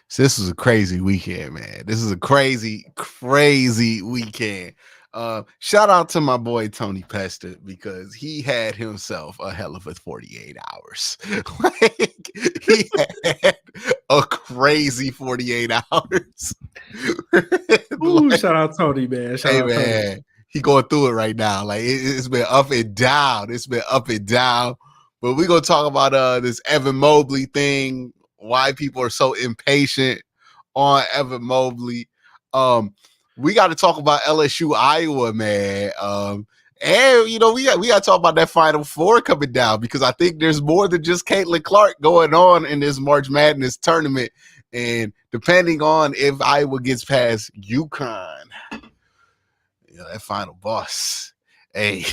So this was a crazy weekend, man. This is a crazy, crazy weekend. Shout out to my boy Tony Pester because he had himself a hell of a 48 hours. Like, he had a crazy 48 hours. Ooh, Like, shout out Tony, man. Shout hey out Tony. man, he going through it right now. Like it's been up and down. It's been up and down. But we're gonna talk about this Evan Mobley thing, why people are so impatient on Evan Mobley. We got to talk about LSU Iowa, man. And you know, we got to talk about that Final Four coming down because I think there's more than just Caitlin Clark going on in this March Madness tournament. And depending on if Iowa gets past UConn, you know, that final boss. Hey,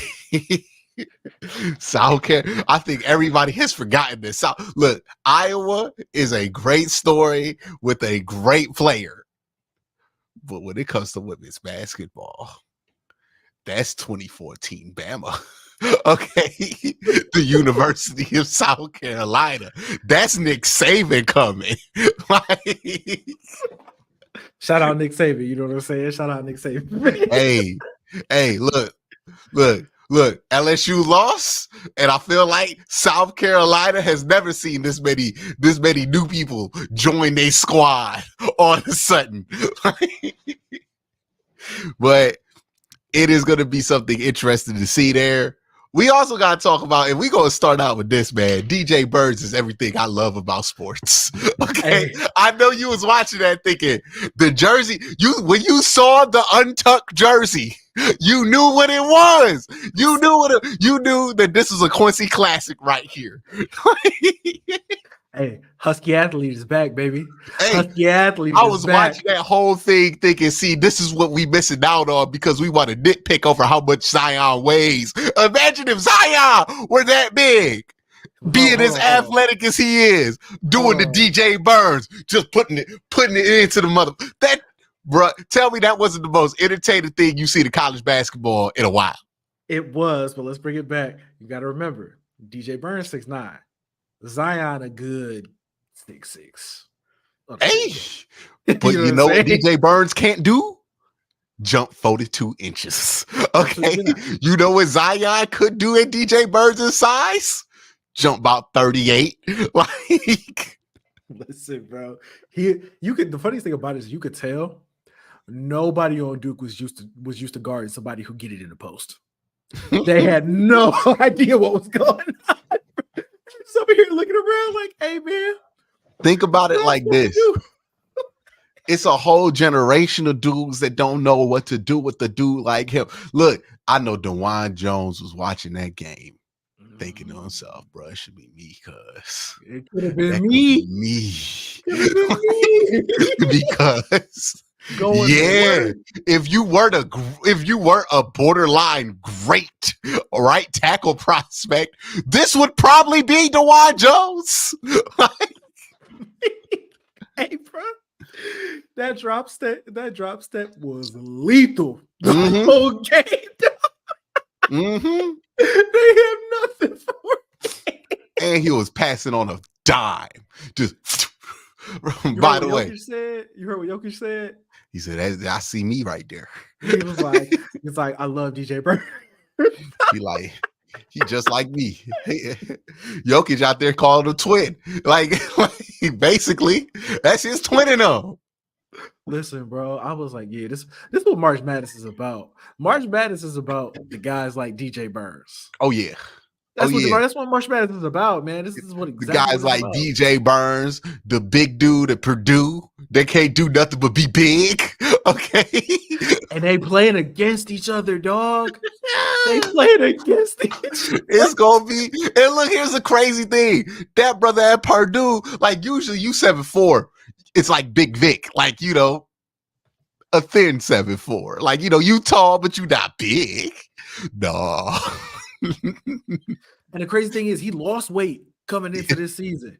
South Carolina. I think everybody has forgotten this. Look, Iowa is a great story with a great player. But when it comes to women's basketball, that's 2014 Bama. Okay. The University of South Carolina. That's Nick Saban coming. Like, Shout out Nick Saban. You know what I'm saying? Shout out Nick Saban. hey, look. LSU lost, and I feel like South Carolina has never seen this many new people join their squad all of a sudden. But it is going to be something interesting to see there. We also got to talk about, and we're going to start out with this, man. DJ Birds is everything I love about sports. Okay. Hey. I know you was watching that thinking the jersey, when you saw the untucked jersey, you knew what it was. You knew that this is a Quincy classic right here. Hey, Husky Athlete is back, baby. Hey, Husky Athlete. I was watching that whole thing thinking, see, this is what we missing out on because we want to nitpick over how much Zion weighs. Imagine if Zion were that big, being as athletic as he is, doing the DJ Burns, just putting it into the mother. That, bro, tell me that wasn't the most entertaining thing you see in college basketball in a while. It was, but let's bring it back. You got to remember, DJ Burns 6'9". Zion a good 6'6". Hey, but you know what DJ Burns can't do? Jump 42 inches. Okay, you know what Zion could do at DJ Burns' size? Jump about 38. Like, listen, bro. The funniest thing about it is you could tell nobody on Duke was used to guarding somebody who get it in the post. They had no idea what was going on. Just over here looking around like, hey, man. Think about it like this. It's a whole generation of dudes that don't know what to do with the dude like him. Look, I know DeJuan Jones was watching that game thinking to himself, bro, it should be me because it could have been me. Because if you were a borderline great right tackle prospect, this would probably be DeJuan Jones. Hey, bro, that drop step was lethal the whole game. They have nothing for it. And he was passing on a dime. Just by the way, you heard what Jokic said? He said, I see me right there. He was like, I love DJ Burns. He just like me. Jokic out there calling him twin. Like basically, that's his twin in him. Listen, bro, I was like, yeah, this is what March Madness is about. March Madness is about the guys like DJ Burns. Oh, yeah. That's what March Madness is about, man. This is what exactly the guys like about. DJ Burns, the big dude at Purdue, they can't do nothing but be big. Okay. And they playing against each other, dog. They playing against each other. It's gonna be, and look, here's the crazy thing. That brother at Purdue, like usually you 7'4", it's like Big Vic, like, you know, a thin 7'4". Like, you know, you tall, but you not big. No. And the crazy thing is he lost weight coming into this season.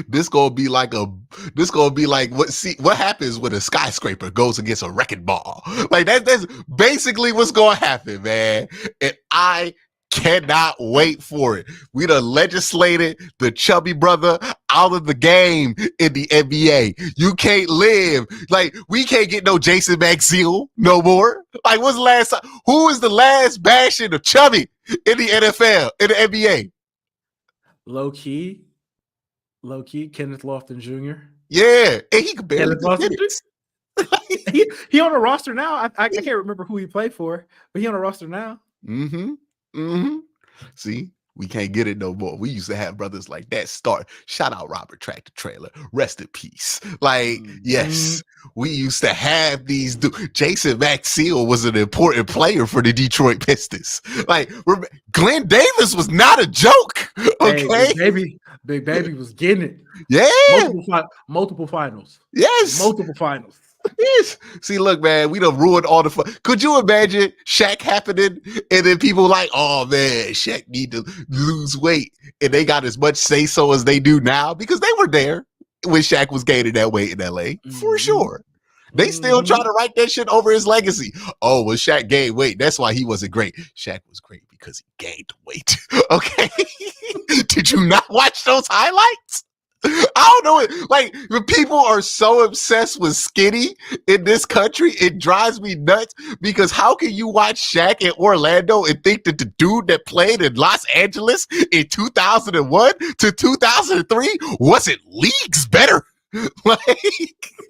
This gonna be like what happens when a skyscraper goes against a wrecking ball. Like that's basically what's gonna happen, man. And I Cannot wait for it. We done legislated the chubby brother out of the game in the NBA. You can't live. Like, we can't get no Jason Maxiell no more. Like, what's the last time? Who was the last bashing of chubby in the NFL, in the NBA? Low key, Kenneth Lofton Jr. Yeah, and he could barely get minutes. He on a roster now. I can't remember who he played for, but he on a roster now. See, we can't get it no more. We used to have brothers like that start. Shout out Robert Tractor Trailer. Rest in peace. Like, yes, we used to have these. Jason Maxiell was an important player for the Detroit Pistons. Like, Glenn Davis was not a joke. Okay, hey, Big Baby was getting it. Yeah, multiple finals. Yes, multiple finals. Yes. See, look, man, we done ruined all the fun. Could you imagine Shaq happening and then people like, oh man, Shaq need to lose weight, and they got as much say so as they do now because they were there when Shaq was gaining that weight in LA for sure. They still try to write that shit over his legacy. Oh, well, Shaq gained weight. That's why he wasn't great. Shaq was great because he gained weight. Okay. Did you not watch those highlights? I don't know. Like, the people are so obsessed with skinny in this country, it drives me nuts because how can you watch Shaq in Orlando and think that the dude that played in Los Angeles in 2001 to 2003 wasn't leagues better? Like,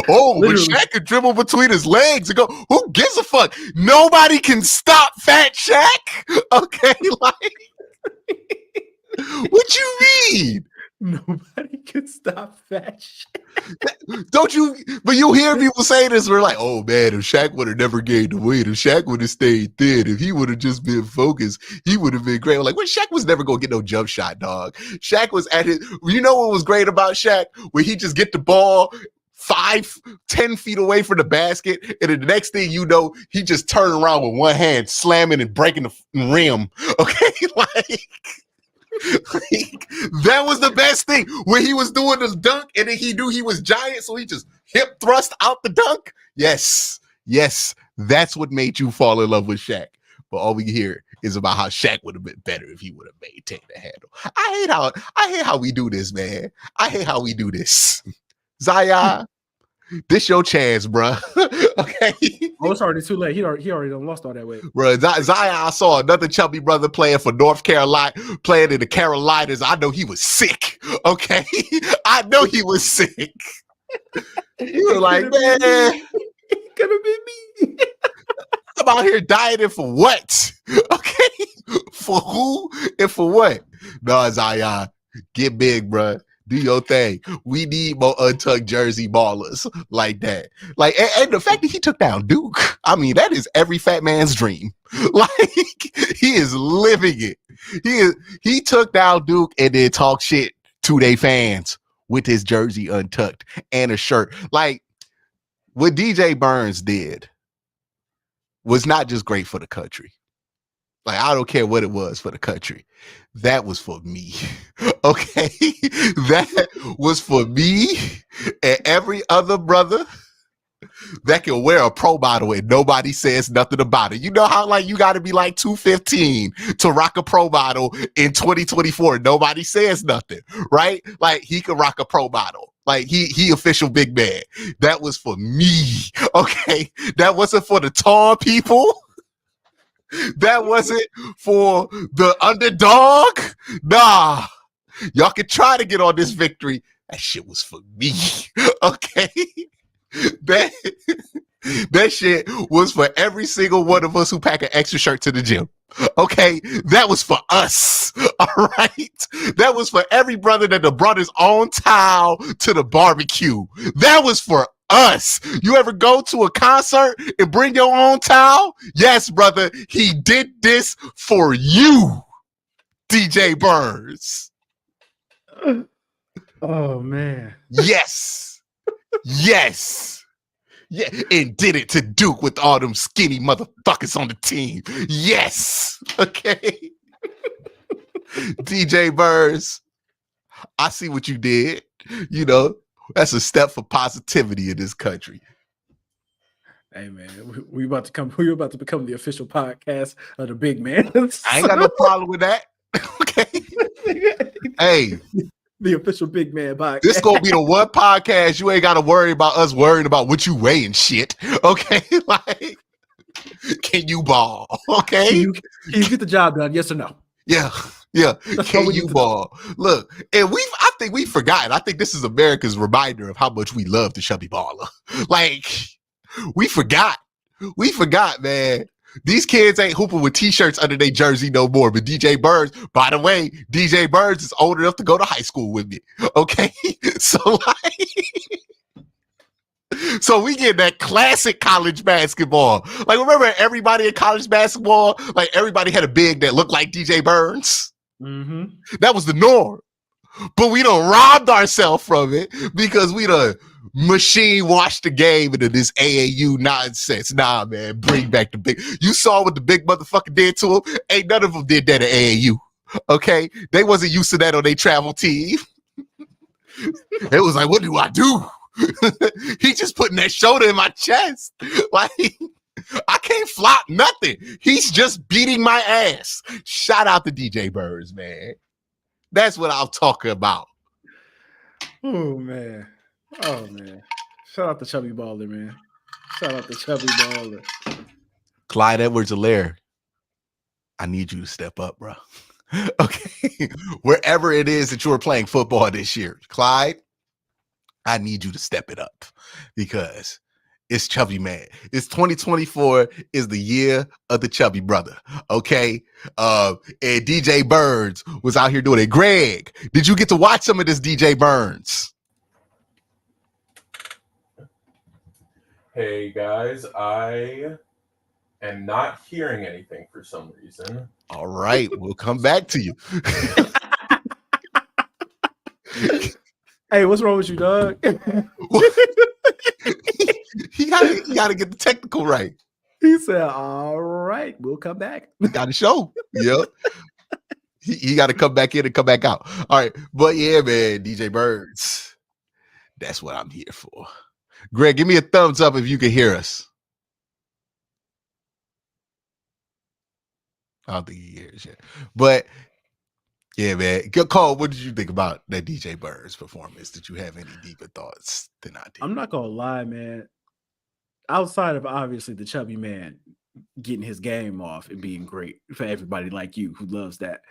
oh, but Shaq could dribble between his legs and go, who gives a fuck? Nobody can stop Fat Shaq. Okay, like, what you mean? Nobody can stop Fat Shaq. Don't you? But you hear people say this. We're like, oh man, if Shaq would have never gained the weight, if Shaq would have stayed thin, if he would have just been focused, he would have been great. We're like, well, Shaq was never gonna get no jump shot, dog. Shaq was at his. You know what was great about Shaq? Where he just get the ball 5-10 feet away from the basket, and the next thing you know, he just turned around with one hand, slamming and breaking the rim. Okay, like that was the best thing when he was doing this dunk, and then he knew he was giant, so he just hip thrust out the dunk. Yes, that's what made you fall in love with Shaq. But all we hear is about how Shaq would have been better if he would have maintained the handle. I hate how we do this, man. I hate how we do this. Zion, this your chance, bro. Okay. Oh, it's already too late. He already done lost all that weight. Bro, Zion, I saw another chubby brother playing for North Carolina, playing in the Carolinas. I know he was sick. Okay. I know he was sick. You were like, man, it could have been me. I'm out here dieting for what? Okay. For who and for what? No, Zion, get big, bro. Do your thing. We need more untucked jersey ballers like that. Like, and the fact that he took down Duke, I mean, that is every fat man's dream. Like, he is living it. He took down Duke and then talk shit to their fans with his jersey untucked and a shirt. Like, what DJ Burns did was not just great for the country. Like, I don't care what it was for the country. That was for me. Okay? That was for me and every other brother that can wear a pro model and nobody says nothing about it. You know how, like, you got to be like 215 to rock a pro model in 2024. Nobody says nothing, right? Like, he could rock a pro model. Like, he official big man. That was for me. Okay? That wasn't for the tall people. That wasn't for the underdog. Nah, y'all can try to get on this victory. That shit was for me. Okay, that shit was for every single one of us who pack an extra shirt to the gym. Okay, that was for us. All right, that was for every brother that brought his own towel to the barbecue. That was for us. You ever go to a concert and bring your own towel? Yes, brother. He did this for you, DJ Burns. Oh man. Yes. Yes. Yeah, and did it to Duke with all them skinny motherfuckers on the team. Yes. Okay. DJ Burns, I see what you did. You know, that's a step for positivity in this country. Hey man, we about to come. We're about to become the official podcast of the big man. I ain't got no problem with that. Okay. Hey, the official big man podcast. This gonna be the one podcast you ain't gotta worry about us worrying about what you weigh and shit. Okay, like, can you ball? Okay, can you get the job done? Yes or no? Yeah. Can you ball? Look, and I think we've forgotten. I think this is America's reminder of how much we love the chubby baller. Like, we forgot, man. These kids ain't hooping with t-shirts under their jersey no more. But DJ Burns, by the way, DJ Burns is old enough to go to high school with me. Okay, so we get that classic college basketball. Like, remember everybody in college basketball? Like, everybody had a big that looked like DJ Burns. Mm-hmm. That was the norm. But we done robbed ourselves from it because we done machine washed the game into this AAU nonsense. Nah, man, bring back the big. You saw what the big motherfucker did to him. Ain't none of them did that at AAU. Okay, they wasn't used to that on their travel team. It was like, what do I do? He just putting that shoulder in my chest. Like, I can't flop nothing. He's just beating my ass. Shout out to DJ Burns, man. That's what I'm talking about. Oh man. Shout out to Chubby Baller, man. Shout out to Chubby Baller. Clyde Edwards-Helaire, I need you to step up, bro. Okay. Wherever it is that you are playing football this year, Clyde, I need you to step it up because it's Chubby Man. It's 2024 is the year of the Chubby brother. Okay. And DJ Burns was out here doing it. Greg, did you get to watch some of this DJ Burns? Hey guys, I am not hearing anything for some reason. All right, we'll come back to you. Hey, what's wrong with you, dog? He gotta get the technical right. He said, all right, we'll come back. Got to show. Yeah. He got to come back in and come back out. All right. But yeah, man, DJ Burns. That's what I'm here for. Greg, give me a thumbs up if you can hear us. I don't think he hears yet. But yeah, man. Cole, what did you think about that DJ Burns performance? Did you have any deeper thoughts than I did? I'm not gonna lie, man. Outside of obviously the Chubby Man getting his game off and being great for everybody like you who loves that,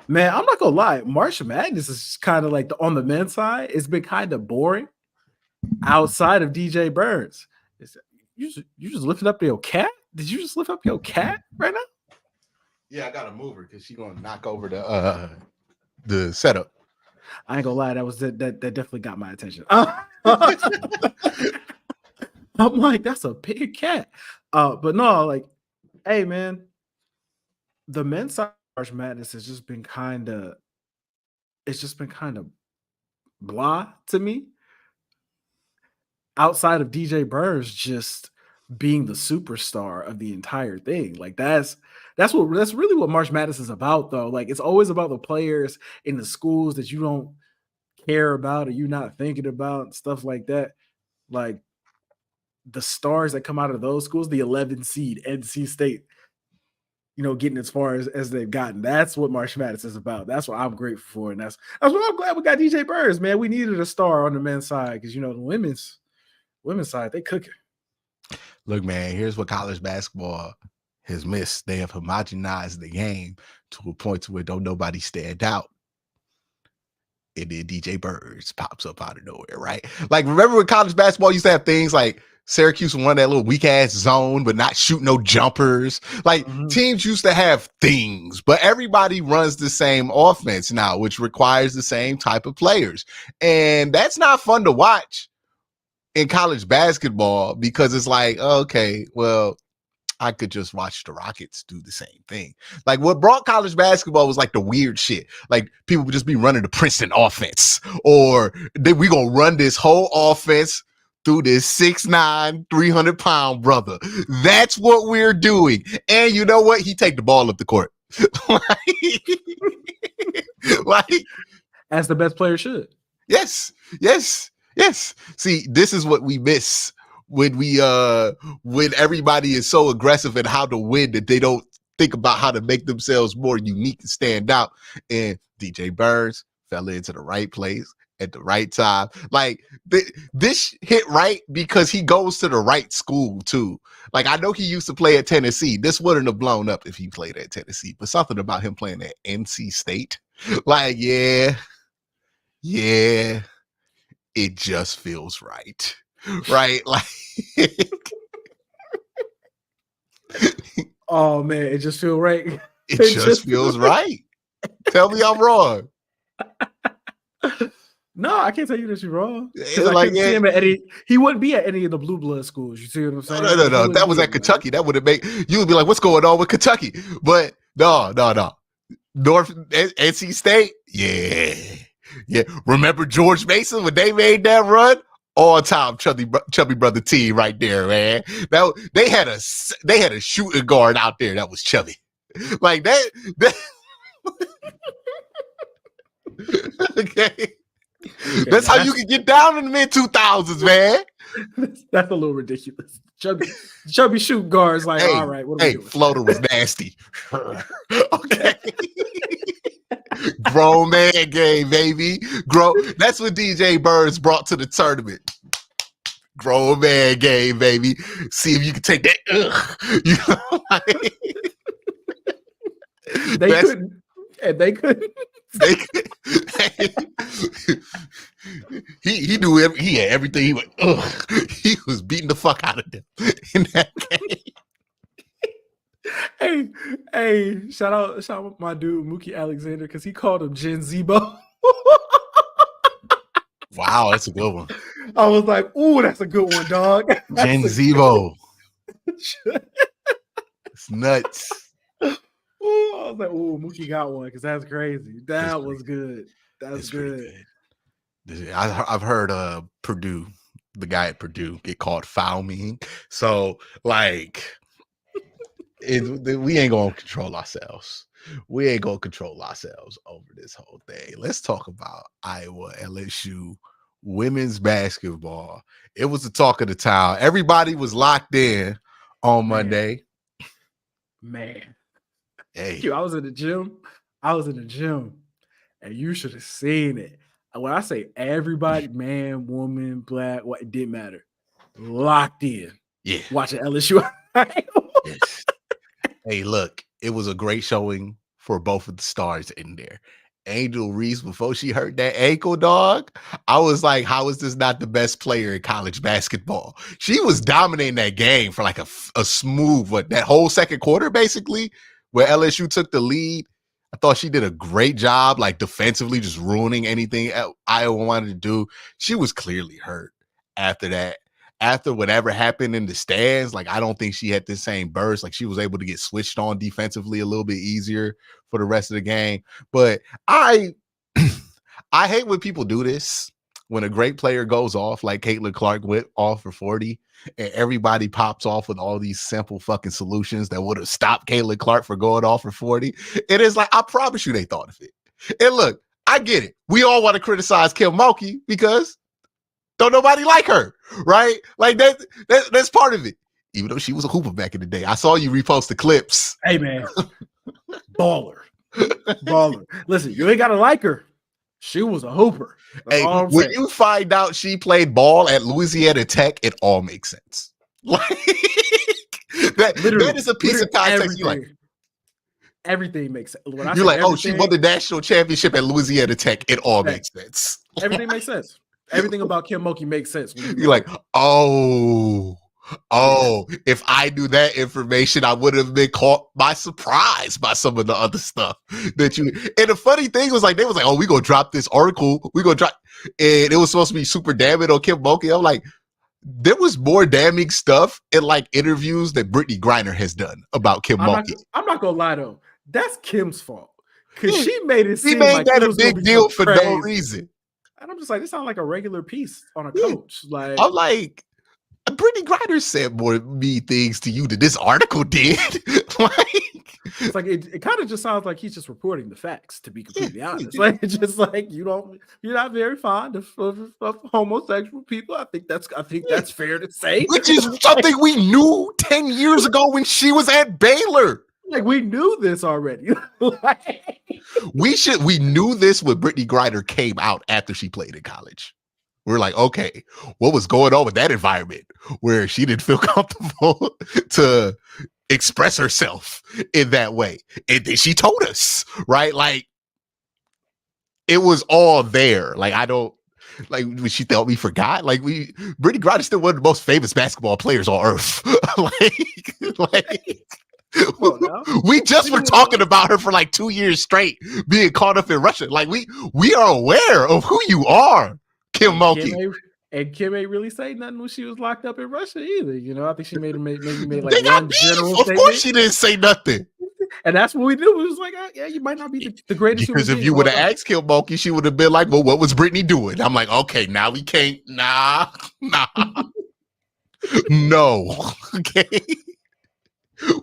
man, I'm not gonna lie. March Madness is kind of like on the men's side. It's been kind of boring. Outside of DJ Burns, you just lifted up your cat. Did you just lift up your cat right now? Yeah, I gotta move her because she's gonna knock over the setup. I ain't gonna lie, that definitely got my attention. I'm like, that's a big cat. But no, like, hey man, the men's side of March Madness has just been kind of blah to me. Outside of DJ Burns just being the superstar of the entire thing. Like that's really what March Madness is about, though. Like, it's always about the players in the schools that you don't care about or you're not thinking about and stuff like that. Like, the stars that come out of those schools, the 11 seed NC State, getting as far as they've gotten. That's what March Madness is about. That's what I'm grateful for. And that's what I'm glad we got DJ Burns, man. We needed a star on the men's side because, the women's side, they cooking. Look, man, here's what college basketball has missed. They have homogenized the game to a point to where don't nobody stand out. And then DJ Burns pops up out of nowhere, right? Like, remember when college basketball used to have things like Syracuse won that little weak ass zone, but not shoot no jumpers. Like, teams used to have things, but everybody runs the same offense now, which requires the same type of players. And that's not fun to watch in college basketball because it's like, okay, well, I could just watch the Rockets do the same thing. Like, what brought college basketball was like the weird shit. Like, people would just be running the Princeton offense, or we gonna run this whole offense through this 6'9", 300-pound brother. That's what we're doing. And you know what? He take the ball up the court. like, as the best player should. Yes. See, this is what we miss when everybody is so aggressive at how to win that they don't think about how to make themselves more unique and stand out. And DJ Burns fell into the right place at the right time. Like this hit right because he goes to the right school too. Like I know he used to play at Tennessee. This wouldn't have blown up if he played at Tennessee, but something about him playing at NC State, like yeah, it just feels right, right? Like, oh man, it just feels right. It just feels right. Tell me I'm wrong. No, I can't tell you that you're wrong. Like, see him at any, he wouldn't be at any of the blue blood schools. You see what I'm saying? No. That was at Kentucky. That would have made you would be like, "What's going on with Kentucky?" But no. North NC State, yeah. Remember George Mason when they made that run? All-time chubby brother team right there, man. They had a shooting guard out there that was chubby, like that. Okay. That's how you can get down in the mid-2000s, man. That's a little ridiculous. Chubby shoot guards, like, all right, what are we doing? Floater was nasty. Okay. Grown man game, baby. That's what DJ Burns brought to the tournament. Grown man game, baby. See if you can take that. You know, they couldn't. And they couldn't. He knew he had everything. He went, he was beating the fuck out of them in that game. Hey, shout out my dude Mookie Alexander because he called him Gen Zebo. Wow, that's a good one. I was like, ooh, that's a good one, dog. Gen Zebo. It's nuts. Ooh, I was like, ooh, Mookie got one because that's crazy. That was good. That's good. I've heard Purdue, the guy at Purdue, get called foul-meing. So, like, we ain't going to control ourselves. We ain't going to control ourselves over this whole thing. Let's talk about Iowa LSU women's basketball. It was the talk of the town. Everybody was locked in on Monday. Man. Hey. I was in the gym, and you should have seen it. When I say everybody, man, woman, black, white, it didn't matter. Locked in. Yeah. Watching LSU. Yes. Hey, look, it was a great showing for both of the stars in there. Angel Reese, before she hurt that ankle, dog, I was like, how is this not the best player in college basketball? She was dominating that game for like a smooth, that whole second quarter, basically, where LSU took the lead. I thought she did a great job, like defensively, just ruining anything Iowa wanted to do. She was clearly hurt after that. After whatever happened in the stands, like I don't think she had the same burst. Like she was able to get switched on defensively a little bit easier for the rest of the game. But I hate when people do this. When a great player goes off, like Caitlin Clark went off for 40, and everybody pops off with all these simple fucking solutions that would have stopped Caitlin Clark from going off for 40. It is like, I promise you they thought of it. And look, I get it. We all want to criticize Kim Mulkey because don't nobody like her, right? Like that's part of it. Even though she was a hooper back in the day. I saw you repost the clips. Hey, man. Baller. Listen, you ain't got to like her. She was a hooper. Hey, when you find out she played ball at Louisiana Tech, it all makes sense. Like that is a piece of context. You like everything makes sense. You're like, oh, she won the national championship at Louisiana Tech. It all makes sense. Everything makes sense. Everything about Kim Mulkey makes sense. You're like, if I knew that information, I would have been caught by surprise by some of the other stuff that you. And the funny thing was like, they was like, oh, we gonna drop this article. We gonna drop, and it was supposed to be super damning on Kim Mulkey. I'm like, there was more damning stuff in like interviews that Brittany Griner has done about Kim Mulkey. I'm not gonna lie though, that's Kim's fault because she made it. She made that a big deal for no reason. And I'm just like, this sounds like a regular piece on a coach. Like I'm like, Brittany Griner said more mean things to you than this article did. Like, It's like it kind of just sounds like he's just reporting the facts, to be completely honest. Like it's just like you're not very fond of homosexual people. I think that's fair to say. Which is something we knew 10 years ago when she was at Baylor. Like we knew this already. We knew this when Brittany Griner came out after she played in college. We're like, okay, what was going on with that environment where she didn't feel comfortable to express herself in that way? And then she told us, right? Like, it was all there. Like, I don't, like, she thought we forgot. Like, Brittany Griner is still one of the most famous basketball players on earth. We just were talking about her for like 2 years straight, being caught up in Russia. Like, we are aware of who you are. Kim Mulkey. And Kim ain't really say nothing when she was locked up in Russia either. You know, I think she maybe made like they one general Of statement. course she didn't say nothing. And that's what we knew. It was like, yeah, you might not be the greatest. Because if you would have asked Kim Mulkey, she would have been like, well, what was Brittany doing? I'm like, okay, now we can't. Nah. No. Okay.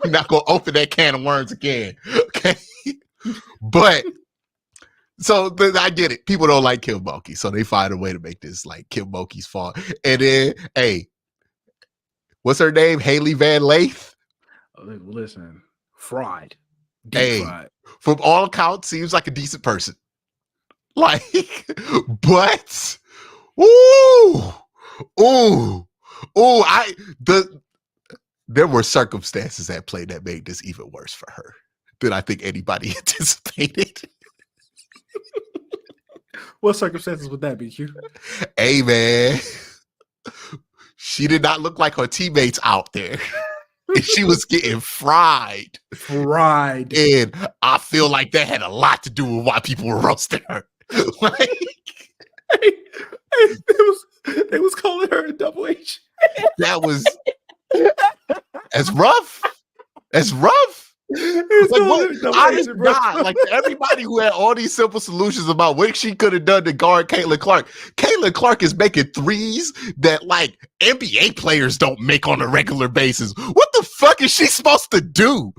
We're not going to open that can of worms again. Okay. But so I get it. People don't like Kim Mulkey, so they find a way to make this like Kim Mulkey's fault. And then, hey, what's her name? Haley Van Lath. Listen, fried. Hey, fried. From all accounts, seems like a decent person. Like, but, there were circumstances at play that made this even worse for her than I think anybody anticipated. What circumstances would that be, Q? Hey, man. She did not look like her teammates out there. She was getting fried. And I feel like that had a lot to do with why people were roasting her. Like, they was calling her a double H. That was that's rough. That's rough. Like, I did not like everybody who had all these simple solutions about what she could have done to guard Caitlin Clark. Caitlin Clark is making threes that like NBA players don't make on a regular basis. What the fuck is she supposed to do?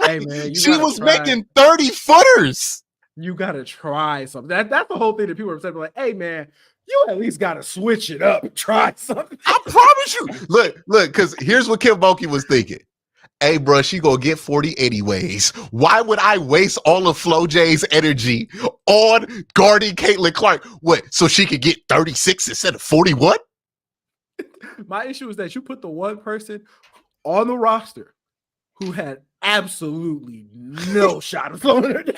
Hey man, she was making 30 footers. You gotta try something. That's the whole thing that people are saying. Like, hey man, you at least gotta switch it up and try something. I promise you. Look, because here's what Kim Mulkey was thinking. Hey, bro, she gonna get 40 anyways. Why would I waste all of Flo J's energy on guarding Caitlin Clark? What, so she could get 36 instead of 41? My issue is that you put the one person on the roster who had absolutely no shot of slowing her down.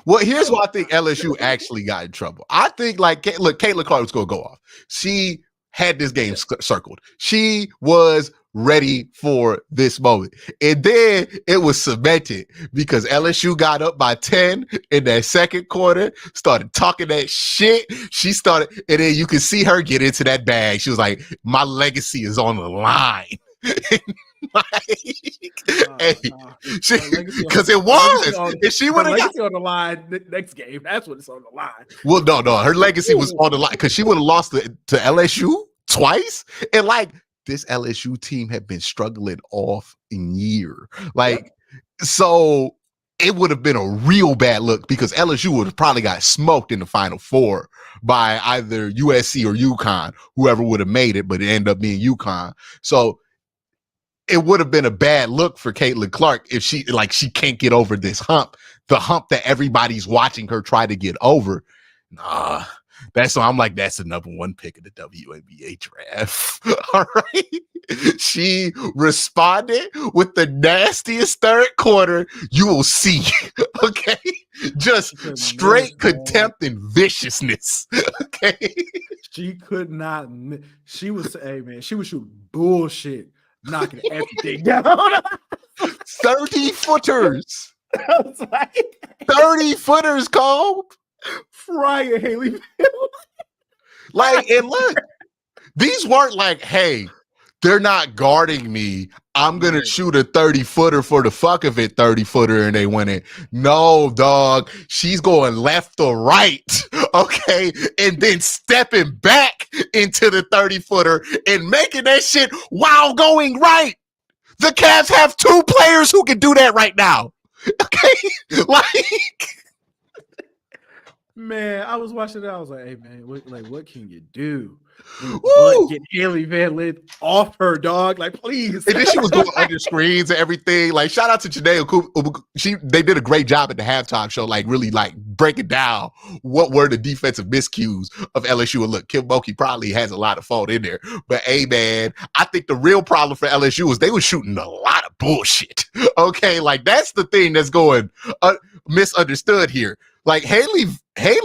Well, here's why I think LSU actually got in trouble. I think, like, look, Caitlin Clark was gonna go off. She had this game circled. She was ready for this moment. And then it was cemented because LSU got up by 10 in that second quarter, started talking that shit. She started, and then you could see her get into that bag. She was like, my legacy is on the line. Because it was. If she would have got on the line next game, that's when it's on the line. Well, no, her legacy was on the line because she would have lost to LSU twice. And like, this LSU team had been struggling off in year. Like, so it would have been a real bad look because LSU would have probably got smoked in the Final Four by either USC or UConn, whoever would have made it, but it ended up being UConn. So it would have been a bad look for Caitlin Clark if she can't get over this hump, the hump that everybody's watching her try to get over. Nah. That's why I'm like, that's the number one pick of the WNBA draft. All right. She responded with the nastiest third quarter you will see. Okay. Just straight contempt and viciousness. Okay. She could not. She was, hey man, she was shooting bullshit, knocking everything down. 30 footers. I was like, 30 footers, Cole. Frying Haley. Like, and look, these weren't like, hey, they're not guarding me. I'm going to shoot a 30-footer for the fuck of it, 30-footer, and they win it. No, dog. She's going left or right, okay? And then stepping back into the 30-footer and making that shit while going right. The Cavs have 2 players who can do that right now. Okay, like, man, I was watching it. I was like, hey, man, what can you do? woo! Get Haley Van Lith off her, dog. Like, please. And then she was going under screens and everything. Like, shout out to Janae. They did a great job at the halftime show, like really like breaking down what were the defensive miscues of LSU. And look, Kim Mulkey probably has a lot of fault in there. But hey, man, I think the real problem for LSU is they were shooting a lot of bullshit. Okay, like that's the thing that's going misunderstood here. Like Haley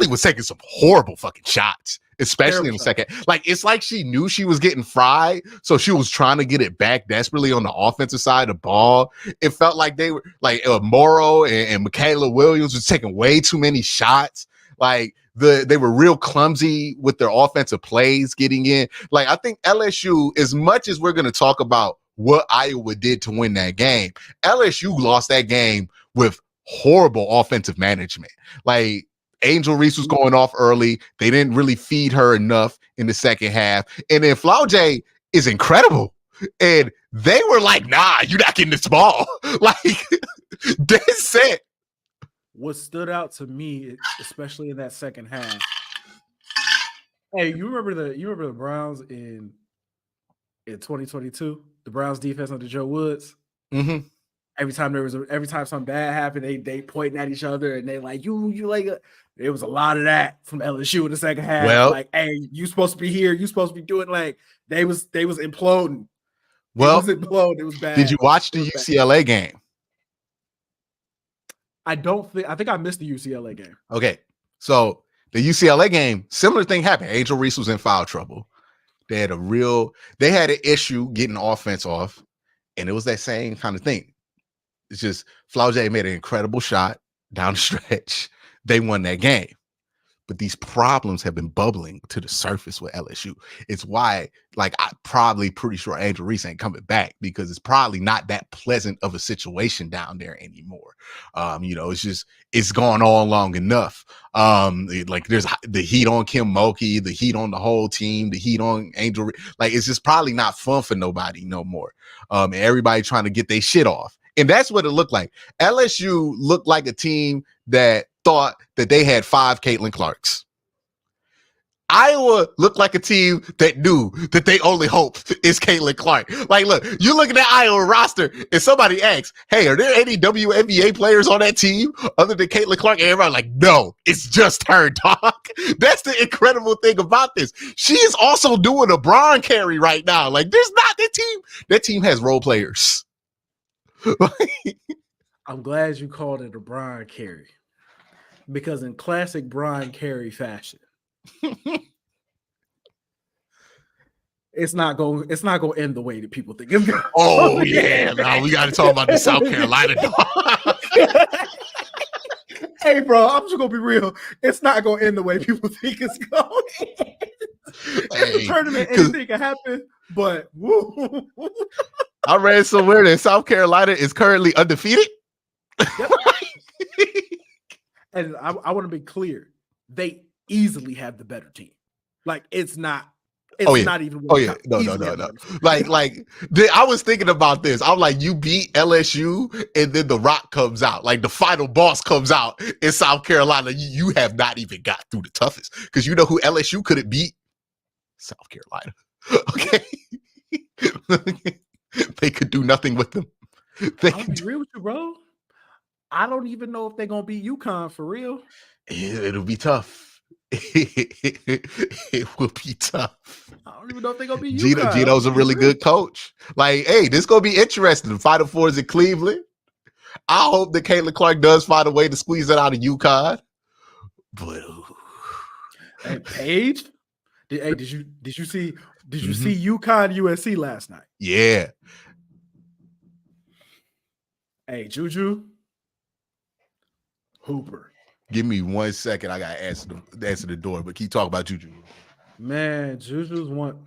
was taking some horrible fucking shots, especially in the second. Like it's like she knew she was getting fried, so she was trying to get it back desperately on the offensive side of the ball. It felt like they were like Morrow and Michaela Williams was taking way too many shots. Like they were real clumsy with their offensive plays getting in. Like I think LSU, as much as we're going to talk about what Iowa did to win that game, LSU lost that game with horrible offensive management. Like Angel Reese was going off early. They didn't really feed her enough in the second half. And then Flau'jae is incredible. And they were like, nah, you're not getting this ball. Like, that's it. What stood out to me, especially in that second half. Hey, you remember the Browns in 2022? The Browns defense under Joe Woods? Mm-hmm. Every time something bad happened, they pointing at each other and they like you like there was a lot of that from LSU in the second half. Well, like, hey, you supposed to be here, you supposed to be doing like they was imploding. Well, it was imploding. It was bad. Did you watch the UCLA game? I think I missed the UCLA game. Okay, so the UCLA game, similar thing happened. Angel Reese was in foul trouble. They had an issue getting offense off, and it was that same kind of thing. It's just Flau'jae made an incredible shot down the stretch. They won that game. But these problems have been bubbling to the surface with LSU. It's why, like, I'm probably pretty sure Angel Reese ain't coming back because it's probably not that pleasant of a situation down there anymore. It's gone on long enough. Like there's the heat on Kim Mulkey, the heat on the whole team, the heat on Angel Reese. Like it's just probably not fun for nobody no more. And everybody trying to get their shit off. And that's what it looked like. LSU looked like a team that thought that they had 5 Caitlin Clarks. Iowa looked like a team that knew that they only hope is Caitlin Clark. Like, look, you're looking at Iowa roster and somebody asks, hey, are there any WNBA players on that team other than Caitlin Clark? And everybody's like, no, it's just her, dog. That's the incredible thing about this. She is also doing a Bron carry right now. Like, there's not that team has role players. I'm glad you called it a Bron carry. Because in classic Bron Carey fashion, it's not going to end the way that people think it's going. Oh yeah, no, we got to talk about the South Carolina dog. Hey, bro, I'm just gonna be real. It's not going to end the way people think it's going. It's a tournament, anything can happen. But woo. I read somewhere that South Carolina is currently undefeated. Yep. And I want to be clear. They easily have the better team. Like, it's not even. Oh, yeah. No. Like, I was thinking about this. I'm like, you beat LSU, and then the Rock comes out. Like, the final boss comes out in South Carolina. You have not even got through the toughest. Because you know who LSU couldn't beat? South Carolina. Okay? They could do nothing with them. I'll be real with you, bro. I don't even know if they're going to beat UConn for real. It'll be tough. It will be tough. I don't even know if they're going to beat UConn. Gino's a really good coach. Like, hey, this is going to be interesting. The Final Four is in Cleveland. I hope that Caitlin Clark does find a way to squeeze it out of UConn. But hey, Paige, did you see UConn USC last night? Yeah. Hey, Juju. Hooper. Give me 1 second. I got to answer the door, but keep talking about Juju. Man, Juju's one.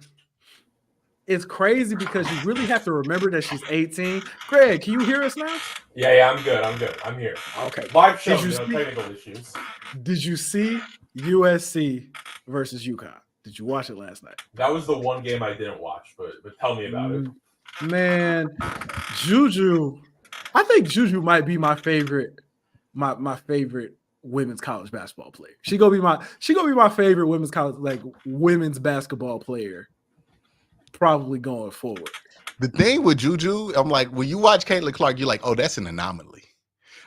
It's crazy because you really have to remember that she's 18. Greg, can you hear us now? Yeah, I'm good. I'm here. Okay. Live show, technical issues. Did you see USC versus UConn? Did you watch it last night? That was the one game I didn't watch, but tell me about it. Man, Juju. I think Juju might be my favorite, my favorite women's college basketball player. She gonna be my favorite women's basketball player, probably going forward. The thing with Juju, I'm like, when you watch Caitlin Clark, you're like, oh, that's an anomaly.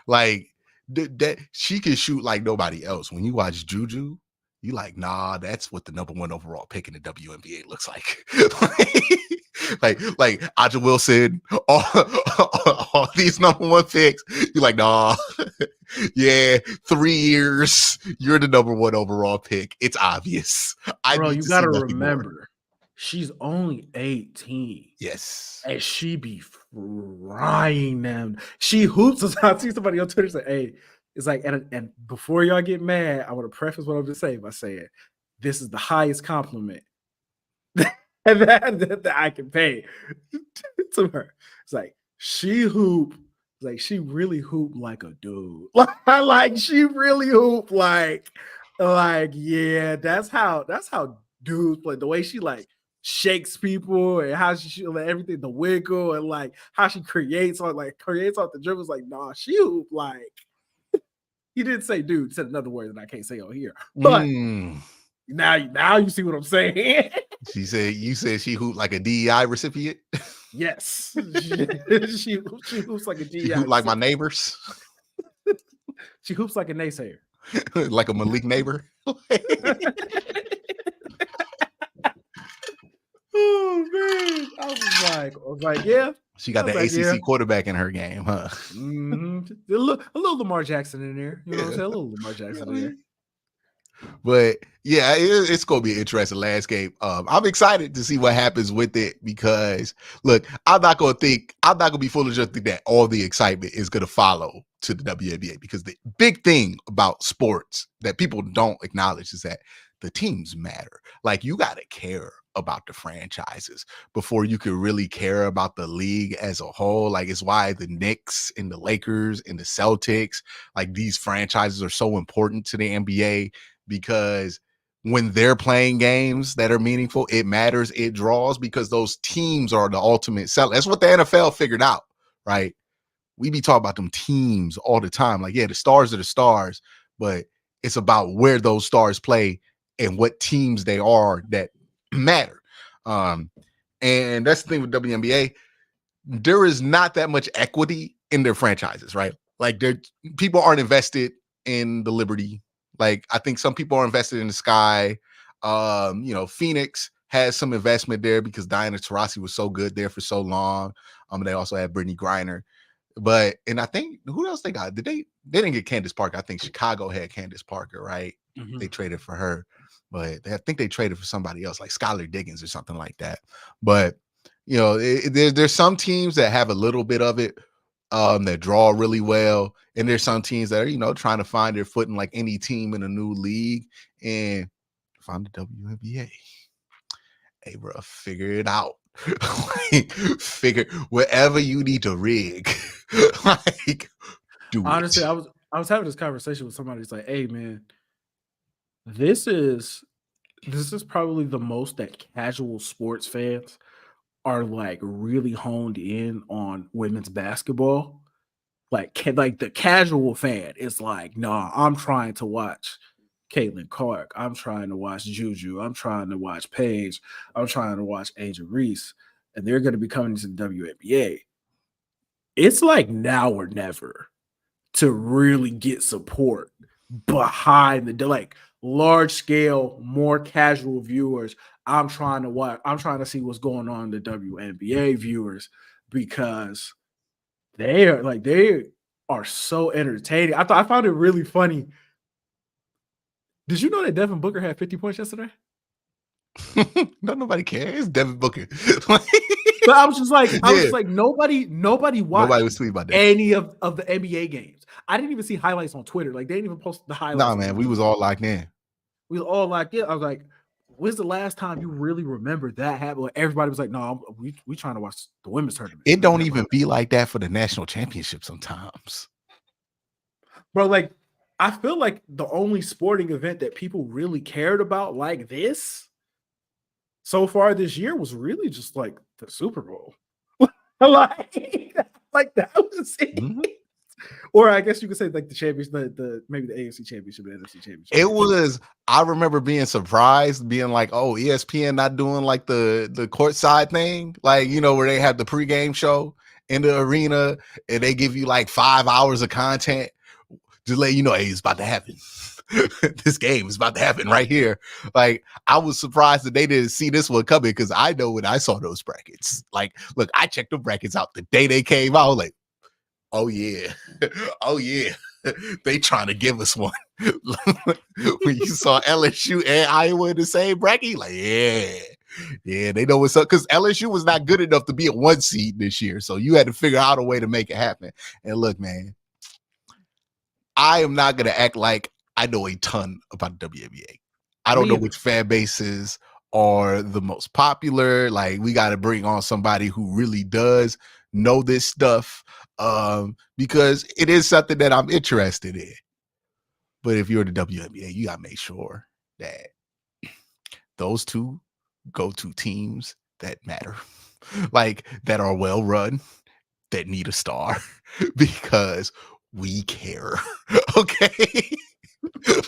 Like that she can shoot like nobody else. When you watch Juju, you like, nah, that's what the #1 overall pick in the WNBA looks like. like Aja Wilson, all these #1 picks. You're like, nah, yeah, 3 years, you're the #1 overall pick. It's obvious. Bro, you gotta remember, she's only 18. Yes. And she be frying them. She hoops. I see somebody on Twitter say, hey, it's like, and before y'all get mad, I want to preface what I'm going to say by saying, this is the highest compliment that I can pay to her. It's like, she really hoop like a dude. Like she really hoop like, yeah, that's how dudes play. The way she like shakes people and how she like everything, the wiggle and like how she creates off the dribbles. Like, nah, she hoop like. You didn't say dude, said another word that I can't say on here. But now you see what I'm saying. You said she hooped like a DEI recipient. Yes, she hoops like a DEI. She hooped like my neighbors. She hoops like a naysayer, like a Malik neighbor. Oh man, I was like, yeah. She got the ACC quarterback in her game, huh? Mm-hmm. A little Lamar Jackson in there. You know what I'm saying? A little Lamar Jackson in there. But yeah, it's gonna be an interesting landscape. I'm excited to see what happens with it because look, I'm not gonna be foolish to think that all the excitement is gonna follow to the WNBA because the big thing about sports that people don't acknowledge is that the teams matter. Like you gotta care about the franchises before you can really care about the league as a whole. Like it's why the Knicks and the Lakers and the Celtics, like these franchises are so important to the NBA because when they're playing games that are meaningful, it matters, it draws because those teams are the ultimate seller. That's what the NFL figured out, right? We be talking about them teams all the time. Like, yeah, the stars are the stars, but it's about where those stars play and what teams they are that matter. And that's the thing with WNBA. There is not that much equity in their franchises, right? Like people aren't invested in the Liberty. Like I think some people are invested in the Sky. Phoenix has some investment there because Diana Taurasi was so good there for so long. They also had Brittany Griner. And I think who else they got? They didn't get Candace Parker. I think Chicago had Candace Parker, right? Mm-hmm. They traded for her, but I think they traded for somebody else, like Skylar Diggins or something like that. But there's some teams that have a little bit of it, that draw really well, and there's some teams that are trying to find their footing, like any team in a new league, and find the WNBA. Hey, bro, figure it out. Like, figure whatever you need to rig. Like, do honestly, it. I was having this conversation with somebody. It's like, hey, man, this is probably the most that casual sports fans are like really honed in on women's basketball. Like the casual fan is like, nah, I'm trying to watch Caitlin Clark. I'm trying to watch Juju. I'm trying to watch Paige. I'm trying to watch Angel Reese. And they're going to be coming to the WNBA. It's like now or never to really get support behind like large scale, more casual viewers. I'm trying to see what's going on in the WNBA viewers because they are so entertaining. I found it really funny. Did you know that Devin Booker had 50 points yesterday? No, nobody cares. Devin Booker. But I was just like, nobody watched nobody was tweeting about that. Any of the NBA games. I didn't even see highlights on Twitter. Like they didn't even post the highlights. Nah, man, we was all locked in. We was all locked in. I was like, when's the last time you really remember that happened? Like, everybody was like, no, we trying to watch the women's tournament. It don't even be like that for the national championship sometimes. Bro, like, I feel like the only sporting event that people really cared about like this so far this year was really just like the Super Bowl. like that was it. Mhm. Or I guess you could say like the championship, the maybe the AFC championship, the NFC championship. It was. I remember being surprised, being like, "Oh, ESPN not doing like the courtside thing, like where they have the pregame show in the arena, and they give you like 5 hours of content, just let you know, hey, it's about to happen. This game is about to happen right here." Like, I was surprised that they didn't see this one coming, because I know when I saw those brackets, like, look, I checked the brackets out the day they came out, like, oh yeah, oh yeah. They trying to give us one. When you saw LSU and Iowa in the same bracket, like, yeah, they know what's up, because LSU was not good enough to be a 1 seed this year, so you had to figure out a way to make it happen. And look, man, I am not gonna act like I know a ton about the WNBA. I don't know which fan bases are the most popular. Like, we got to bring on somebody who really does know this stuff, because it is something that I'm interested in. But if you're the WNBA, you got to make sure that those two go-to teams that matter, like, that are well run, that need a star, because we care. Okay.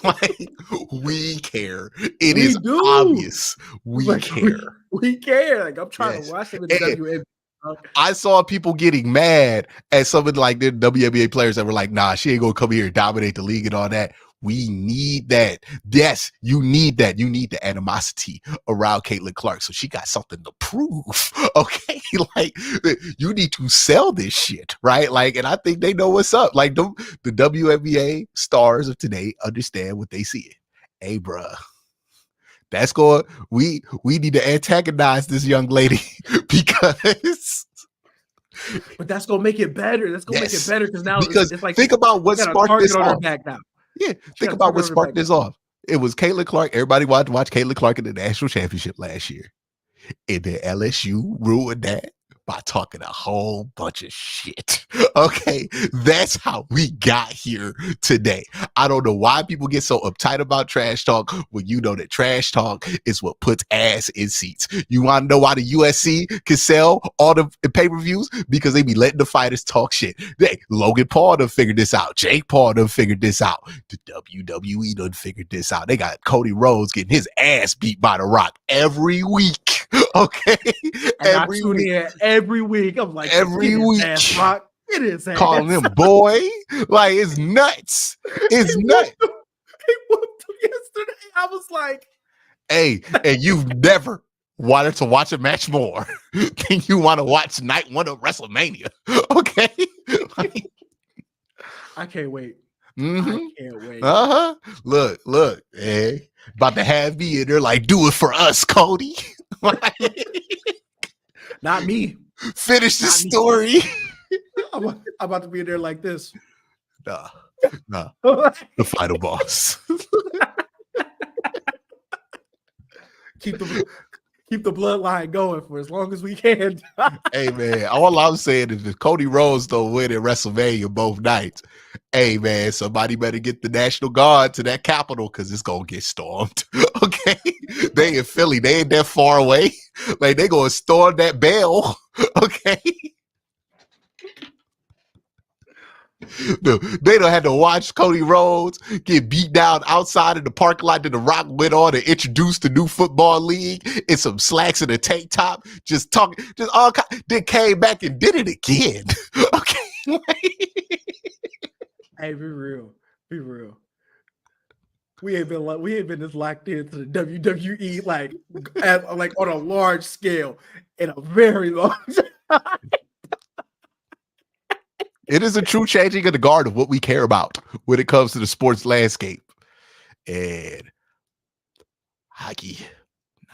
Like, we care. It is obvious. We care. We care. Like, I'm trying to watch them in the WNBA. I saw people getting mad at some of like the WNBA players that were like, nah, she ain't gonna come here and dominate the league and all that. We need that. Yes, you need that. You need the animosity around Caitlin Clark, so she got something to prove. Okay, like, you need to sell this shit, right? Like, and I think they know what's up. Like, the WNBA stars of today understand what they see. Hey, bruh, that's going. We need to antagonize this young lady, because. But that's gonna make it better. That's gonna make it better, because now it's like, think about what sparked this off. Yeah, think about what sparked this off. It was Caitlin Clark. Everybody wanted to watch Caitlin Clark in the national championship last year, and then LSU ruined that by talking a whole bunch of shit. Okay, that's how we got here today. I don't know why people get so uptight about trash talk, when you know that trash talk is what puts ass in seats. You want to know why the USC can sell all the pay-per-views? Because they be letting the fighters talk shit. Logan Paul done figured this out. Jake Paul done figured this out. The WWE done figured this out. They got Cody Rhodes getting his ass beat by The Rock every week. Okay, every week. I'm like, every week. Ass Rock. It is calling him boy. Like, it's nuts. It's nuts. He whooped him yesterday. I was like, hey, and you've never wanted to watch a match more than you want to watch night 1 of WrestleMania. Okay. I can't wait. Mm-hmm. I can't wait. Look, hey, about to have me in there like, do it for us, Cody. Not me. Finish the story. I'm about to be in there like this. Nah. The final boss. Keep the bloodline going for as long as we can. Hey, man, all I'm saying is if Cody Rhodes don't win at WrestleMania both nights, hey, man, somebody better get the National Guard to that Capitol, because it's going to get stormed. Okay? They in Philly. They ain't that far away. Like, they going to storm that bell. Okay? No, they don't have to watch Cody Rhodes get beat down outside of the parking lot that The Rock went on to introduce the new football league in some slacks and a tank top, just talking, just all kind. Then came back and did it again. Okay, hey, be real. We ain't been this locked into the WWE like on a large scale in a very long time. It is a true changing of the guard of what we care about when it comes to the sports landscape. And hockey,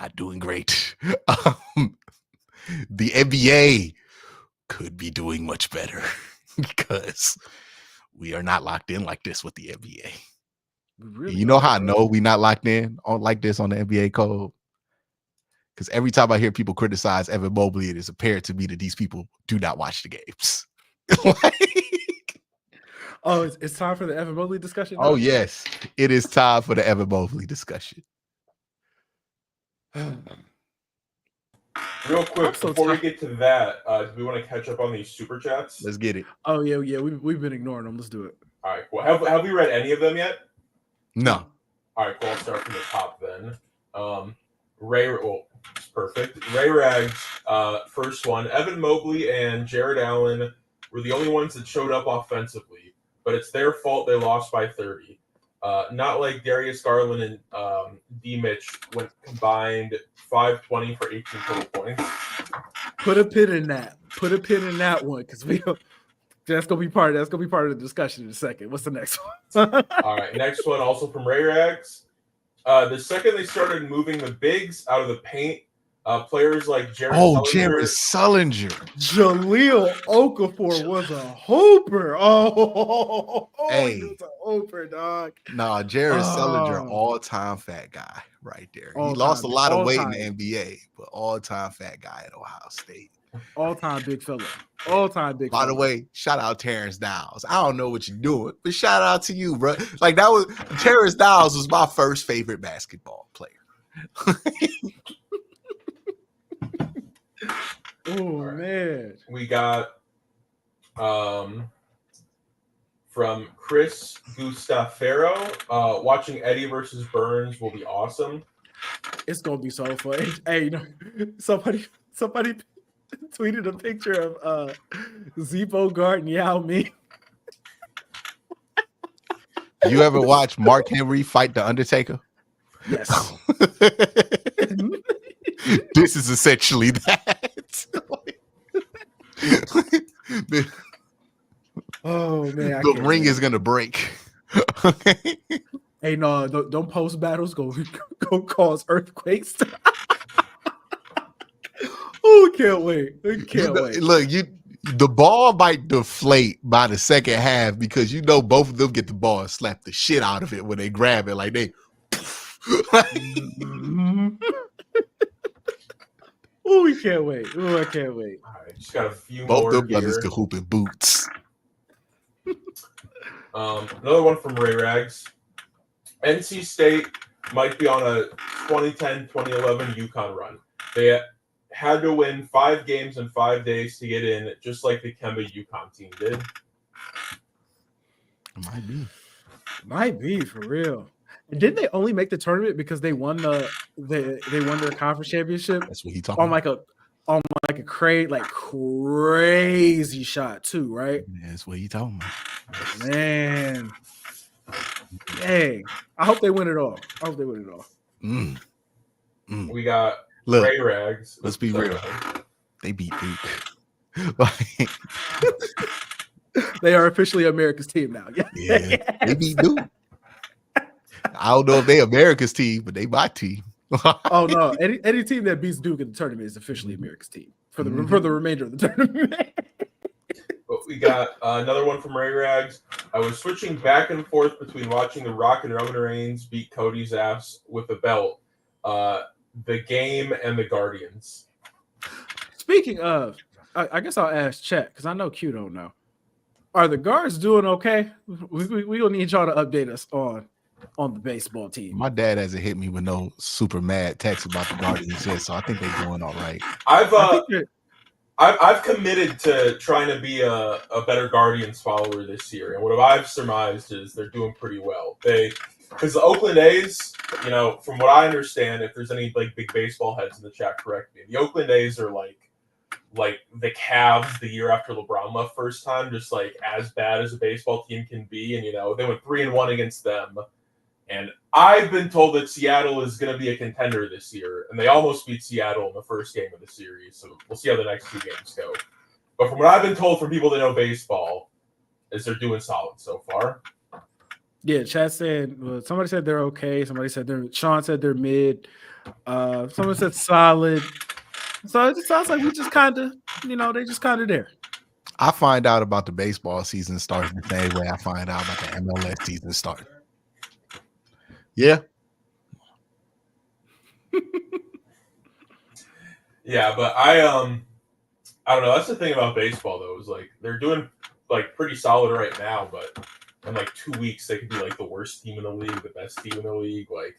not doing great. The NBA could be doing much better, because we are not locked in like this with the NBA. Really, you know how I know we not locked in on like this on the NBA code? Because every time I hear people criticize Evan Mobley, it is apparent to me that these people do not watch the games. Oh, it's time for the Evan Mobley discussion? Oh, yes. It is time for the Evan Mobley discussion. Real quick, so before we tired. get to that, do we want to catch up on these super chats? Let's get it. Oh yeah. We've been ignoring them. Let's do it. All right, cool. Have we read any of them yet? No. All right, cool. I'll start from the top then. It's perfect. Ray Rags, first one. Evan Mobley and Jared Allen were the only ones that showed up offensively, but it's their fault they lost by 30. Not like Darius Garland and D. Mitch went combined 520 for 18 total points. Put a pin in that. Put a pin in that one because that's gonna be part of the discussion in a second. What's the next one? All right, next one also from Ray Rags. The second they started moving the bigs out of the paint, players like Jared Sullinger. Jaleel Okafor was a hooper. Oh, Hey. he was a hooper, dog. Nah, Jared Sullinger, all-time fat guy right there. He All lost time, a lot of all weight time. in the NBA, but all-time fat guy at Ohio State. All-time big fella. All-time big By fella. the way, shout out Terrence Downs. I don't know what you're doing, but shout out to you, bro. Like that was Terrence Downs was my first favorite basketball player. Oh right. man. We got from Chris Gustafero, watching Eddie versus Burns will be awesome. It's gonna be so fun. Hey, you know, somebody tweeted a picture of Zebo Gart and Yao Ming. You ever watch Mark Henry fight The Undertaker? Yes. This is essentially that. Oh man, the ring is gonna break. Hey, no, don't post battles go cause earthquakes. Oh, can't wait. Wait. Look, the ball might deflate by the second half because you know both of them get the ball and slap the shit out of it when they grab it. Like they Oh, we can't wait. Oh, I can't wait. All right, just got a few both more them here. brothers can hoop in boots. Another one from Ray Rags. NC State might be on a 2010-2011 UConn run. They had to win 5 games in 5 days to get in, just like the Kemba UConn team did. Might be for real. And didn't they only make the tournament because they won they won their conference championship? That's what he talking on like a crazy shot too, right? Yeah, that's what he talking about. Man, dang! I hope they win it all. We got Look, Ray Rags. let's be real. They beat Duke. They are officially America's team now. Yeah, they beat Duke. I don't know if they America's team, but they my team. Oh no! Any team that beats Duke in the tournament is officially America's team for the remainder of the tournament. But we got another one from Ray Rags. I was switching back and forth between watching the Rock and Roman Reigns beat Cody's ass with the belt, the game, and the Guardians. Speaking of, I guess I'll ask Chet because I know Q don't know. Are the guards doing okay? We gonna need y'all to update us on the baseball team. My dad hasn't hit me with no super mad text about the Guardians yet, so I think they're doing all right. I've committed to trying to be a better Guardians follower this year, and what I've surmised is they're doing pretty well. Because the Oakland A's, you know, from what I understand, if there's any like big baseball heads in the chat, correct me. The Oakland A's are like the Cavs the year after LeBron left first time, just like as bad as a baseball team can be, and you know they went 3-1 against them. And I've been told that Seattle is going to be a contender this year, and they almost beat Seattle in the first game of the series. So we'll see how the next 2 games go. But from what I've been told from people that know baseball, is they're doing solid so far. Yeah, Chad said somebody said they're okay. Somebody said Sean said they're mid. Someone said solid. So it just sounds like we just kind of, they just kind of there. I find out about the baseball season starting the same way I find out about the MLS season starting. Yeah. Yeah, but I don't know. That's the thing about baseball, though, is like they're doing like pretty solid right now, but in like 2 weeks they could be like the worst team in the league, the best team in the league. Like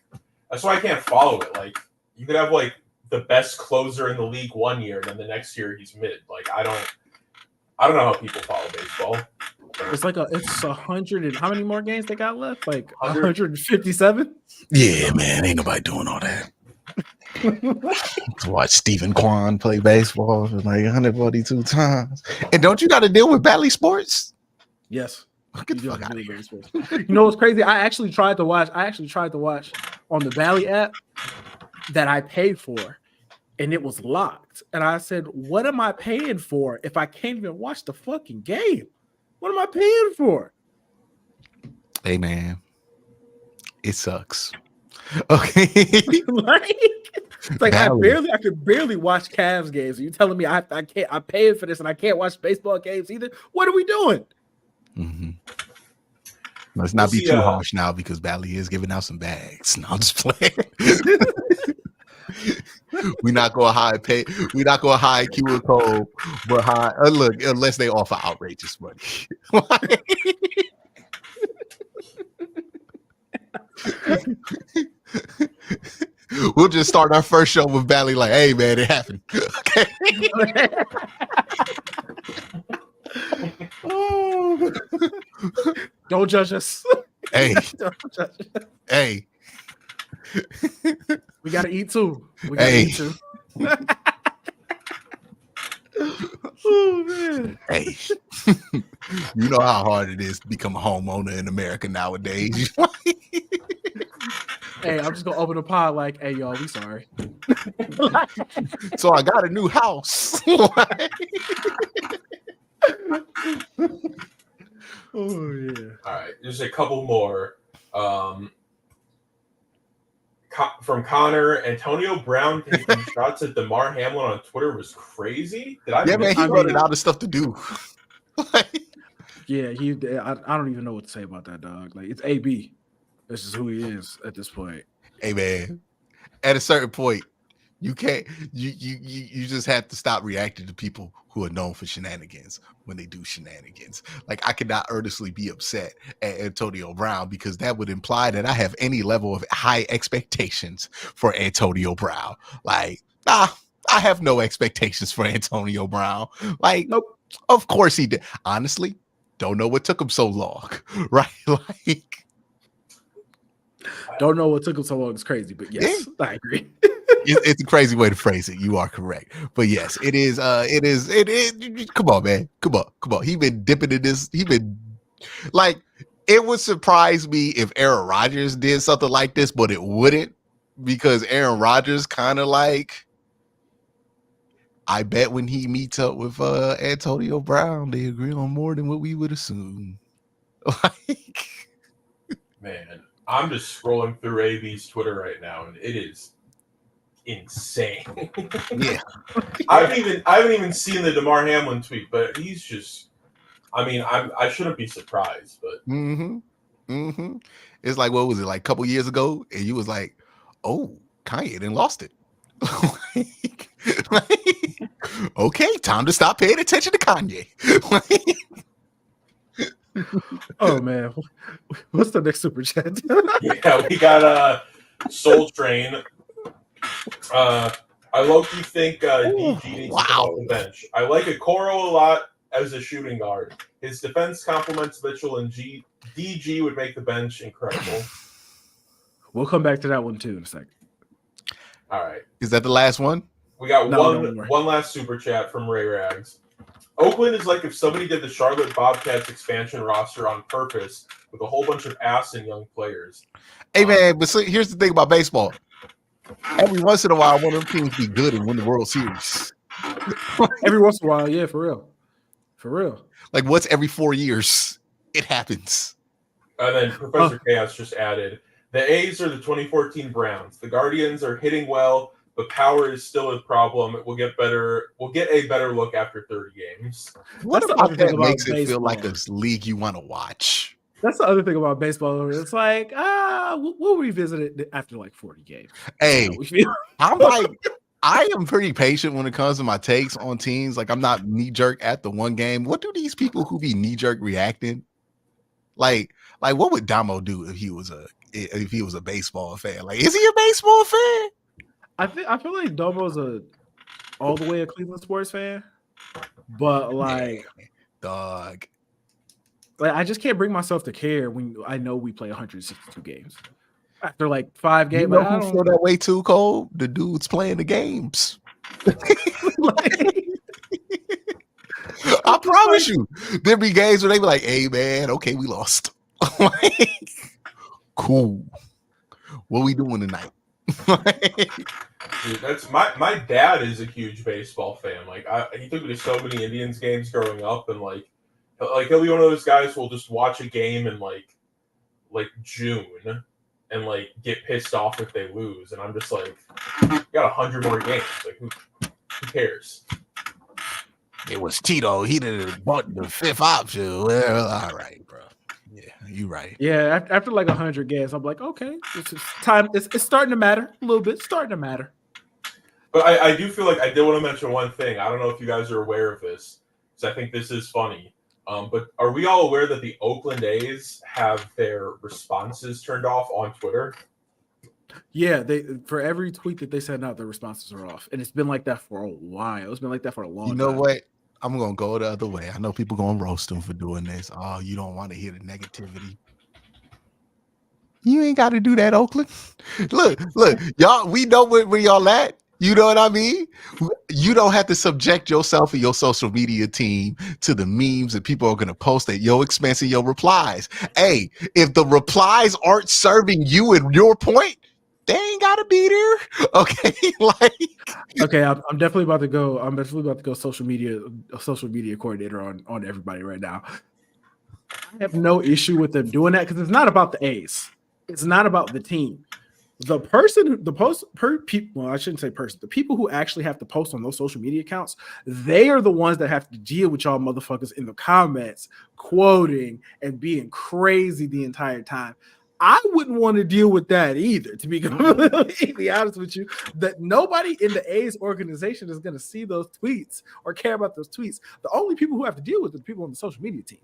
that's why I can't follow it. Like you could have like the best closer in the league one year, and then the next year he's mid. Like I don't know how people follow baseball. It's like it's 100 and how many more games they got left? Like 100. 157. Yeah, man, ain't nobody doing all that. To watch Stephen Kwan play baseball for like 142 times, and don't you got to deal with Bally Sports? Yes. Get the fuck out of here. You know what's crazy? I actually tried to watch on the Valley app that I paid for, and it was locked. And I said, "What am I paying for if I can't even watch the fucking game? What am I paying for?" Hey man, it sucks. Okay, it's like I could barely watch Cavs games. You telling me I can't? I paid for this and I can't watch baseball games either. What are we doing? Mm-hmm. Let's not be too harsh now because Bally is giving out some bags. No, I'm just playing. We're not going high pay. We're not going high Q and Cole, but high. Look, unless they offer outrageous money. We'll just start our first show with Bally like, "Hey man, it happened." Okay. Don't judge us. Hey, Don't judge us. hey, we gotta eat too. We gotta eat too. Oh man. Hey, you know how hard it is to become a homeowner in America nowadays. Hey, I'm just gonna open a pod like, "Hey y'all, we sorry." So I got a new house. Oh yeah. All right, there's a couple more. From Connor, Antonio Brown taking shots at DeMar Hamlin on Twitter was crazy. Yeah, man, he running out of stuff to do. Yeah, I don't even know what to say about that dog. Like it's AB. This is who he is at this point. Hey man, at a certain point, you can't. You just have to stop reacting to people who are known for shenanigans when they do shenanigans. Like I cannot earnestly be upset at Antonio Brown because that would imply that I have any level of high expectations for Antonio Brown. Like, I have no expectations for Antonio Brown. Like, nope. Of course he did. Honestly, don't know what took him so long. Right? Like, don't know what took him so long. It's crazy, but yes, I agree. It's a crazy way to phrase it. You are correct. But yes, it is. It is. Come on, man. Come on. He been dipping in this. He been like, it would surprise me if Aaron Rodgers did something like this, but it wouldn't because Aaron Rodgers kind of like, I bet when he meets up with Antonio Brown, they agree on more than what we would assume. Like, man, I'm just scrolling through AB's Twitter right now, and it is insane. Yeah. I haven't even seen the DeMar Hamlin tweet, but he's just, I mean, I shouldn't be surprised, but it's like, what was it, like a couple years ago, and you was like, "Oh, Kanye then lost it." Okay, time to stop paying attention to Kanye. Oh man, what's the next super chat? Yeah, we got Soul Train. I low-key think DG needs to come off the bench. I like Okoro a lot as a shooting guard. His defense complements Mitchell, and DG would make the bench incredible. We'll come back to that one too in a second. All right. Is that the last one? We got one last super chat from Ray Rags. Oakland is like if somebody did the Charlotte Bobcats expansion roster on purpose with a whole bunch of ass and young players. Hey man, but here's the thing about baseball. Every once in a while, one of them teams be good and win the World Series. Every once in a while, yeah, for real. For real. Like once every 4 years, it happens. And then Professor Chaos just added, the A's are the 2014 Browns. The Guardians are hitting well, but power is still a problem. We'll get a better look after 30 games. What about that makes it feel like a league you want to watch? That's the other thing about baseball. It's like, we'll revisit it after like 40 games. Hey, I'm like, I am pretty patient when it comes to my takes on teams. Like, I'm not knee jerk at the one game. What do these people who be knee jerk reacting? Like what would Damo do if he was a baseball fan? Like, is he a baseball fan? I feel like Domo's all the way a Cleveland sports fan, but like dog. Like I just can't bring myself to care when I know we play 162 games. After like 5 games, You know like, I who feel that way too, Cole? The dudes playing the games. I promise you, there be games where they be like, "Hey man, okay, we lost." Cool. What we doing tonight? Dude, that's my dad is a huge baseball fan. Like he took me to so many Indians games growing up, and like he'll be one of those guys who'll just watch a game in like June and like get pissed off if they lose, and I'm just like, you got 100 more games. Like who cares? It was Tito. He didn't bought the fifth option. Well, all right, bro. Yeah, you right. Yeah, after like 100 games, I'm like, okay, it's time. It's starting to matter a little bit. Starting to matter. But I do feel like I did want to mention one thing. I don't know if you guys are aware of this, because I think this is funny. But are we all aware that the Oakland A's have their responses turned off on Twitter? Yeah, they for every tweet that they send out, their responses are off, and it's been like that for a while. It's been like that for a long time. You know what? I'm gonna go the other way. I know people gonna roast them for doing this. Oh, you don't want to hear the negativity. You ain't got to do that, Oakland. Look, y'all. We know where y'all at. You know what I mean? You don't have to subject yourself and your social media team to the memes that people are going to post at your expense and your replies. Hey, if the replies aren't serving you and your point, they ain't got to be there. Okay, okay, I'm definitely about to go. I'm definitely about to go social media coordinator on everybody right now. I have no issue with them doing that because it's not about the A's. It's not about the team. The people who actually have to post on those social media accounts, they are the ones that have to deal with y'all motherfuckers in the comments, quoting and being crazy the entire time. I wouldn't want to deal with that either, to be completely honest with you. That nobody in the A's organization is going to see those tweets or care about those tweets. The only people who have to deal with it are the people on the social media team.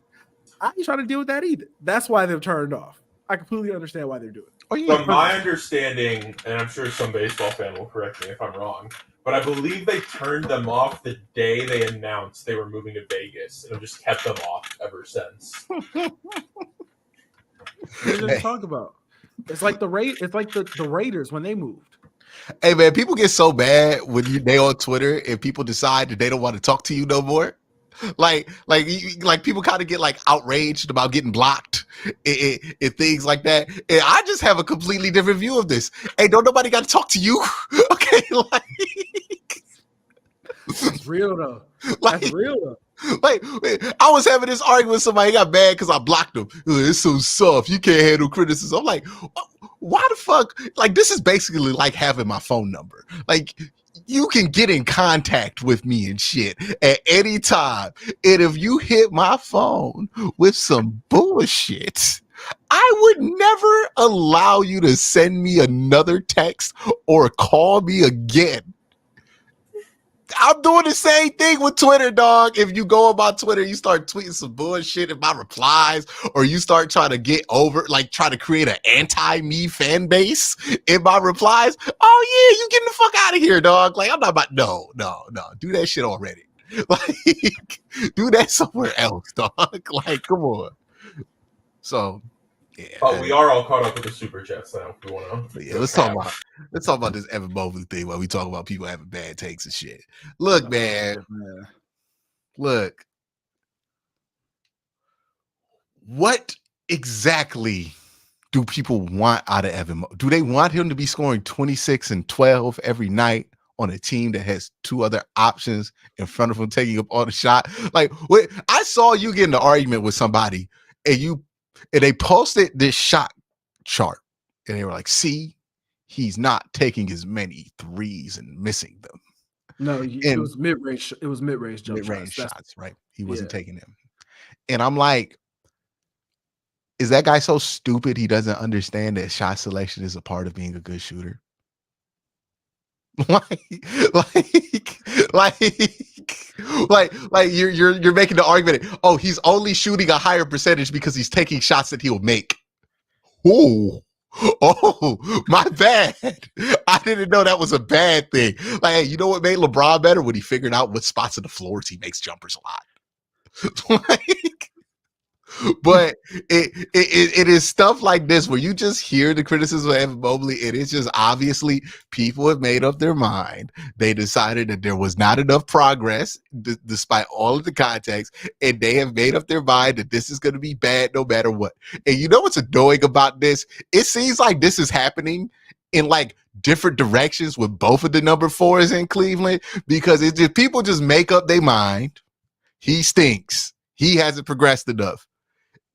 I ain't trying to deal with that either. That's why they're turned off. I completely understand why they're doing it. From my understanding, and I'm sure some baseball fan will correct me if I'm wrong, but I believe they turned them off the day they announced they were moving to Vegas, and have just kept them off ever since. What did they talk about? It's like the Raiders when they moved. Hey man, people get so bad when they on Twitter and people decide that they don't want to talk to you no more. Like people kind of get like outraged about getting blocked and things like that. And I just have a completely different view of this. Hey, don't nobody got to talk to you. Okay, like it's real though. That's real though. Like I was having this argument with somebody, got mad because I blocked them. It's so soft. You can't handle criticism. I'm like, why the fuck? Like, this is basically like having my phone number. Like, you can get in contact with me and shit at any time. And if you hit my phone with some bullshit, I would never allow you to send me another text or call me again. I'm doing the same thing with Twitter, dog. If you go on my Twitter, you start tweeting some bullshit in my replies, or you start trying to get over, like try to create an anti-me fan base in my replies. Oh yeah, you getting the fuck out of here, dog. Like I'm not about no. Do that shit already. Like do that somewhere else, dog. Like come on. So yeah. Oh, we are all caught up with the super chats now. If we want to. Yeah, let's talk about this Evan Mobley thing while we talk about people having bad takes and shit. Look, man. Look. What exactly do people want out of Evan Mobley? Do they want him to be scoring 26 and 12 every night on a team that has two other options in front of him taking up all the shot? Like, I saw you get in an argument with somebody and they posted this shot chart and they were like, see, he's not taking as many threes and missing them. No, it was mid-range. It was mid-range shots, right? He wasn't taking them. And I'm like, is that guy so stupid he doesn't understand that shot selection is a part of being a good shooter? Like you're making the argument. Oh, he's only shooting a higher percentage because he's taking shots that he'll make. Oh, Oh, my bad. I didn't know that was a bad thing. Like, hey, you know what made LeBron better? When he figured out what spots of the floors he makes jumpers a lot. Like, but it is stuff like this where you just hear the criticism of Evan Mobley, and it's just obviously people have made up their mind. They decided that there was not enough progress despite all of the context, and they have made up their mind that this is going to be bad no matter what. And you know what's annoying about this? It seems like this is happening in like different directions with both of the number 4s in Cleveland, because it's just people just make up their mind. He stinks. He hasn't progressed enough.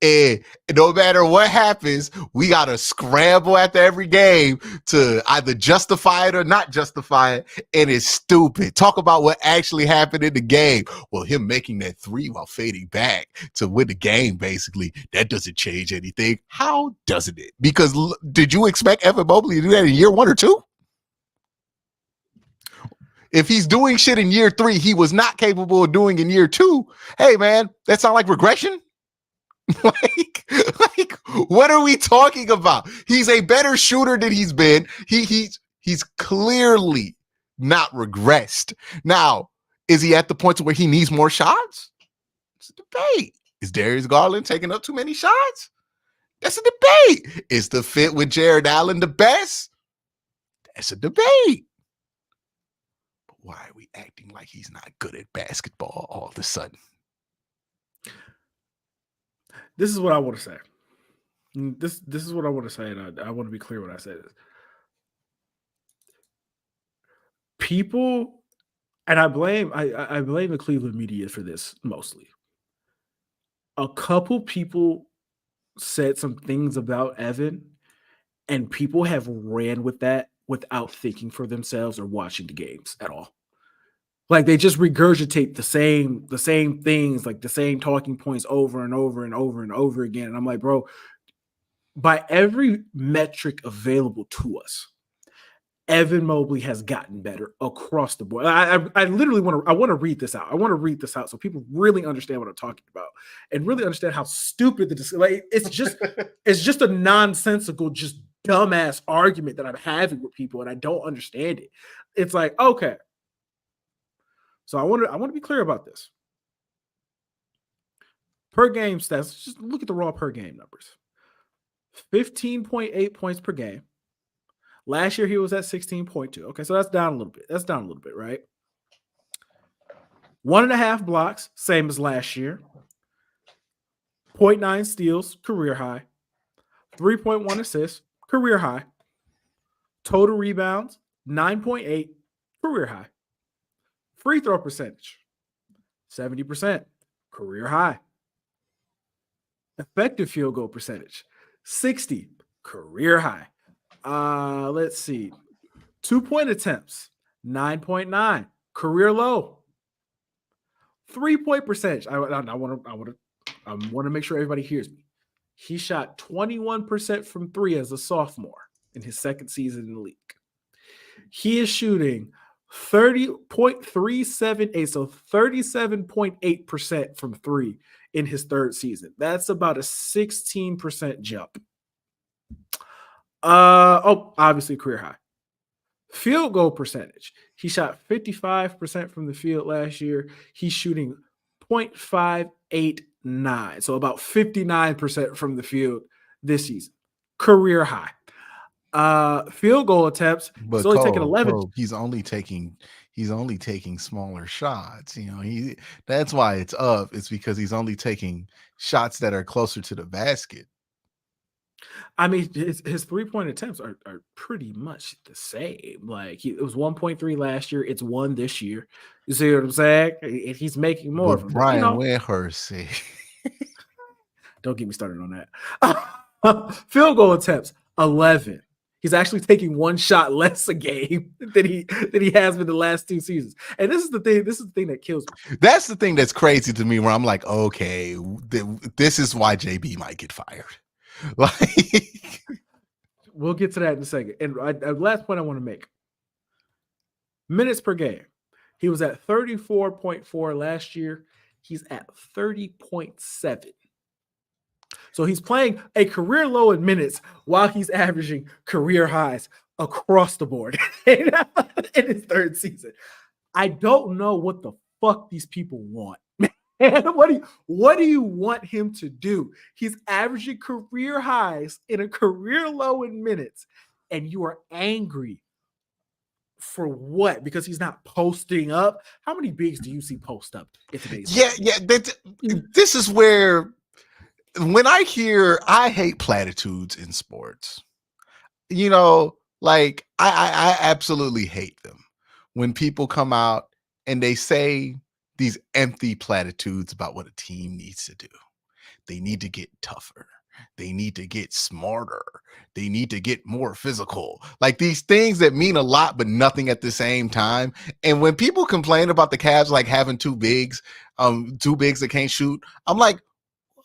And no matter what happens, we got to scramble after every game to either justify it or not justify it. And it's stupid. Talk about what actually happened in the game. Well, him making that 3 while fading back to win the game, basically, that doesn't change anything. How doesn't it? Because did you expect Evan Mobley to do that in year 1 or 2? If he's doing shit in year 3 he was not capable of doing in year 2, hey, man, that sound like regression? like what are we talking about? He's a better shooter than he's been. He's clearly not regressed. Now, is he at the point to where he needs more shots? It's a debate. Is Darius Garland taking up too many shots? That's a debate. Is the fit with Jared Allen the best? That's a debate. But why are we acting like he's not good at basketball all of a sudden? This is what I want to say. This is what I want to say, and I want to be clear when I say this. People, and I blame the Cleveland media for this mostly. A couple people said some things about Evan, and people have ran with that without thinking for themselves or watching the games at all. Like they just regurgitate the same things, like the same talking points over and over and over and over again. And I'm like, bro, by every metric available to us, Evan Mobley has gotten better across the board. I literally want to read this out. I want to read this out so people really understand what I'm talking about and really understand how stupid it's just a nonsensical, just dumbass argument that I'm having with people, and I don't understand it. It's like, okay. So I want to be clear about this. Per game stats, just look at the raw per game numbers. 15.8 points per game. Last year he was at 16.2. Okay, so that's down a little bit. Right? 1.5 blocks, same as last year. 0.9 steals, career high. 3.1 assists, career high. Total rebounds, 9.8, career high. Free throw percentage, 70%, career high. Effective field goal percentage, 60, career high. Let's see. 2-point attempts, 9.9, career low. 3-point percentage. I want to make sure everybody hears me. He shot 21% from 3 as a sophomore in his second season in the league. He is shooting 30.378, so 37.8% from 3 in his third season. That's about a 16% jump. Obviously career high. Field goal percentage. He shot 55% from the field last year. He's shooting 0.589, so about 59% from the field this season. Career high. Field goal attempts. But he's only taking 11. He's only taking smaller shots. You know, that's why it's up. It's because he's only taking shots that are closer to the basket. I mean, his 3-point attempts are pretty much the same. Like it was 1.3 last year. It's 1 this year. You see what I'm saying? He's making more of them. Brian Windhurst. Don't get me started on that. Field goal attempts, 11. He's actually taking 1 shot less a game than he has been the last 2 seasons. And this is the thing that kills me. That's the thing that's crazy to me, where I'm like, okay, this is why JB might get fired. Like, we'll get to that in a second. And last point I want to make. Minutes per game. He was at 34.4 last year. He's at 30.7. So he's playing a career low in minutes while he's averaging career highs across the board in his third season. I don't know what the fuck these people want. Man, what do you want him to do? He's averaging career highs in a career low in minutes, and you are angry for what? Because he's not posting up. How many bigs do you see post up in today's Yeah. This is where when I hate platitudes in sports. You know, like I absolutely hate them when people come out and they say these empty platitudes about what a team needs to do. They need to get tougher. They need to get smarter. They need to get more physical. Like these things that mean a lot, but nothing at the same time. And when people complain about the Cavs like having two bigs that can't shoot, I'm like,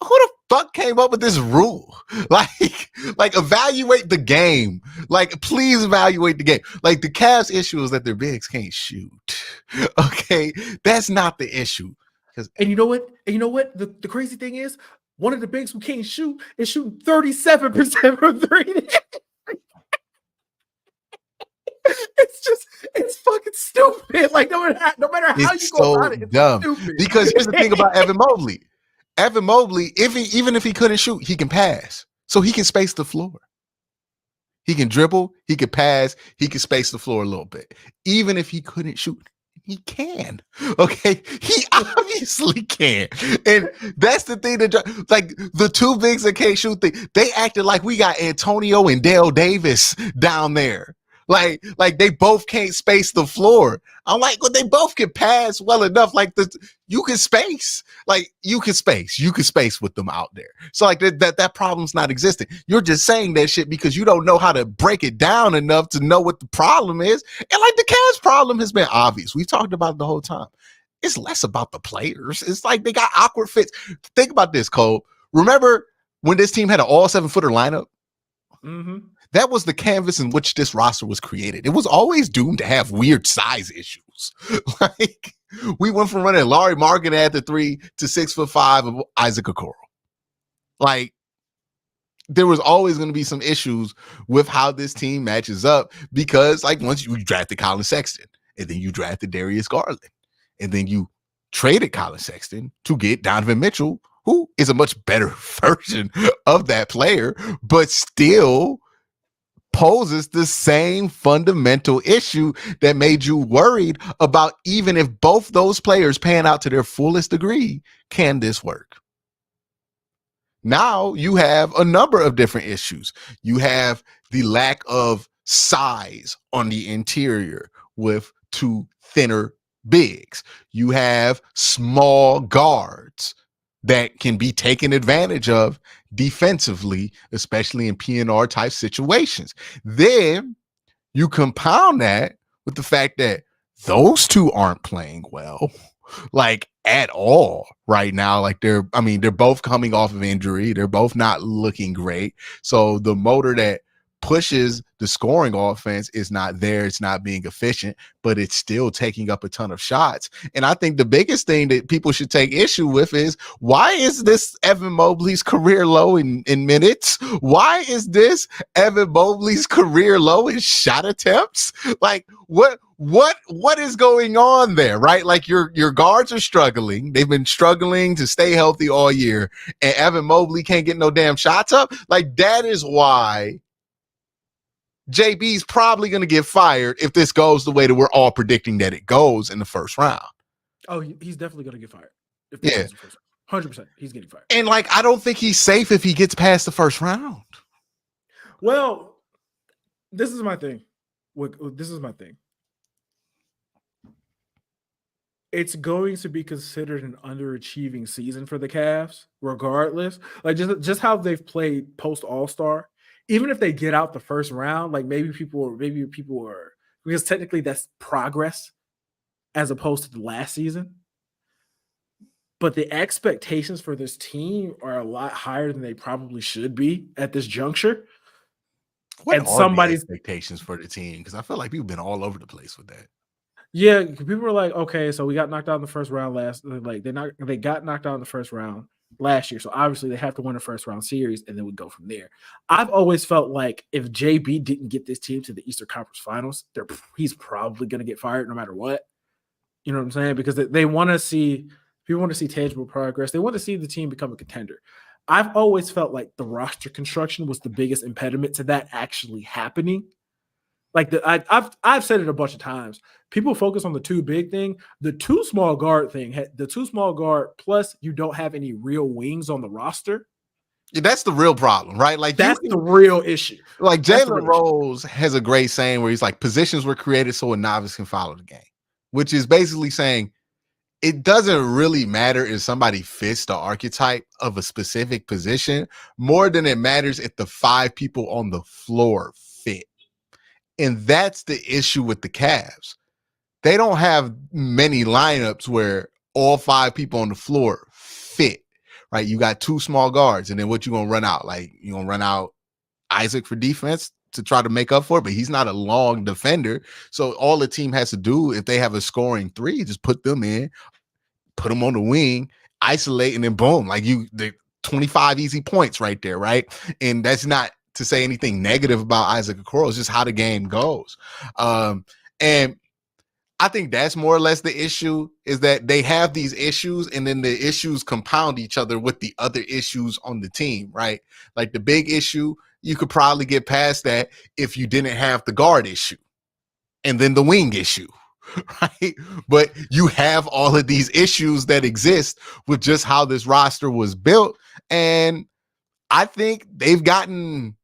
who the fuck came up with this rule? Like evaluate the game. Like, please evaluate the game. Like the Cavs issue is that their bigs can't shoot. Okay, that's not the issue. And you know what? The crazy thing is, one of the bigs who can't shoot is shooting 37% from three. It's fucking stupid. Like no matter how you go about it, it's dumb. Stupid. Because here's the thing about Evan Mobley. Evan Mobley, even if he couldn't shoot, he can pass. So he can space the floor. He can dribble, he can pass, he can space the floor a little bit. Even if he couldn't shoot, he can. Okay, he obviously can. And that's the thing that, like, the two bigs that can't shoot, they acted like we got Antonio and Dale Davis down there. Like they both can't space the floor. I'm like, well, they both can pass well enough. Like you can space. Like you can space with them out there. So like that problem's not existing. You're just saying that shit because you don't know how to break it down enough to know what the problem is. And like the Cavs problem has been obvious. We've talked about it the whole time. It's less about the players. It's like they got awkward fits. Think about this, Cole. Remember when this team had an all 7-footer lineup? Mm-hmm. That was the canvas in which this roster was created. It was always doomed to have weird size issues. Like we went from running Larry Markin at the 3 to 6'5" of Isaac Okoro. Like there was always going to be some issues with how this team matches up because like once you drafted Colin Sexton and then you drafted Darius Garland and then you traded Colin Sexton to get Donovan Mitchell, who is a much better version of that player, but still poses the same fundamental issue that made you worried about even if both those players pan out to their fullest degree, can this work? Now you have a number of different issues. You have the lack of size on the interior with two thinner bigs. You have small guards that can be taken advantage of defensively, especially in PNR type situations. Then you compound that with the fact that those two aren't playing well, like at all right now. Like they're both coming off of injury. They're both not looking great. So the motor that pushes the scoring offense is not there. It's not being efficient, but it's still taking up a ton of shots. And I think the biggest thing that people should take issue with is, why is this Evan Mobley's career low in minutes? Why is this Evan Mobley's career low in shot attempts? Like what is going on there, right? Like your guards are struggling. They've been struggling to stay healthy all year, and Evan Mobley can't get no damn shots up. Like that is why JB's probably going to get fired if this goes the way that we're all predicting that it goes in the first round. Oh, he's definitely going to get fired. Yeah. 100%. He's getting fired. And like, I don't think he's safe if he gets past the first round. Well, this is my thing. It's going to be considered an underachieving season for the Cavs, regardless. Like just how they've played post All-Star. Even if they get out the first round, like maybe people are, because technically that's progress as opposed to the last season. But the expectations for this team are a lot higher than they probably should be at this juncture. What are somebody's expectations for the team? Because I feel like people have been all over the place with that. Yeah, people were like, okay, so we got knocked out in the first round they got knocked out in the first round last year. So obviously they have to win a first round series and then we go from there. I've always felt like if JB didn't get this team to the Eastern Conference Finals, he's probably going to get fired no matter what. You know what I'm saying? Because they want to see, people want to see tangible progress. They want to see the team become a contender. I've always felt like the roster construction was the biggest impediment to that actually happening. Like I've said it a bunch of times. People focus on the too big thing. The too small guard thing, the too small guard, plus you don't have any real wings on the roster. Yeah, that's the real problem, right? Like that's the real issue. Like Jalen Rose has a great saying where he's like, positions were created so a novice can follow the game, which is basically saying it doesn't really matter if somebody fits the archetype of a specific position more than it matters if the 5 people on the floor fit. And that's the issue with the Cavs. They don't have many lineups where all 5 people on the floor fit, right? You got 2 small guards, and then what you going to run out? Like, you're going to run out Isaac for defense to try to make up for it, but he's not a long defender. So all the team has to do, if they have a scoring 3, just put them in, put them on the wing, isolate, and then boom, like the 25 easy points right there, right? And that's not to say anything negative about Isaac Okoro. It's just how the game goes. And I think that's more or less the issue, is that they have these issues and then the issues compound each other with the other issues on the team, right? Like the big issue, you could probably get past that if you didn't have the guard issue and then the wing issue, right? But you have all of these issues that exist with just how this roster was built. And I think they've gotten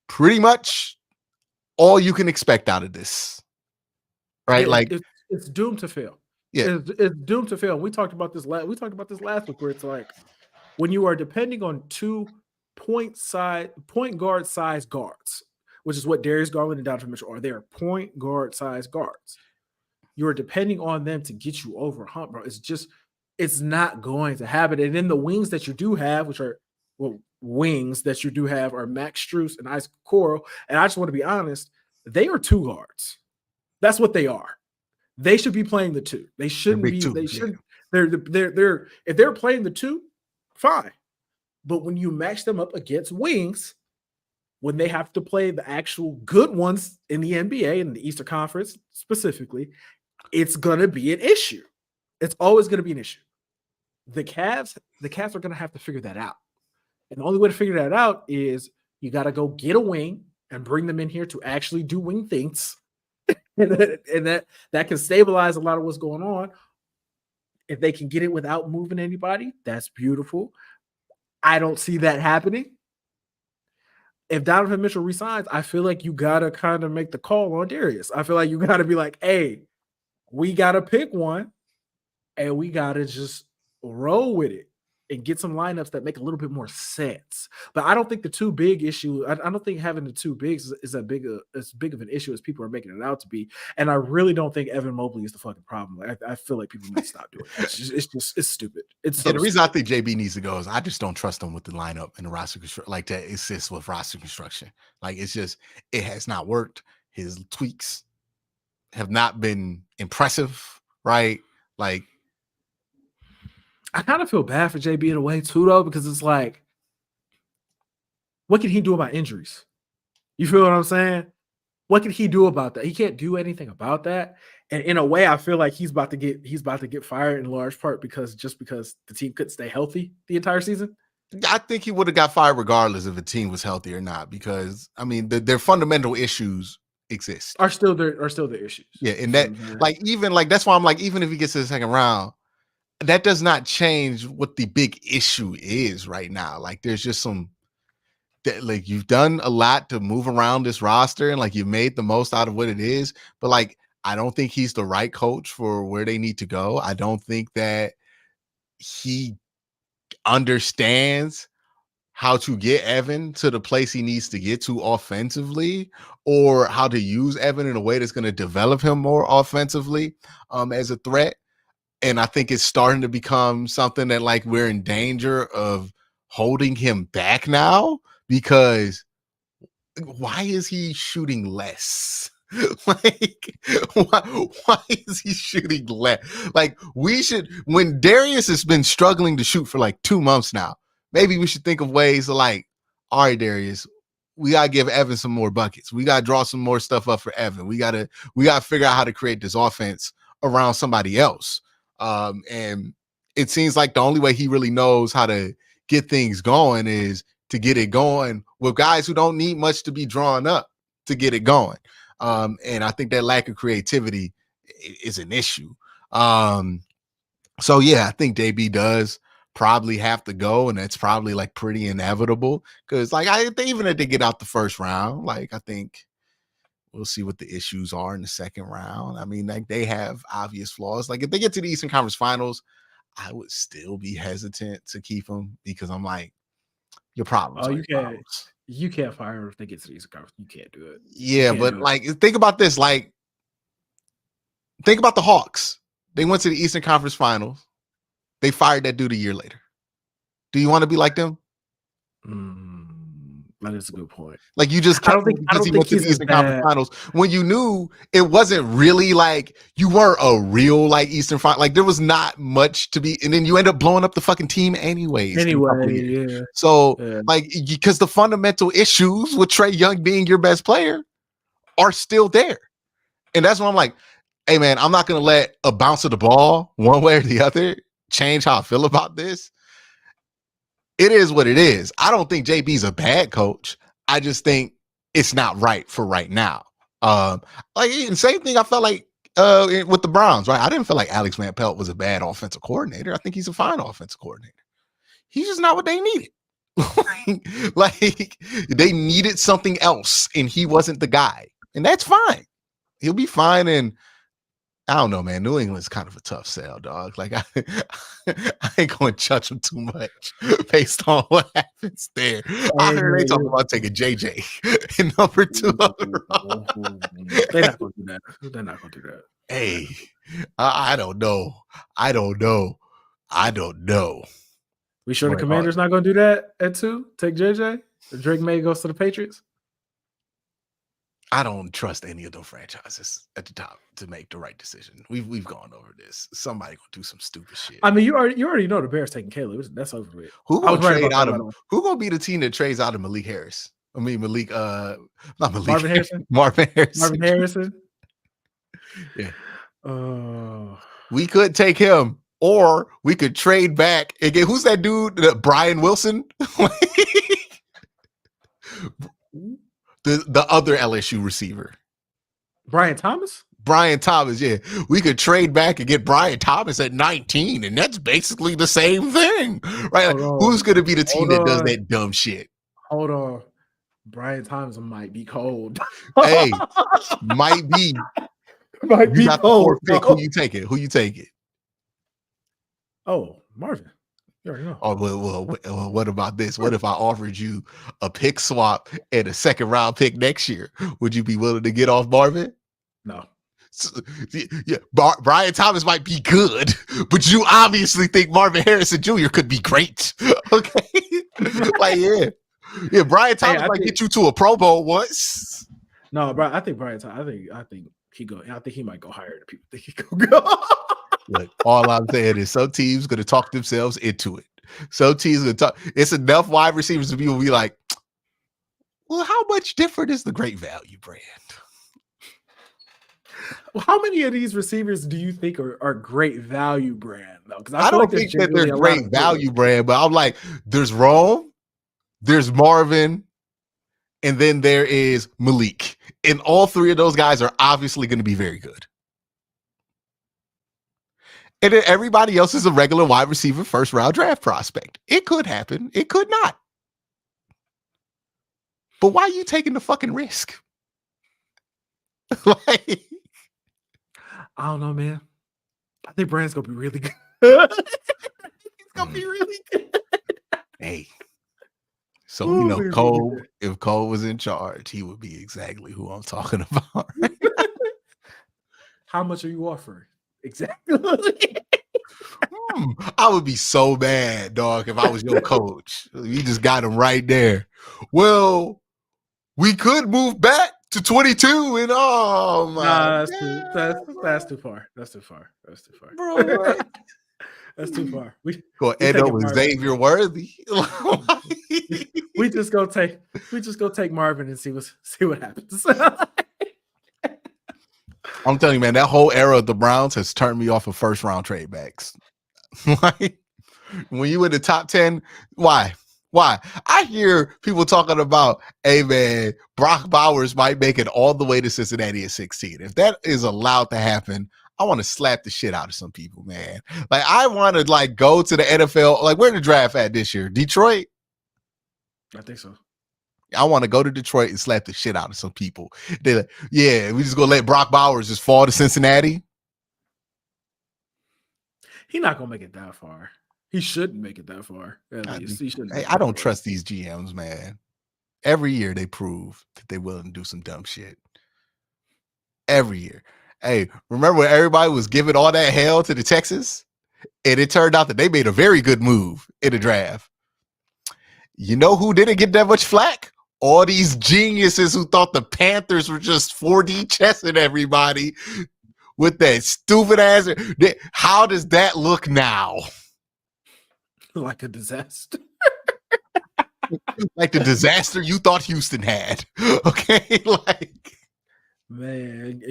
pretty much all you can expect out of this, right? It's doomed to fail. Yeah, it's doomed to fail. We talked about this last week, where it's like when you are depending on 2 point guard size guards, which is what Darius Garland and Donovan Mitchell are. They are point guard size guards. You're depending on them to get you over a hump, bro. It's not going to happen. And then the wings that you do have, which are wings that you do have, are Max Strus and Isaac Okoro. And I just want to be honest, they are 2 guards. That's what they are. They should be playing the 2. They shouldn't be. They shouldn't. They're if they're playing the 2, fine. But when you match them up against wings, when they have to play the actual good ones in the NBA and the Eastern Conference specifically, it's gonna be an issue. It's always gonna be an issue. The Cavs are gonna have to figure that out. And the only way to figure that out is you got to go get a wing and bring them in here to actually do wing things. and that can stabilize a lot of what's going on. If they can get it without moving anybody, that's beautiful. I don't see that happening. If Donovan Mitchell resigns, I feel like you got to kind of make the call on Darius. I feel like you got to be like, hey, we got to pick one and we got to just roll with it and get some lineups that make a little bit more sense. But I don't think the 2 big issue, I don't think having the 2 bigs is as big of an issue as people are making it out to be. And I really don't think Evan Mobley is the fucking problem. I feel like people need to stop doing it. It's stupid. It's so the reason I think JB needs to go is I just don't trust him with the lineup and the roster construction, like to assist with roster construction. Like it has not worked. His tweaks have not been impressive, right? Like, I kind of feel bad for JB in a way too, though, because it's like, what can he do about injuries? You feel what I'm saying? What can he do about that? He can't do anything about that. And in a way, I feel like he's about to get fired in large part because the team couldn't stay healthy the entire season. I think he would have got fired regardless if the team was healthy or not, because I mean their fundamental issues exist. Are still the issues. Yeah, and that that's why I'm like, even if he gets to the second round, that does not change what the big issue is right now. Like there's just like you've done a lot to move around this roster and like you made the most out of what it is, but like I don't think he's the right coach for where they need to go. I don't think that he understands how to get Evan to the place he needs to get to offensively, or how to use Evan in a way that's going to develop him more offensively as a threat. And I think it's starting to become something that like we're in danger of holding him back now, because why is he shooting less? Like, why is he shooting left? Like, when Darius has been struggling to shoot for like 2 months now, maybe we should think of ways to like, all right, Darius, we gotta give Evan some more buckets. We gotta draw some more stuff up for Evan. We gotta figure out how to create this offense around somebody else. And it seems like the only way he really knows how to get things going is to get it going with guys who don't need much to be drawn up to get it going. And I think that lack of creativity is an issue. So yeah, I think JB does probably have to go, and that's probably like pretty inevitable because like even if they get out the first round, like I think we'll see what the issues are in the second round. I mean, like they have obvious flaws. Like if they get to the Eastern Conference Finals, I would still be hesitant to keep them because I'm like, your problems. You can't fire them if they get to the Eastern Conference. You can't do it. Yeah, but like think about this. Like think about the Hawks. They went to the Eastern Conference Finals. They fired that dude a year later. Do you want to be like them? That is a good point. Like you just I don't think he went to the Eastern Conference Finals when you knew it wasn't really like you weren't a real like Eastern Final. Like there was not much to be, and then you end up blowing up the fucking team anyways. Yeah. So like because the fundamental issues with Trae Young being your best player are still there, and that's why I'm like, hey man, I'm not gonna let a bounce of the ball one way or the other change how I feel about this. It is what it is. I don't think JB's a bad coach. I just think it's not right for right now. Like same thing I felt like with the Browns, right? I didn't feel like Alex Van Pelt was a bad offensive coordinator. I think he's a fine offensive coordinator. He's just not what they needed. Like they needed something else, and he wasn't the guy. And that's fine. He'll be fine. And I don't know, man. New England's kind of a tough sell, dog. Like I ain't going to judge them too much based on what happens there. I heard they talking about taking JJ in number 2. They're not going to do that. They're not going to do that. Hey, I don't know. I don't know. We sure the Commanders not going to do that at 2? Take JJ? Drake May goes to the Patriots? I don't trust any of those franchises at the top to make the right decision. We've gone over this. Somebody gonna do some stupid shit. I mean, you already know the Bears taking Caleb. That's over with. Who gonna be the team that trades out of Malik Harris? I mean Malik, not Malik. Marvin Harrison. Marvin Harrison. Yeah. Oh. We could take him, or we could trade back and get who's that dude? Brian Wilson. The other LSU receiver. Brian Thomas, yeah. We could trade back and get Brian Thomas at 19, and that's basically the same thing, right? Like, who's going to be the team that does that dumb shit? Hold on. Brian Thomas might be cold. Hey, might be. Might be cold. Who you take it? Oh, Marvin. You already know. Oh, well, what about this? What if I offered you a pick swap and a second round pick next year? Would you be willing to get off Marvin? No. So, yeah, Brian Thomas might be good, but you obviously think Marvin Harrison Jr. could be great. Okay. Like, yeah. Brian Thomas might get you to a Pro Bowl once. No, bro. I think Brian Thomas. I think he might go higher than people think he could go. Look, all I'm saying is some teams going to talk themselves into it. Some teams going to talk. It's enough wide receivers to people be like, well, how much different is the great value brand? Well, how many of these receivers do you think are great value brand though? Because I don't think that they're great value brand, but I'm like, there's Rome, there's Marvin, and then there is Malik. And all three of those guys are obviously going to be very good. And then everybody else is a regular wide receiver first round draft prospect. It could happen. It could not. But why are you taking the fucking risk? Like, I don't know, man. I think Brand's going to be really good. He's going to be really good. Hey. So, Cole, if Cole was in charge, he would be exactly who I'm talking about. How much are you offering? Exactly. I would be so mad, dog, if I was your coach. You just got him right there. Well, we could move back to 22 and oh my. Nah, that's too far. That's too far. Bro, like, That's too far. We end up taking with Marvin. Xavier Worthy. we just go take Marvin and see what happens. I'm telling you, man, that whole era of the Browns has turned me off of first round trade backs. Like, when you in the top 10, why? I hear people talking about, hey man, Brock Bowers might make it all the way to Cincinnati at 16. If that is allowed to happen, I want to slap the shit out of some people, man. Like, I want to like go to the NFL. Like, where the draft at this year? Detroit? I think so. I want to go to Detroit and slap the shit out of some people. They're like, yeah, we just gonna let Brock Bowers just fall to Cincinnati. He's not gonna make it that far. He shouldn't make it that far. At least. He shouldn't. Hey, I don't trust these GMs, man. Every year they prove that they're willing to do some dumb shit. Every year. Hey, remember when everybody was giving all that hell to the Texans? And it turned out that they made a very good move in the draft. You know who didn't get that much flack? All these geniuses who thought the Panthers were just 4D chessing everybody with that stupid ass. How does that look now? Like a disaster. Like the disaster you thought Houston had. Okay? Like, man,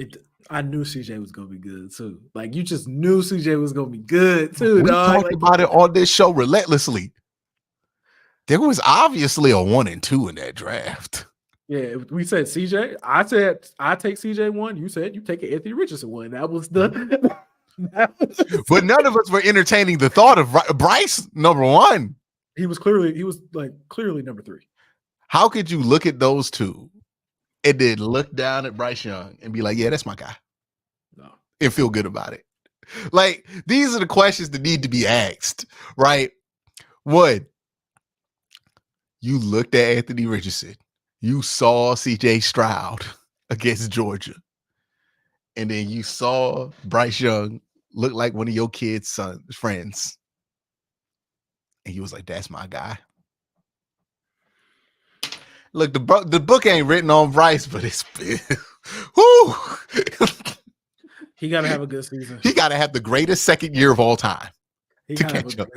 I knew CJ was gonna be good too. Like, you just knew CJ was gonna be good too. We dog. talked about it on this show relentlessly. There was obviously a 1 and 2 in that draft. Yeah, we said CJ. I said I take CJ 1. You said you take an Anthony Richardson 1. That was the. But none of us were entertaining the thought of Bryce number 1. He was clearly number 3. How could you look at those two and then look down at Bryce Young and be like, yeah, that's my guy? No. And feel good about it. Like, these are the questions that need to be asked, right? One, you looked at Anthony Richardson. You saw CJ Stroud against Georgia. And then you saw Bryce Young look like one of your kids' friends. And he was like, that's my guy. Look, the book ain't written on Bryce, but it's whoo. He got to have a good season. He got to have the greatest second year of all time. He to got catch to up.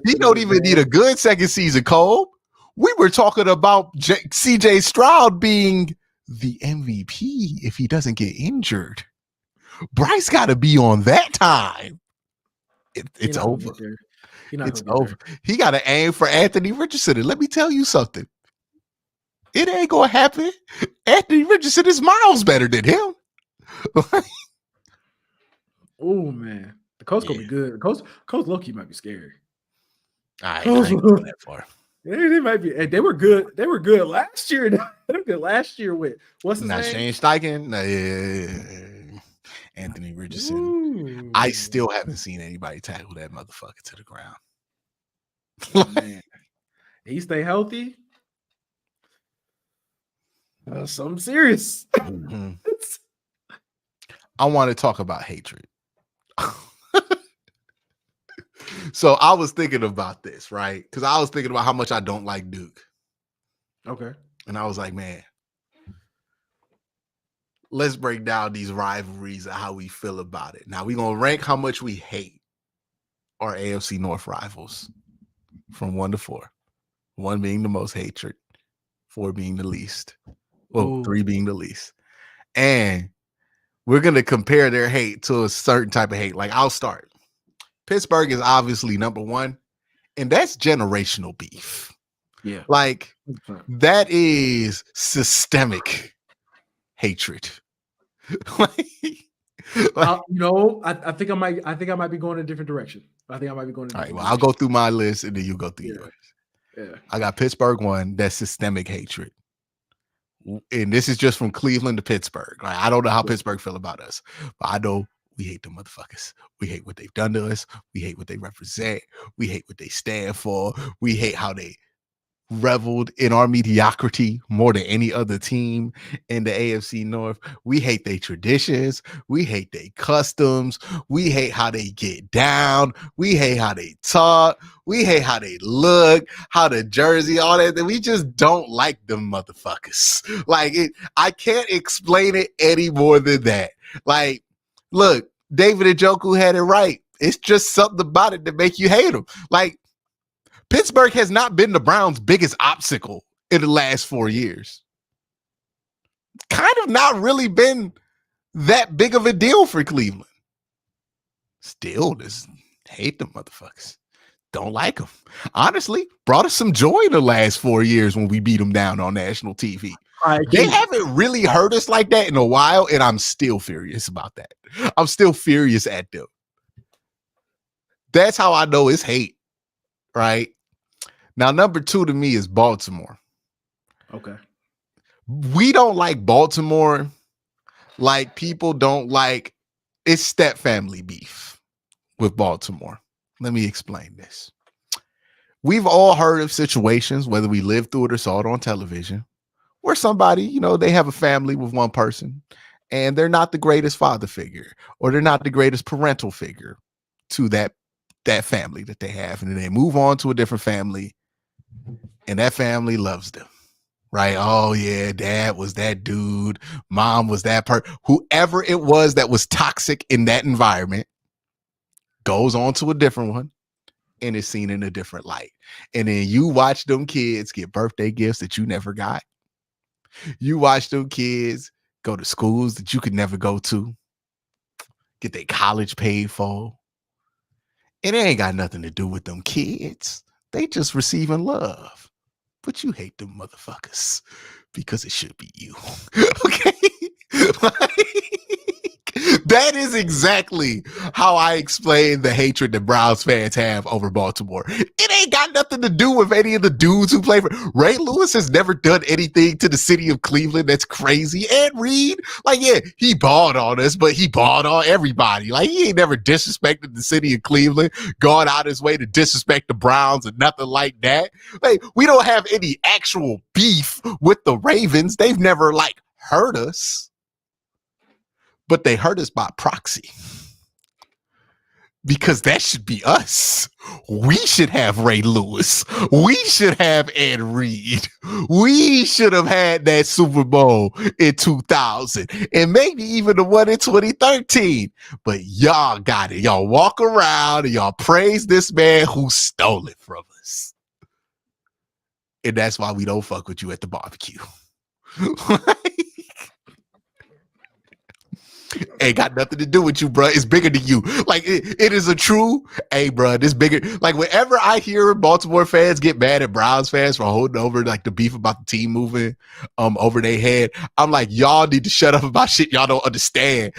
he don't even need a good second season, Cole. We were talking about CJ Stroud being the MVP if he doesn't get injured. Bryce got to be on that time. It's over. It's over. He got to aim for Anthony Richardson. And let me tell you something. It ain't going to happen. Anthony Richardson is miles better than him. Oh, man. The coach going to be good. Coach Loki might be scary. I ain't going that far. They might be. They were good. They were good last year. They were good last year with what's his name? Shane Steichen. Anthony Richardson. Ooh. I still haven't seen anybody tackle that motherfucker to the ground. Man, he stay healthy. Something serious. Mm-hmm. I want to talk about hatred. So I was thinking about this, right? Because I was thinking about how much I don't like Duke. Okay. And I was like, man, let's break down these rivalries and how we feel about it. Now we're going to rank how much we hate our AFC North rivals from 1 to 4. 1 being the most hatred, 4 being the least. Well, 3 being the least. And we're going to compare their hate to a certain type of hate. Like, I'll start. Pittsburgh is obviously number 1, and that's generational beef. Yeah. Like, that is systemic hatred. I think I might be going in a different direction. All right, well, I'll go through my list and then you go through yours. Yeah. I got Pittsburgh 1, that's systemic hatred. And this is just from Cleveland to Pittsburgh. Like, I don't know how Pittsburgh feel about us, but I know we hate them motherfuckers. We hate what they've done to us. We hate what they represent. We hate what they stand for. We hate how they reveled in our mediocrity more than any other team in the AFC North. We hate their traditions. We hate their customs. We hate how they get down. We hate how they talk. We hate how they look, how the jersey, all that. We just don't like them motherfuckers. Like, I can't explain it any more than that. Like, look, David Njoku had it right. It's just something about it that make you hate them. Like, Pittsburgh has not been the Browns' biggest obstacle in the last 4 years. Kind of not really been that big of a deal for Cleveland. Still, just hate them motherfuckers. Don't like them. Honestly, brought us some joy in the last 4 years when we beat them down on national TV. They haven't really hurt us like that in a while, and I'm still furious about that. I'm still furious at them. That's how I know it's hate, right? Now, number 2 to me is Baltimore. Okay. We don't like Baltimore like people don't like, it's step family beef with Baltimore. Let me explain this. We've all heard of situations, whether we lived through it or saw it on television, where somebody, they have a family with one person and they're not the greatest father figure or they're not the greatest parental figure to that family that they have. And then they move on to a different family and that family loves them, right? Oh yeah, dad was that dude. Mom was that whoever it was that was toxic in that environment goes on to a different one and is seen in a different light. And then you watch them kids get birthday gifts that you never got. You watch them kids go to schools that you could never go to, get their college paid for. And it ain't got nothing to do with them kids. They just receiving love. But you hate them motherfuckers because it should be you. Okay? That is exactly how I explain the hatred that Browns fans have over Baltimore. It ain't got nothing to do with any of the dudes who play for Ray Lewis has never done anything to the city of Cleveland that's crazy. Ed Reed, he balled on us, but he balled on everybody. He ain't never disrespected the city of Cleveland, gone out his way to disrespect the Browns and nothing like that. We don't have any actual beef with the Ravens. They've never hurt us. But they hurt us by proxy because that should be us. We should have Ray Lewis. We should have Ed Reed. We should have had that Super Bowl in 2000 and maybe even the one in 2013. But y'all got it. Y'all walk around and y'all praise this man who stole it from us. And that's why we don't fuck with you at the barbecue. Ain't got nothing to do with you, bro. It's bigger than you. It is a true, hey, bro, this bigger. Whenever I hear Baltimore fans get mad at Browns fans for holding over the beef about the team moving over their head, I'm like, y'all need to shut up about shit y'all don't understand.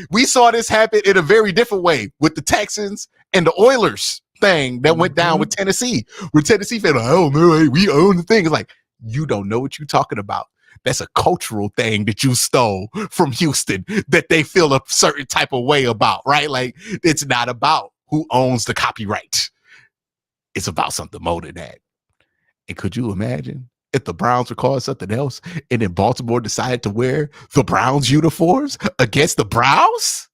We saw this happen in a very different way with the Texans and the Oilers thing that went down with Tennessee. Where Tennessee fans, oh no, we own the thing. It's you don't know what you're talking about. That's a cultural thing that you stole from Houston that they feel a certain type of way about, right? It's not about who owns the copyright. It's about something more than that. And could you imagine if the Browns were called something else and then Baltimore decided to wear the Browns uniforms against the Browns?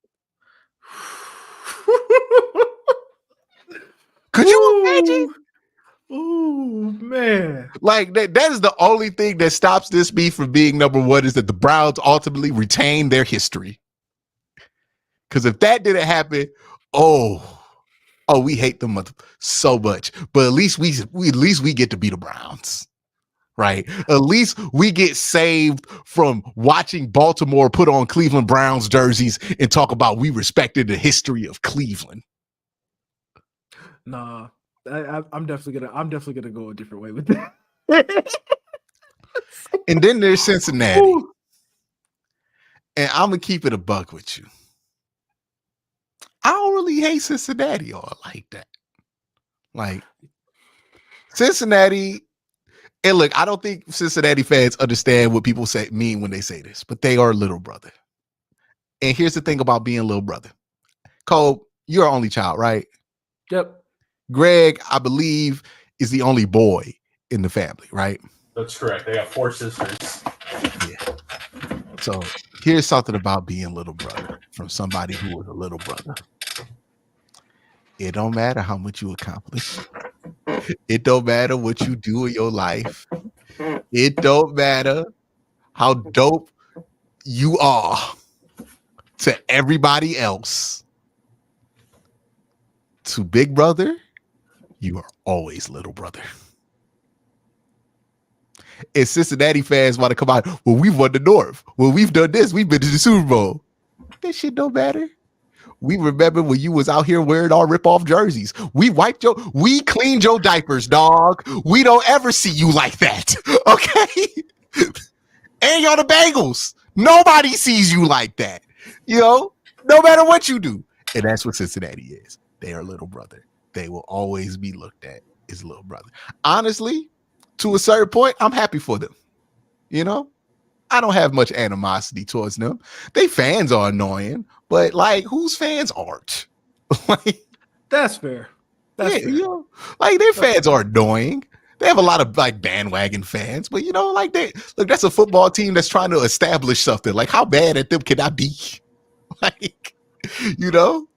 Could you imagine? Oh man. That is the only thing that stops this beef from being number one is that the Browns ultimately retain their history. Because if that didn't happen, we hate them so much. But at least we get to be the Browns. Right? At least we get saved from watching Baltimore put on Cleveland Browns jerseys and talk about we respected the history of Cleveland. Nah. I'm definitely gonna go a different way with that. And then there's Cincinnati. Ooh. And I'm gonna keep it a buck with you. I don't really hate Cincinnati all like that. Cincinnati, and look, I don't think Cincinnati fans understand what people mean when they say this, but they are little brother. And here's the thing about being little brother. Cole, you're our only child, right? Yep. Greg, I believe, is the only boy in the family, right? That's correct. They got 4 sisters. Yeah. So here's something about being little brother from somebody who was a little brother. It don't matter how much you accomplish. It don't matter what you do in your life. It don't matter how dope you are to everybody else. To big brother, you are always little brother. And Cincinnati fans want to come out, well, we've won the North. Well, we've done this. We've been to the Super Bowl. That shit don't matter. We remember when you was out here wearing our rip-off jerseys. We cleaned your diapers, dog. We don't ever see you like that. Okay? And you're the Bengals. Nobody sees you like that. You know, no matter what you do. And that's what Cincinnati is. They are little brother. They will always be looked at as little brother. Honestly, to a certain point, I'm happy for them. You know? I don't have much animosity towards them. They fans are annoying, but like, whose fans aren't? Like, that's fair. That's fair. You know, like their fans are annoying. They have a lot of like bandwagon fans, but you know, like that's a football team that's trying to establish something. Like, how bad at them can I be? Like, you know,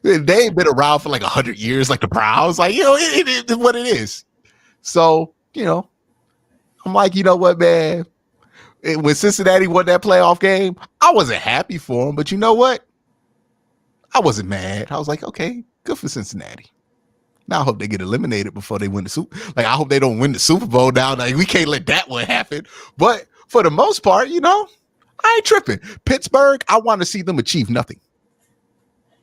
they ain't been around for like 100 years, like the Browns. Like, you know, it is what it is. So, you know, I'm like, you know what, man? When Cincinnati won that playoff game, I wasn't happy for them, but you know what? I wasn't mad. I was like, okay, good for Cincinnati. Now I hope they get eliminated before they win the Super. Like, I hope they don't win the Super Bowl now. Like, we can't let that one happen. But for the most part, you know, I ain't tripping. Pittsburgh, I want to see them achieve nothing.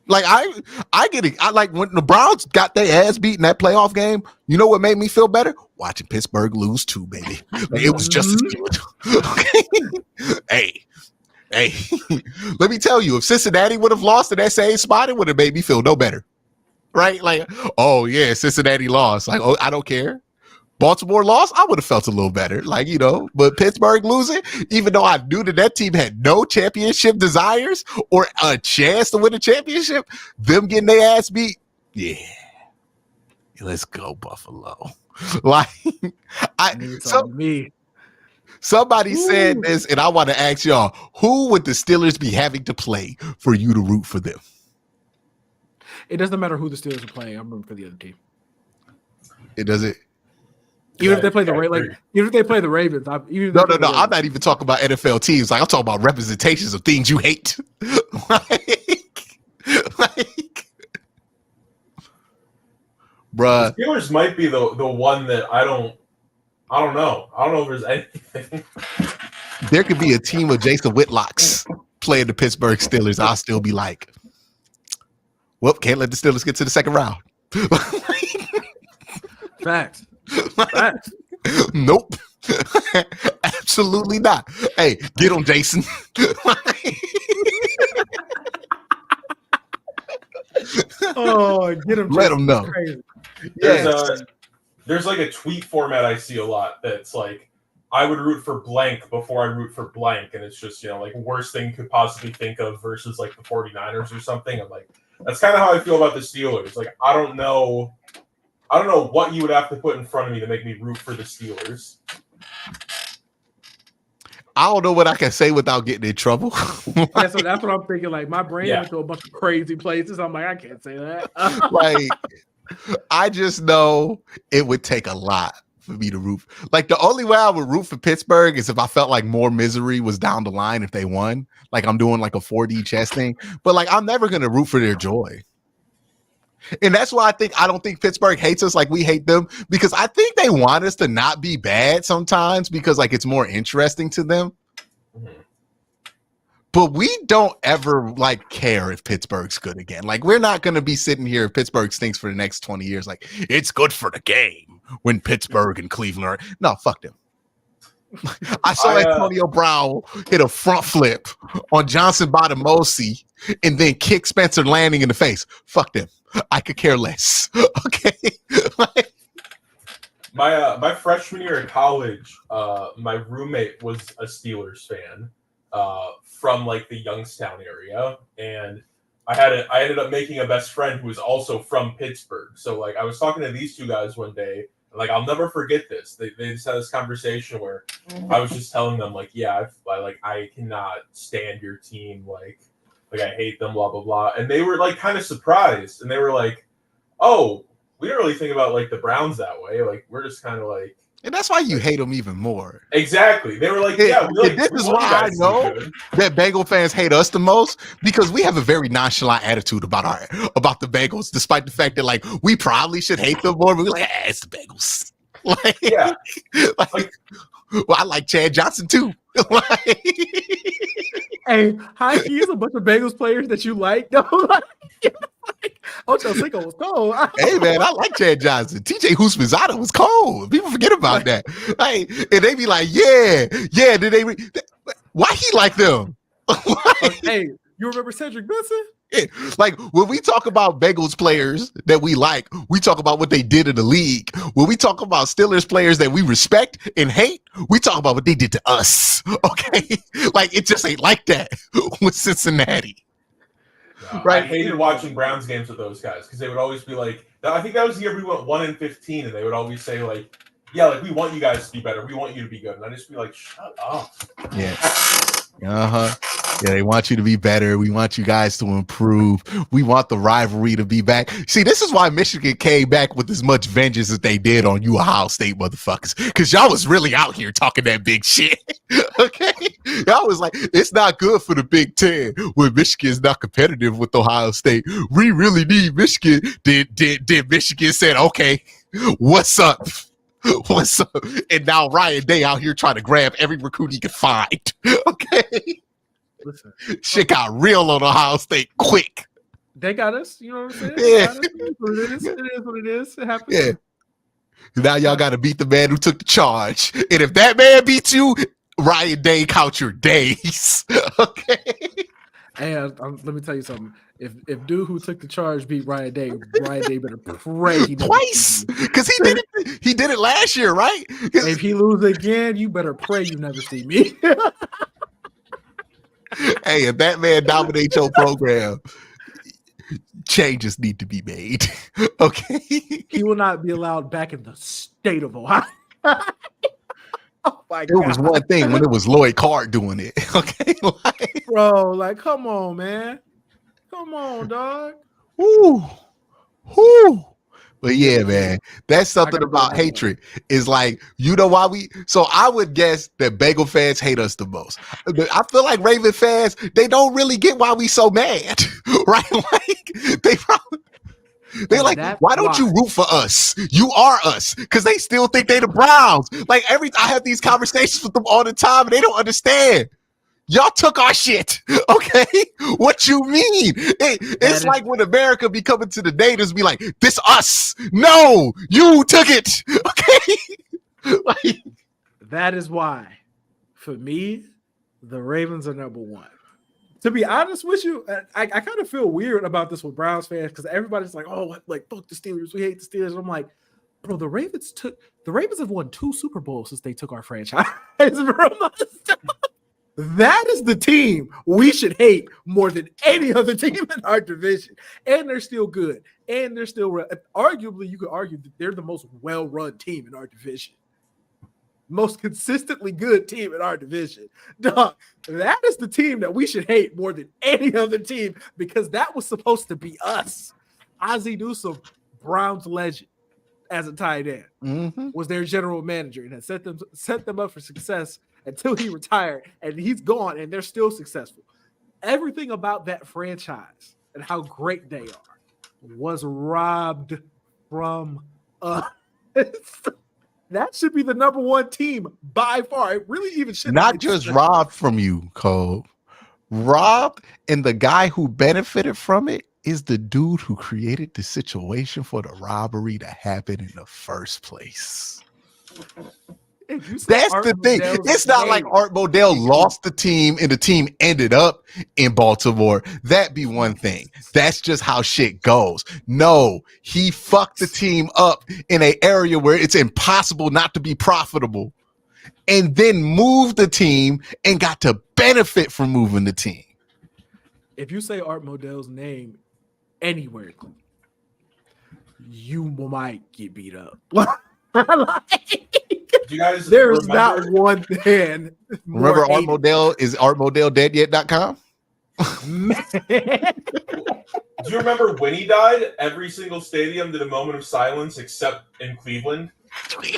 Like, I get it. I like when the Browns got their ass beat in that playoff game. You know what made me feel better? Watching Pittsburgh lose too, baby. Like, it was just as good. Okay. Hey, let me tell you, if Cincinnati would have lost in that same spot, it would have made me feel no better. Right? Like, oh yeah, Cincinnati lost. Like, oh, I don't care. Baltimore lost, I would have felt a little better. Like, you know, but Pittsburgh losing, even though I knew that team had no championship desires or a chance to win a championship, them getting their ass beat, yeah. Let's go, Buffalo. Like, somebody said this, and I want to ask y'all, who would the Steelers be having to play for you to root for them? It doesn't matter who the Steelers are playing. I'm rooting for the other team. It doesn't. Even if they play even if they play the Ravens. No. I'm not even talking about NFL teams. Like, I'm talking about representations of things you hate. like, bruh. The Steelers might be the one that I don't know. I don't know if there's anything. There could be a team of Jason Whitlocks playing the Pittsburgh Steelers. I'll still be like, well, can't let the Steelers get to the second round. Facts. Nope. Absolutely not. Hey, get him, Jason. Oh, get him. Let him know. There's like a tweet format I see a lot that's like, I would root for blank before I root for blank. And it's just, you know, like worst thing you could possibly think of versus like the 49ers or something. I'm like, that's kind of how I feel about the Steelers. Like, I don't know what you would have to put in front of me to make me root for the Steelers. I don't know what I can say without getting in trouble. That's what I'm thinking. Like, my brain went to a bunch of crazy places. I'm like, I can't say that. Like, I just know it would take a lot for me to root. Like, the only way I would root for Pittsburgh is if I felt like more misery was down the line if they won. Like, I'm doing like a 4D chess thing. But like, I'm never going to root for their joy. And that's why I don't think Pittsburgh hates us like we hate them, because I think they want us to not be bad sometimes because like it's more interesting to them. Mm-hmm. But we don't ever like care if Pittsburgh's good again. Like, we're not going to be sitting here if Pittsburgh stinks for the next 20 years. Like, it's good for the game when Pittsburgh and Cleveland are. No, fuck them. I saw Antonio Brown hit a front flip on Johnson Botamosi and then kick Spencer Lanning in the face. Fuck them. I could care less. Okay. My freshman year in college, my roommate was a Steelers fan from like the Youngstown area, and I ended up making a best friend who was also from Pittsburgh. So like, I was talking to these two guys one day Like, I'll never forget this. They just had this conversation where I was just telling them, like, yeah, I cannot stand your team. Like I hate them, blah, blah, blah. And they were, like, kind of surprised. And they were like, oh, we don't really think about, like, the Browns that way. Like, we're just kind of like. And that's why you hate them even more. Exactly. They were like, yeah, this is why I know that Bengal fans hate us the most, because we have a very nonchalant attitude about the Bengals, despite the fact that, like, we probably should hate them more, but we're like, it's the Bengals. Like, yeah. Well, I like Chad Johnson too. Hey, he's a bunch of Bengals players that you like, though. Ocho Cinco was cold. Hey man, I like Chad Johnson. TJ Houshmandzadeh was cold. People forget about that. Like, and they be like, yeah. Why he like them? Hey, you remember Cedric Benson? Yeah. Like, when we talk about Bengals players that we like, we talk about what they did in the league. When we talk about Steelers players that we respect and hate, we talk about what they did to us. Okay, like, it just ain't like that with Cincinnati. Right. I hated watching Browns games with those guys because they would always be like, I think that was the year we went 1-15, and they would always say, like, yeah, like, we want you guys to be better. We want you to be good. And I'd just be like, shut up. Yeah. Yeah, they want you to be better. We want you guys to improve. We want the rivalry to be back. See, this is why Michigan came back with as much vengeance as they did on you Ohio State motherfuckers, because y'all was really out here talking that big shit. Okay? Y'all was like, it's not good for the Big Ten when Michigan's not competitive with Ohio State. We really need Michigan. Did Michigan said, okay, what's up? What's up? And now Ryan Day out here trying to grab every recruit he can find. Okay. Listen, shit got real on Ohio State quick. They got us. You know what I'm saying? Yeah. It is what it is. It happens. Yeah. Now y'all got to beat the man who took the charge. And if that man beats you, Ryan Day count your days. Okay. And let me tell you something. If dude who took the charge beat Ryan Day better pray he twice, because he did it last year, right? If he loses again, you better pray you never see me. Hey, if that man dominates your program, changes need to be made. Okay, he will not be allowed back in the state of Ohio. Oh my God. It was one thing when it was Lloyd Carr doing it. Okay, bro, like, come on, man. Come on, dog. Woo. But yeah, man, that's something about hatred. Is like, you know why so I would guess that Bengal fans hate us the most. I feel like Raven fans, they don't really get why we so mad, right? Like, they're like, why don't you root for us? You are us, because they still think they the Browns. Like, I have these conversations with them all the time, and they don't understand. Y'all took our shit, okay? What you mean? It's like when America be coming to the natives, be like, this us. No, you took it, okay? Like, that is why, for me, the Ravens are number one. To be honest with you, I kind of feel weird about this with Browns fans, because everybody's like, oh, like, fuck the Steelers. We hate the Steelers. And I'm like, bro, the Ravens have won 2 Super Bowls since they took our franchise, bro. That is the team we should hate more than any other team in our division. And they're still good. And they're still, arguably, you could argue that they're the most well-run team in our division. Most consistently good team in our division. Dog, that is the team that we should hate more than any other team, because that was supposed to be us. Ozzie Newsome, Browns legend, as a tight end, was their general manager and had set them up for success until he retired, and he's gone, and they're still successful. Everything about that franchise and how great they are was robbed from us. That should be the number one team by far. It really even should not just robbed from you, Cole. Robbed, and the guy who benefited from it is the dude who created the situation for the robbery to happen in the first place. That's the thing. It's not like Art Modell lost the team and the team ended up in Baltimore. That'd be one thing. That's just how shit goes. No, he fucked the team up in an area where it's impossible not to be profitable, and then moved the team and got to benefit from moving the team. If you say Art Modell's name anywhere, you might get beat up. Do you guys There's remember? not one thing. Remember Art Modell is artmodelldeadyet.com? Man. Do you remember when he died? Every single stadium did a moment of silence except in Cleveland. they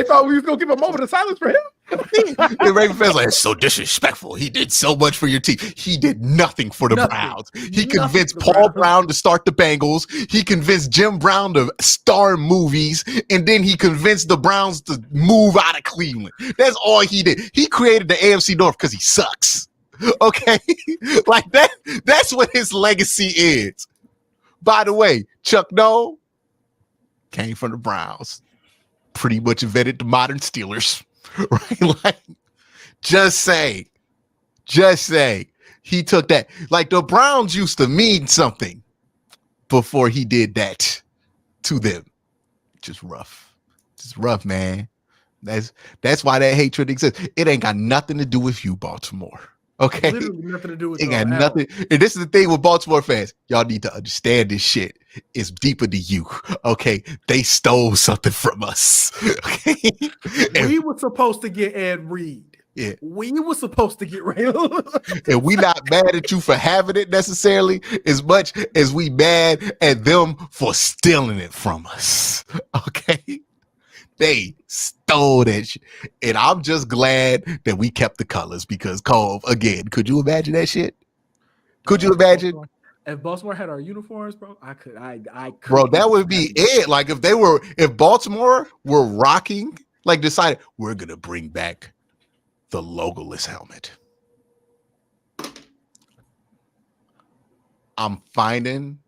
thought we was gonna give a moment of silence for him. The Raven fans like, it's so disrespectful. He did so much for your team. He did nothing for the Nothing. Browns. He Nothing convinced for the Paul Browns. Brown to start the Bengals. He convinced Jim Brown to star in movies. And then he convinced the Browns to move out of Cleveland. That's all he did. He created the AFC North because he sucks. Okay? Like that's what his legacy is. By the way, Chuck Noll came from the Browns. Pretty much invented the modern Steelers. Right? Like, just say he took that. Like, the Browns used to mean something before he did that to them. Just rough, man. That's why that hatred exists. It ain't got nothing to do with you, Baltimore. Okay, Literally nothing to do with it got nothing. And this is the thing with Baltimore fans. Y'all need to understand this shit. It's deeper than you. Okay, they stole something from us. Okay, We were supposed to get Ed Reed. Yeah. We were supposed to get Raylan. And we not mad at you for having it necessarily as much as we mad at them for stealing it from us. Okay, they stole that shit. And I'm just glad that we kept the colors because Cole, again, could you imagine that shit? Could you imagine? If Baltimore had our uniforms, bro, I could. Bro, that would be it. Like if Baltimore were rocking, like decided we're gonna bring back the logoless helmet. I'm finding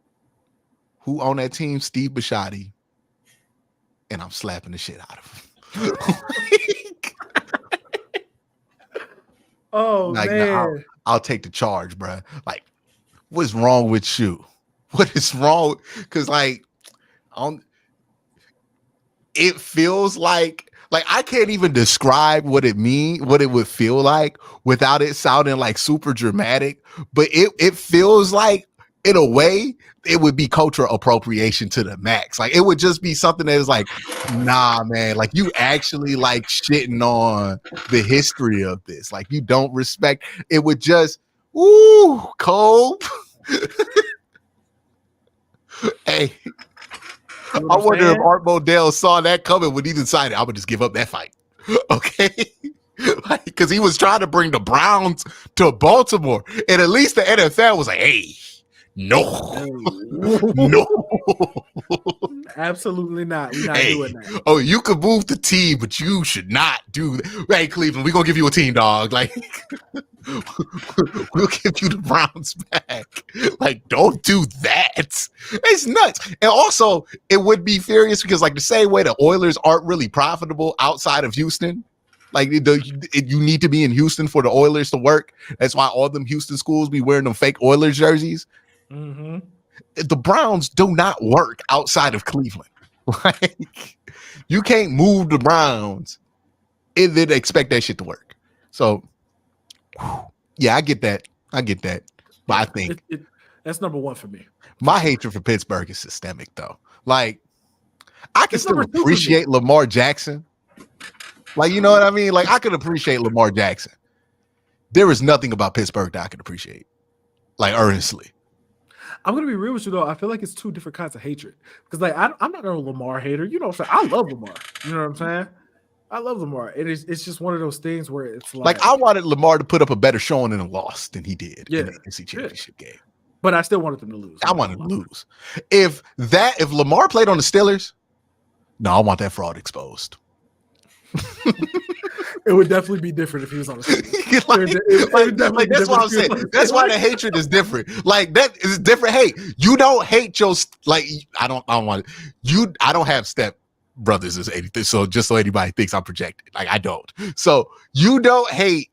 who on that team, Steve Bisciotti, and I'm slapping the shit out of him. Oh, like, man. nah, I'll take the charge, bro. Like, what's wrong with you? What is wrong? Because like, it feels like I can't even describe what it would feel like without it sounding like super dramatic. But it feels like, in a way, it would be cultural appropriation to the max. Like, it would just be something that is like, nah, man, like, you actually like shitting on the history of this. Like, you don't respect. It would just, ooh, Cole. Hey, I wonder if Art Modell saw that coming when he decided, I'm gonna just give up that fight. Okay. Like, because he was trying to bring the Browns to Baltimore. And at least the NFL was like, hey, no. No. Absolutely not. We're not doing that. Oh, you could move the team, but you should not do that. Hey, Cleveland, we're gonna give you a team, dog. Like, we'll give you the Browns back. Like, don't do that. It's nuts. And also, it would be furious because, like, the same way the Oilers aren't really profitable outside of Houston. Like, you need to be in Houston for the Oilers to work. That's why all them Houston schools be wearing them fake Oilers jerseys. Mm-hmm. The Browns do not work outside of Cleveland. Like, you can't move the Browns and then expect that shit to work. So, yeah, I get that. But I think that's number one for me. My hatred for Pittsburgh is systemic, though. Like, I can still appreciate Lamar Jackson. Like, you know what I mean? Like, I could appreciate Lamar Jackson. There is nothing about Pittsburgh that I can appreciate. Like, earnestly. I'm gonna be real with you though. I feel like it's two different kinds of hatred. Because like I'm not a Lamar hater. You know what I'm saying? I love Lamar. You know what I'm saying? I love Lamar. It's just one of those things where it's like I wanted Lamar to put up a better showing in a loss than he did in the NFC Championship game. But I still wanted them to lose. I wanted to lose. If Lamar played on the Steelers, no, I want that fraud exposed. It would definitely be different if he was on the Steelers. like that's what I'm saying. That's why the hatred is different. Like, that is different hate. You don't hate your I don't have step brothers as anything. So just so anybody thinks I'm projected, like, I don't. So you don't hate,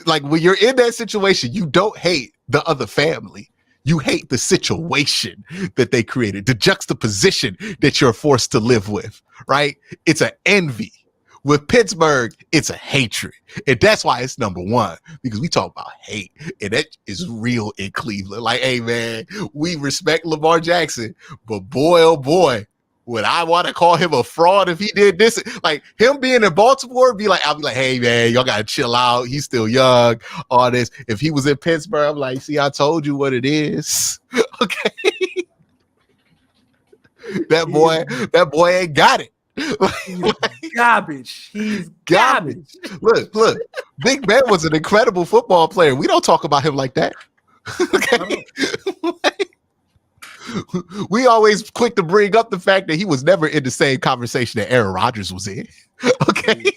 like, when you're in that situation, you don't hate the other family. You hate the situation that they created, the juxtaposition that you're forced to live with, right? It's an envy. With Pittsburgh, it's a hatred. And that's why it's number one, because we talk about hate, and that is real in Cleveland. Like, hey, man, we respect Lamar Jackson, but boy, oh boy, would I want to call him a fraud if he did this? Like him being in Baltimore, I'll be like, hey man, y'all gotta chill out. He's still young. All this. If he was in Pittsburgh, I'm like, see, I told you what it is. Okay. That boy ain't got it. He's garbage. He's garbage. Look. Big Ben was an incredible football player. We don't talk about him like that. Okay. We always quick to bring up the fact that he was never in the same conversation that Aaron Rodgers was in. Okay.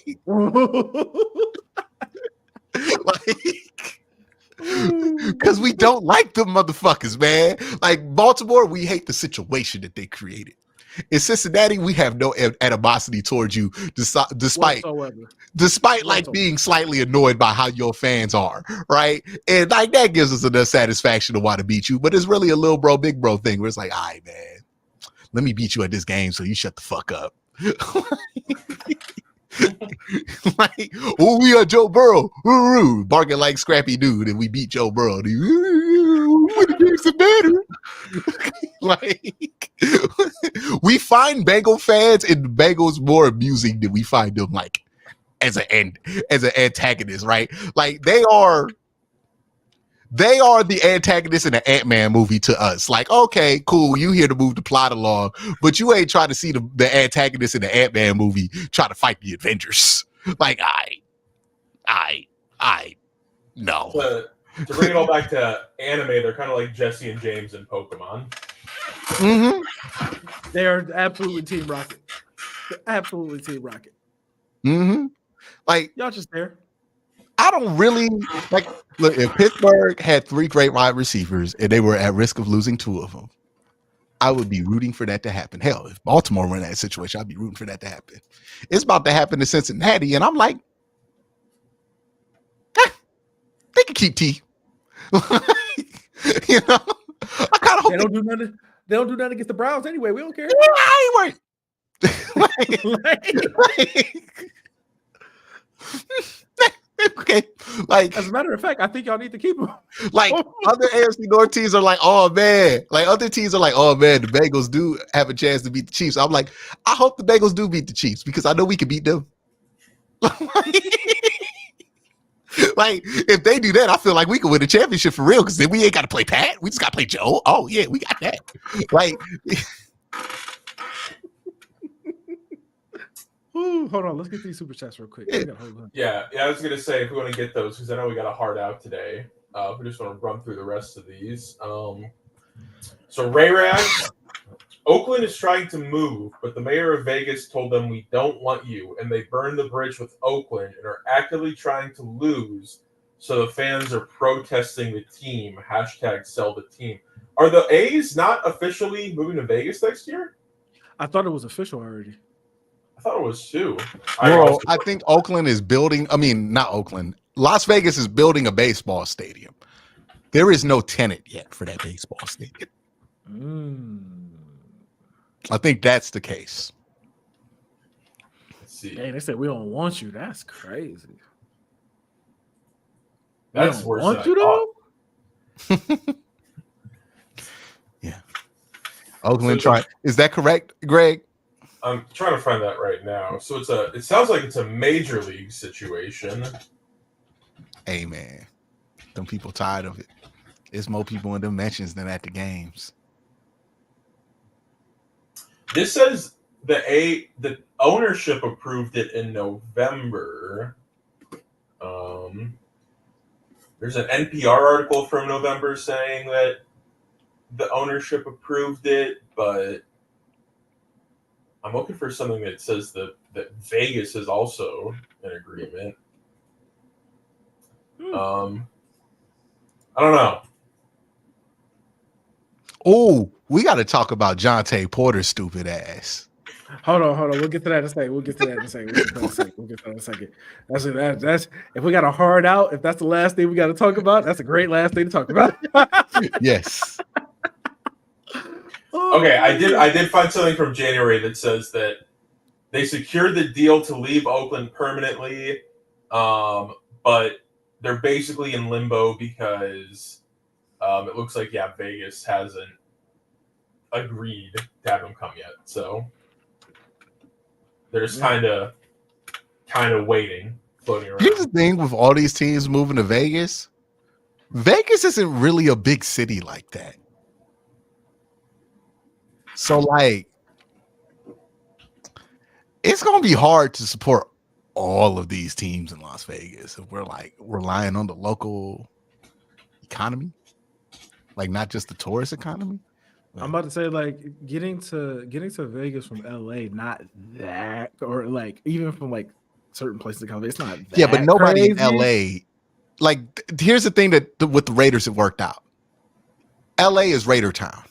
Because we don't like them motherfuckers, man. Like Baltimore, we hate the situation that they created. In Cincinnati, we have no animosity towards you, despite like being slightly annoyed by how your fans are, right? And like that gives us enough satisfaction to want to beat you. But it's really a little bro, big bro thing where it's like, all right, man, let me beat you at this game so you shut the fuck up. Like, oh, we are Joe Burrow, barking like Scrappy Dude, and we beat Joe Burrow. Like, we find Bengal fans and Bengals more amusing than we find them like as an antagonist, right? Like they are the antagonist in an Ant-Man movie to us. Like, okay, cool, you here to move the plot along, but you ain't trying to see the antagonist in the Ant-Man movie try to fight the Avengers. Like, no. To bring it all back to anime, they're kind of like Jesse and James in Pokemon. Mm-hmm. They are absolutely Team Rocket. They're absolutely Team Rocket. Mm-hmm. Like, y'all just there. I don't really like. Look, if Pittsburgh had 3 great wide receivers and they were at risk of losing 2 of them, I would be rooting for that to happen. Hell, if Baltimore were in that situation, I'd be rooting for that to happen. It's about to happen to Cincinnati, and I'm like, they can keep T. You know, I kind of hope they don't do nothing. They don't do nothing against the Browns anyway. We don't care. Yeah, I ain't worried. Okay, like as a matter of fact, I think y'all need to keep them. Like other AFC North teams are like, oh man, like other teams are like, oh man, the Bengals do have a chance to beat the Chiefs. I'm like, I hope the Bengals do beat the Chiefs because I know we can beat them. Like if they do that, I feel like we can win the championship for real because then we ain't got to play Pat. We just got to play Joe. Oh yeah, we got that. Like. Ooh, hold on, let's get these super chats real quick. Yeah, I was gonna say if we want to get those because I know we got a hard out today. We just want to run through the rest of these. So Ray Rag, Oakland is trying to move, but the mayor of Vegas told them we don't want you, and they burned the bridge with Oakland and are actively trying to lose. So the fans are protesting the team. # sell the team. Are the A's not officially moving to Vegas next year? I thought it was official already. I thought it was too. Bro, I think Oakland is building. I mean, not Oakland. Las Vegas is building a baseball stadium. There is no tenant yet for that baseball stadium. I think that's the case. Let's see. Hey, they said we don't want you. That's crazy. That's we don't worse want than you though. Yeah. Oakland try. Is that correct, Greg? I'm trying to find that right now. So it sounds like it's a major league situation. Hey man, them people tired of it. There's more people in them mentions than at the games. This says the ownership approved it in November. There's an NPR article from November saying that the ownership approved it, but I'm looking for something that says that Vegas is also in agreement. I don't know. Oh, we got to talk about Jonte Porter's stupid ass. Hold on. We'll get to that in a second. We'll get to that in a second. That's if we got a hard out, if that's the last thing we got to talk about, that's a great last thing to talk about. Yes. Okay, I did find something from January that says that they secured the deal to leave Oakland permanently, but they're basically in limbo because it looks like Vegas hasn't agreed to have him come yet. So They're just kind of waiting, floating around. Here's the thing with all these teams moving to Vegas. Vegas isn't really a big city like that. So, like, it's going to be hard to support all of these teams in Las Vegas if we're like relying on the local economy, like not just the tourist economy. I'm about to say, like, getting to Vegas from LA, not that, or like even from like certain places in California, it's not that. Yeah, but nobody in crazy. LA. Like, here's the thing that with the Raiders it worked out. LA is Raider town.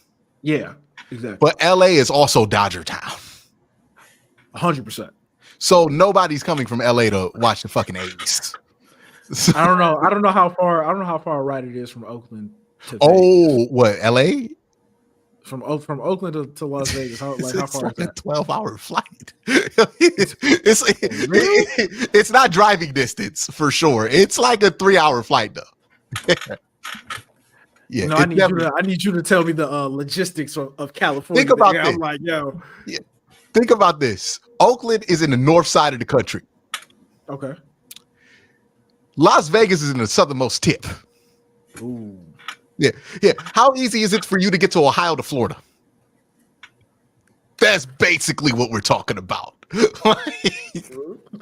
Yeah, exactly. But LA is also Dodger town. 100%. So nobody's coming from LA to watch the fucking A's. I don't know how far a ride it is from Oakland to Vegas. What, LA? From Oakland to Las Vegas. How far is that? A 12-hour flight. It's not driving distance for sure. It's like a 3-hour flight though. Yeah. No, I need you to tell me the logistics of California. Think about this. I'm like, yo. Yeah. Think about this. Oakland is in the north side of the country. Okay. Las Vegas is in the southernmost tip. Ooh. Yeah. How easy is it for you to get to Ohio to Florida? That's basically what we're talking about.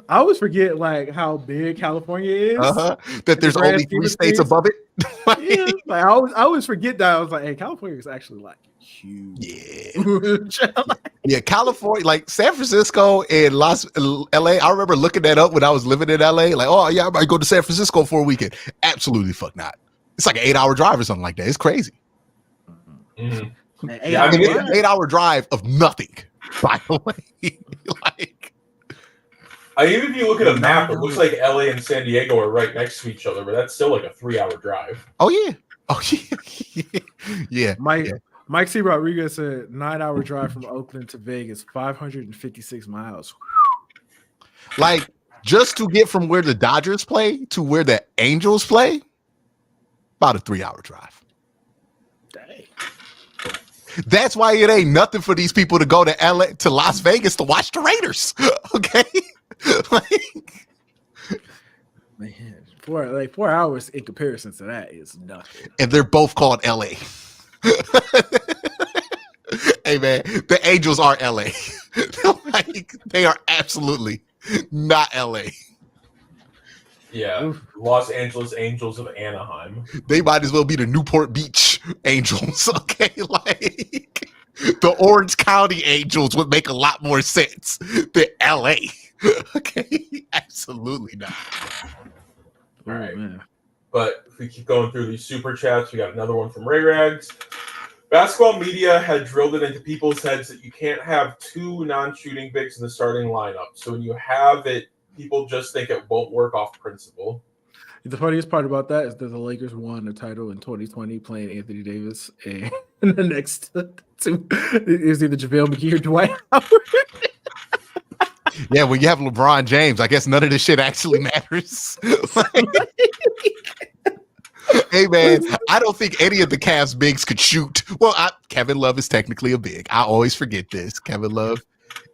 I always forget like how big California is. That there's only 3 states above it. Yeah, like I always forget that. I was like, hey, California is actually like huge. Yeah. Yeah, California, like San Francisco and LA. I remember looking that up when I was living in LA. Like, oh yeah, I might go to San Francisco for a weekend. Absolutely fuck not. It's like an 8-hour drive or something like that. It's crazy. Mm-hmm. Yeah, I mean, it's an 8-hour drive of nothing, by the way. Like, even if you look at a map, it looks like LA and San Diego are right next to each other, but that's still like a 3-hour drive. Oh yeah. Yeah. Mike C. Rodriguez said 9-hour drive from Oakland to Vegas, 556 miles. Like, just to get from where the Dodgers play to where the Angels play, about a 3-hour drive. Dang. That's why it ain't nothing for these people to go to LA to Las Vegas to watch the Raiders. Okay. Man, 4 hours in comparison to that is nothing. And they're both called LA. Hey man, the Angels are LA. Like, they are absolutely not LA. Yeah, oof. Los Angeles Angels of Anaheim. They might as well be the Newport Beach Angels. Okay, like the Orange County Angels would make a lot more sense than LA. Okay, absolutely not. All right, man. But if we keep going through these super chats, we got another one from Ray Rags. Basketball media had drilled it into people's heads that you can't have 2 non-shooting bigs in the starting lineup. So when you have it, people just think it won't work off principle. The funniest part about that is that the Lakers won a title in 2020 playing Anthony Davis, and the next 2 is either JaVale McGee or Dwight Howard. Yeah, when you have LeBron James, I guess none of this shit actually matters. Hey man, I don't think any of the Cavs bigs could shoot. Well, Kevin Love is technically a big. I always forget this. Kevin Love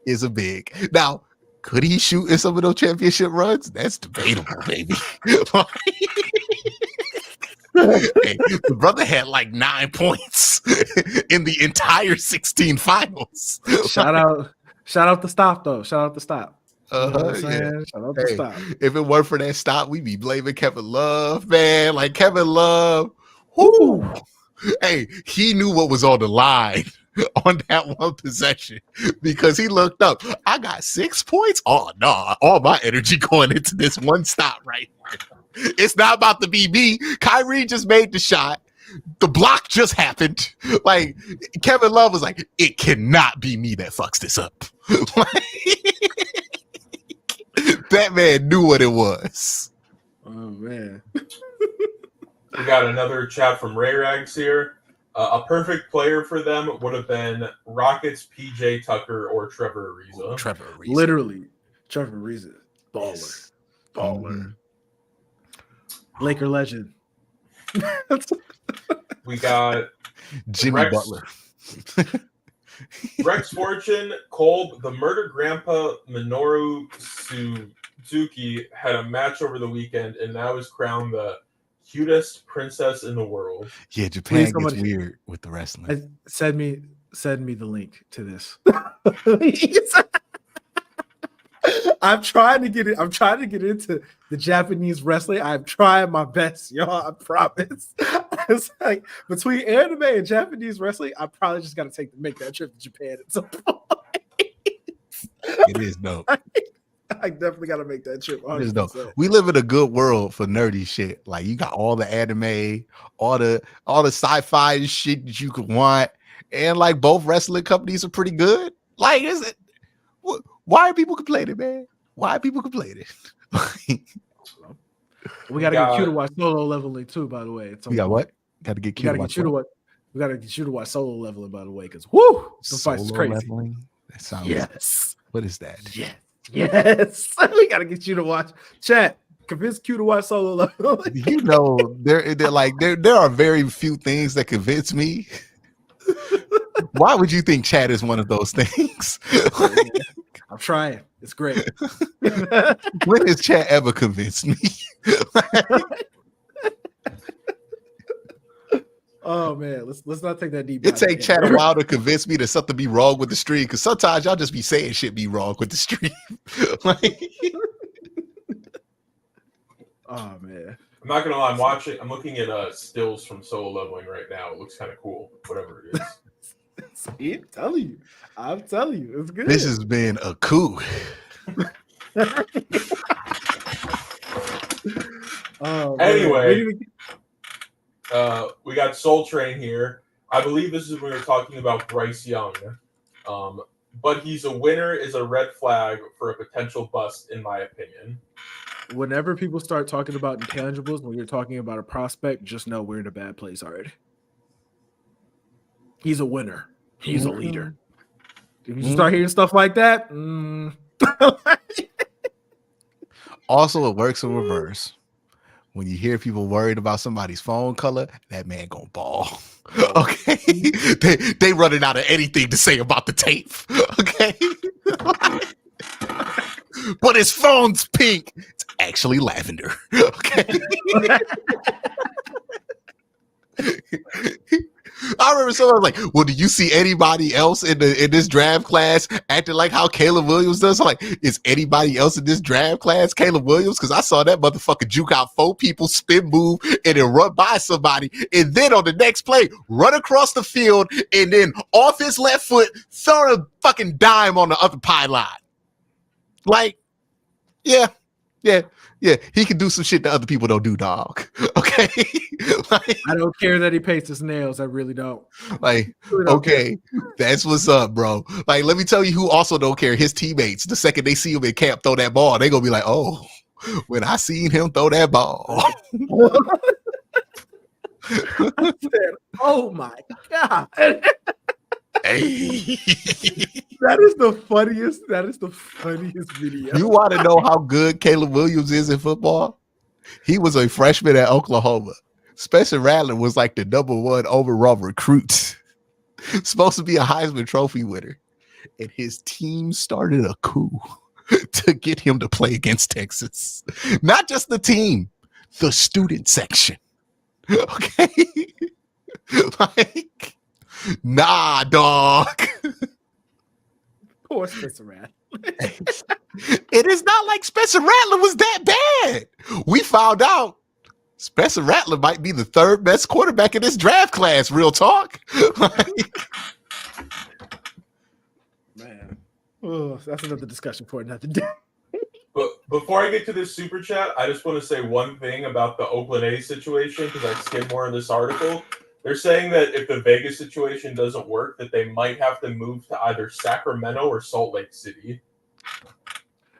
is a big. Now, could he shoot in some of those championship runs? That's debatable, baby. Hey, the brother had like 9 points in the entire 16 finals. Shout out the stop though. Shout out the stop. Yeah. Shout out the stop. If it weren't for that stop, we'd be blaming Kevin Love, man. Like Kevin Love, whoo. Hey, he knew what was on the line on that one possession because he looked up. I got 6 points. Oh no, all my energy going into this one stop right here. It's not about the BB. Kyrie just made the shot. The block just happened. Like Kevin Love was like, it cannot be me that fucks this up. That man knew what it was. Oh man. We got another chat from Ray Rags here. A perfect player for them would have been Rockets PJ Tucker or Trevor Ariza. Literally, Trevor Ariza. Baller. Yes. Baller. Laker legend. We got Jimmy Butler. Rex Fortune, Kolb, the murder grandpa Minoru Suzuki had a match over the weekend and now is crowned the cutest princess in the world. Yeah, Japan gets weird with the wrestling. Send me the link to this. I'm trying to get into the Japanese wrestling. I'm trying my best, y'all. I promise. It's like between anime and Japanese wrestling, I probably just got to make that trip to Japan at some point. It is dope. I definitely got to make that trip. It is dope. We live in a good world for nerdy shit. Like you got all the anime, all the sci-fi shit that you could want, and like both wrestling companies are pretty good. Like, is it? Why are people complaining, man? Why are people complaining? We got to get you to watch Solo Leveling too, by the way. We got what? Got to get you to watch. We got to get you to watch Solo Leveling, by the way, because whoo, the fight is crazy. Leveling? That sounds. Yes. What is that? Yes. We got to get you to watch. Chat. Convince Q to watch Solo Leveling. You know, there are very few things that convince me. Why would you think chat is one of those things? I'm trying. It's great. When has chat ever convinced me? Oh man, let's not take that deep. It take chat a while to convince me that something be wrong with the stream, because sometimes y'all just be saying shit be wrong with the stream. Oh man. I'm not gonna lie, I'm looking at stills from Solo Leveling right now. It looks kind of cool, whatever it is. See, I'm telling you, it's good. This has been a coup. Anyway, we got Soul Train here. I believe this is when we were talking about Bryce Young. But he's a winner is a red flag for a potential bust, in my opinion. Whenever people start talking about intangibles, when you're talking about a prospect, just know we're in a bad place already. He's a winner. He's a leader. If you start hearing stuff like that, Also, it works in reverse. When you hear people worried about somebody's phone color, that man gonna ball. Okay, they running out of anything to say about the tape. Okay, but his phone's pink. It's actually lavender. Okay. I remember someone was like, well, do you see anybody else in this draft class acting like how Caleb Williams does? I'm like, is anybody else in this draft class Caleb Williams? Because I saw that motherfucker juke out 4 people, spin move, and then run by somebody. And then on the next play, run across the field, and then off his left foot, throw a fucking dime on the other pylon. Like, yeah. He can do some shit that other people don't do, dog. Okay. Like, I don't care that he paints his nails. I really don't. Like, okay, that's what's up, bro. Like, let me tell you who also don't care. His teammates. The second they see him in camp throw that ball, they gonna be like, oh, when I seen him throw that ball. I said, oh my God. Hey. That is the funniest video. You want to know how good Caleb Williams is in football? He was a freshman at Oklahoma. Spencer Rattler was like the #1 overall recruit. Supposed to be a Heisman Trophy winner. And his team started a coup to get him to play against Texas. Not just the team, the student section. Okay? Like, nah, dog. Poor Spencer Rattler. It is not like Spencer Rattler was that bad. We found out Spencer Rattler might be the 3rd best quarterback in this draft class. Real talk. Man, that's another discussion for another day. But before I get to this super chat, I just want to say one thing about the Oakland A's situation, because I skimmed more of this article. They're saying that if the Vegas situation doesn't work, that they might have to move to either Sacramento or Salt Lake City.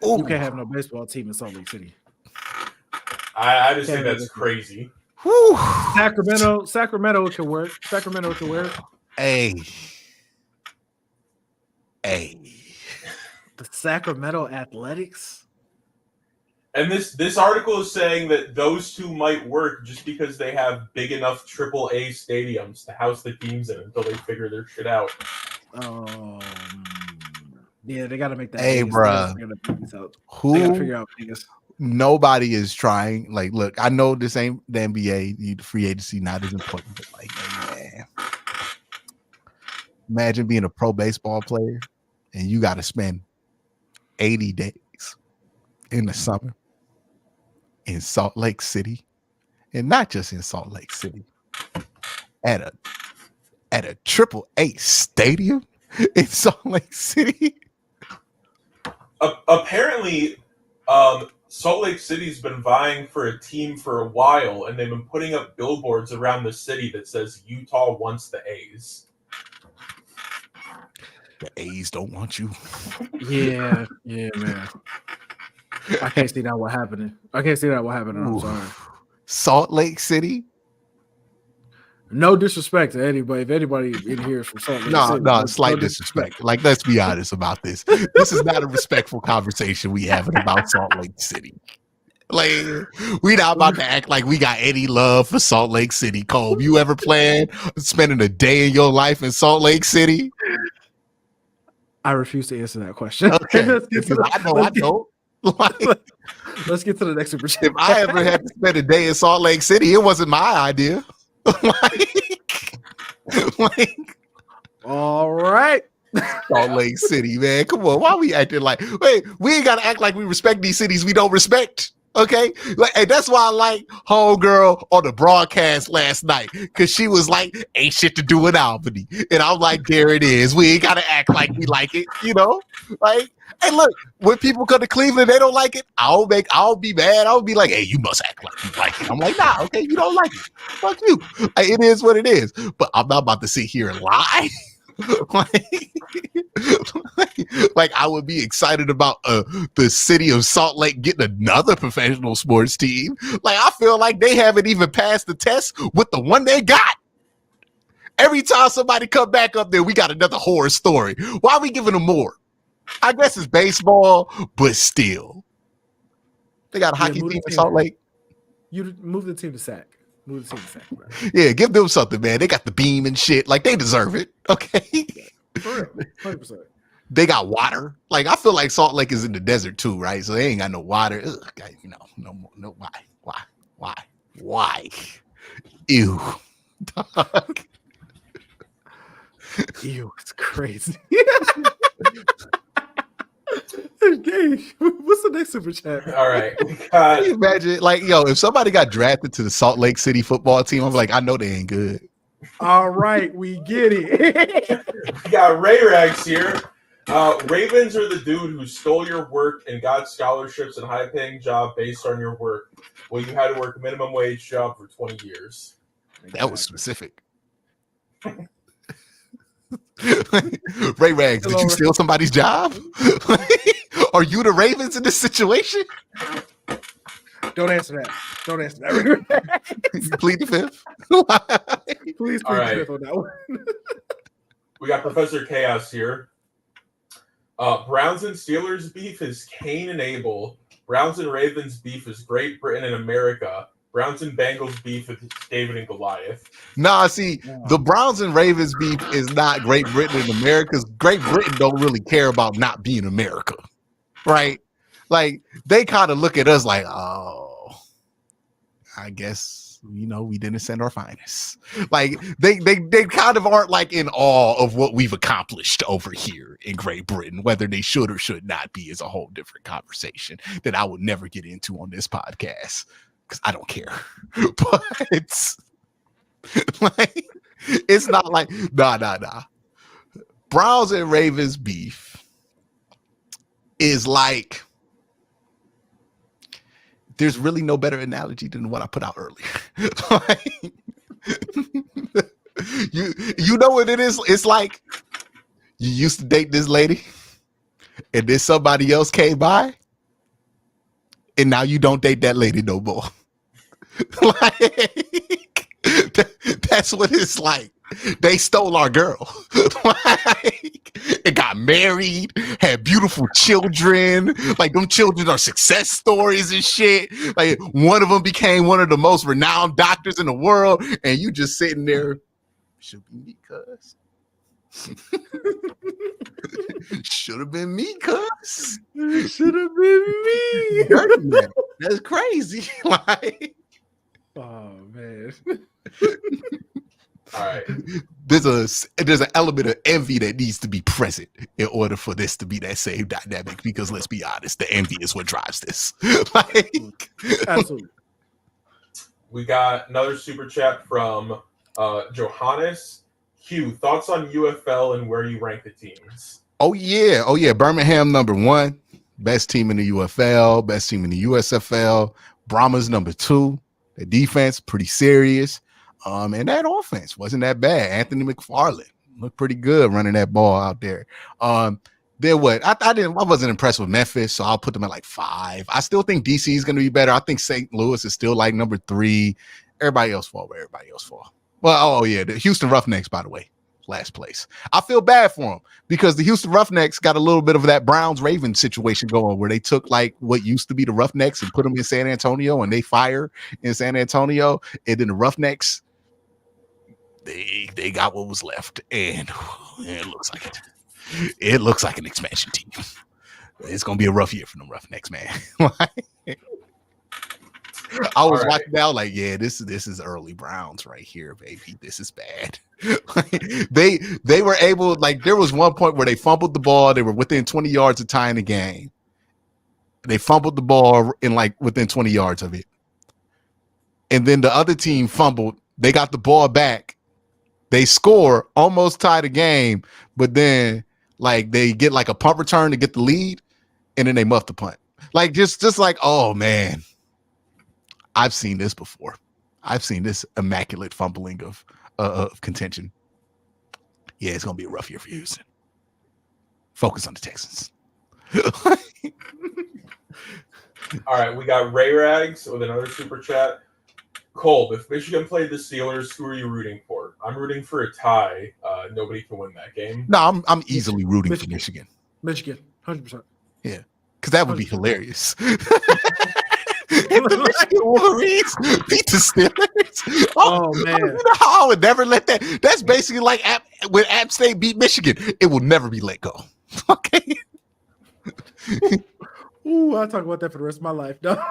You can't have no baseball team in Salt Lake City. I just think that's crazy. Whew. Sacramento can work. Sacramento can work. Hey. The Sacramento Athletics. And this article is saying that those two might work just because they have big enough AAA stadiums to house the teams in until they figure their shit out. Yeah, they got to make that. Hey, Vegas. bruh. They gotta figure out Who? Vegas. Nobody is trying. Like, look, I know this ain't the NBA. The free agency not as important, but like, hey, man, imagine being a pro baseball player and you got to spend 80 days in the summer in Salt Lake City, and not just in Salt Lake City, at a AAA stadium in Salt Lake City. Apparently, Salt Lake City's been vying for a team for a while, and they've been putting up billboards around the city that says Utah wants the A's. The A's don't want you. Yeah, man. I can't see that what happening. I'm sorry. Salt Lake City. No disrespect to anybody. If anybody in here is from Salt Lake City, No, slight disrespect. Like, let's be honest about this. This is not a respectful conversation we having about Salt Lake City. Like, we not about to act like we got any love for Salt Lake City. Cole, you ever planned spending a day in your life in Salt Lake City? I refuse to answer that question. Okay, I don't. Like, let's get to the next super chat. If I ever had to spend a day in Salt Lake City, it wasn't my idea. like, all right. Salt Lake City, man. Come on. Why we acting like, wait, we ain't gotta act like we respect these cities we don't respect. Okay. Like, and that's why I like homegirl on the broadcast last night. Cause she was like, ain't shit to do in Albany. And I'm like, there it is. We ain't gotta act like we like it, you know? Like, hey, look, when people come to Cleveland, they don't like it. I'll be mad. I'll be like, hey, you must act like you like it. I'm like, nah, okay, you don't like it. Fuck you. It is what it is. But I'm not about to sit here and lie. like I would be excited about the city of Salt Lake getting another professional sports team. Like, I feel like they haven't even passed the test with the one they got. Every time somebody come back up there, we got another horror story. Why are we giving them more? I guess it's baseball, but still. They got a hockey team in Salt Lake. You move the team to SAC. Bro. Yeah, give them something, man. They got the beam and shit. Like, they deserve it. Okay. For real. 100%. They got water. Like, I feel like Salt Lake is in the desert too, right? So they ain't got no water. Ugh, you know, no more. No, why? Ew. Dog. Ew, it's crazy. Okay, what's the next super chat? All right, Can you imagine, like, yo, if somebody got drafted to the Salt Lake City football team, I'm like, I know they ain't good. All right, we get it. We got Ray Rags here. Ravens are the dude who stole your work and got scholarships and high-paying job based on your work. Well, you had to work a minimum wage job for 20 years. That was specific. Ray Rags, did you steal somebody's job? Are you the Ravens in this situation? Don't answer that. You plead the fifth. Please plead the fifth on that one. We got Professor Chaos here. Browns and Steelers beef is Cain and Abel. Browns and Ravens beef is Great Britain and America. Browns and Bengals beef is David and Goliath. Nah, see, the Browns and Ravens beef is not Great Britain and America. Great Britain don't really care about not being America, right? Like, they kind of look at us like, oh, I guess, you know, we didn't send our finest. Like, they kind of aren't like in awe of what we've accomplished over here in Great Britain. Whether they should or should not be is a whole different conversation that I would never get into on this podcast. Because I don't care. But it's like, it's not like, nah. Browns and Ravens beef is like, there's really no better analogy than what I put out earlier. Like, you know what it is? It's like, you used to date this lady, and then somebody else came by, and now you don't date that lady no more. Like, that's what it's like. They stole our girl. Like, and got married, had beautiful children. Like, them children are success stories and shit. Like, one of them became one of the most renowned doctors in the world, and you just sitting there. Should be me, cuz. Should have been me, cuz. It should have been me. Dirty man. That's crazy. Like, Oh man. All right. there's an element of envy that needs to be present in order for this to be that same dynamic. Because let's be honest, the envy is what drives this. Like, Absolutely. We got another super chat from Johannes. Q, thoughts on UFL and where you rank the teams? oh yeah. Birmingham #1, best team in the UFL, best team in the USFL. Brahmas #2. The defense pretty serious. And that offense wasn't that bad. Anthony McFarland looked pretty good running that ball out there. I wasn't impressed with Memphis, so I'll put them at like 5. I still think DC is going to be better. I think St. Louis is still like #3. Everybody else fall where everybody else fall. Well, the Houston Roughnecks, by the way, last place. I feel bad for them because the Houston Roughnecks got a little bit of that Browns-Ravens situation going where they took like what used to be the Roughnecks and put them in San Antonio, and they fire in San Antonio, and then the Roughnecks, they got what was left, and it looks like it. It looks like an expansion team. It's gonna be a rough year for them Roughnecks, man. I was watching now, like, yeah, this is early Browns right here, baby. This is bad. They were able, like, there was one point where they fumbled the ball. They were within 20 yards of tying the game. They fumbled the ball in like within 20 yards of it, and then the other team fumbled. They got the ball back. They score, almost tie the game, but then like they get like a punt return to get the lead, and then they muff the punt. Like just like, oh man, I've seen this before. I've seen this immaculate fumbling of contention. Yeah, it's gonna be a rough year for Houston. Focus on the Texans. All right, we got Ray Rags with another super chat. Kolb, if Michigan played the Steelers, who are you rooting for? I'm rooting for a tie. Nobody can win that game. No, I'm easily rooting for Michigan. Michigan, 100%. Yeah, because that would be hilarious. If the Michigan Wolverines beat the Steelers. Oh man, you know how I would never let that. That's basically like when App State beat Michigan. It will never be let go. Okay. Ooh, I'll talk about that for the rest of my life. No.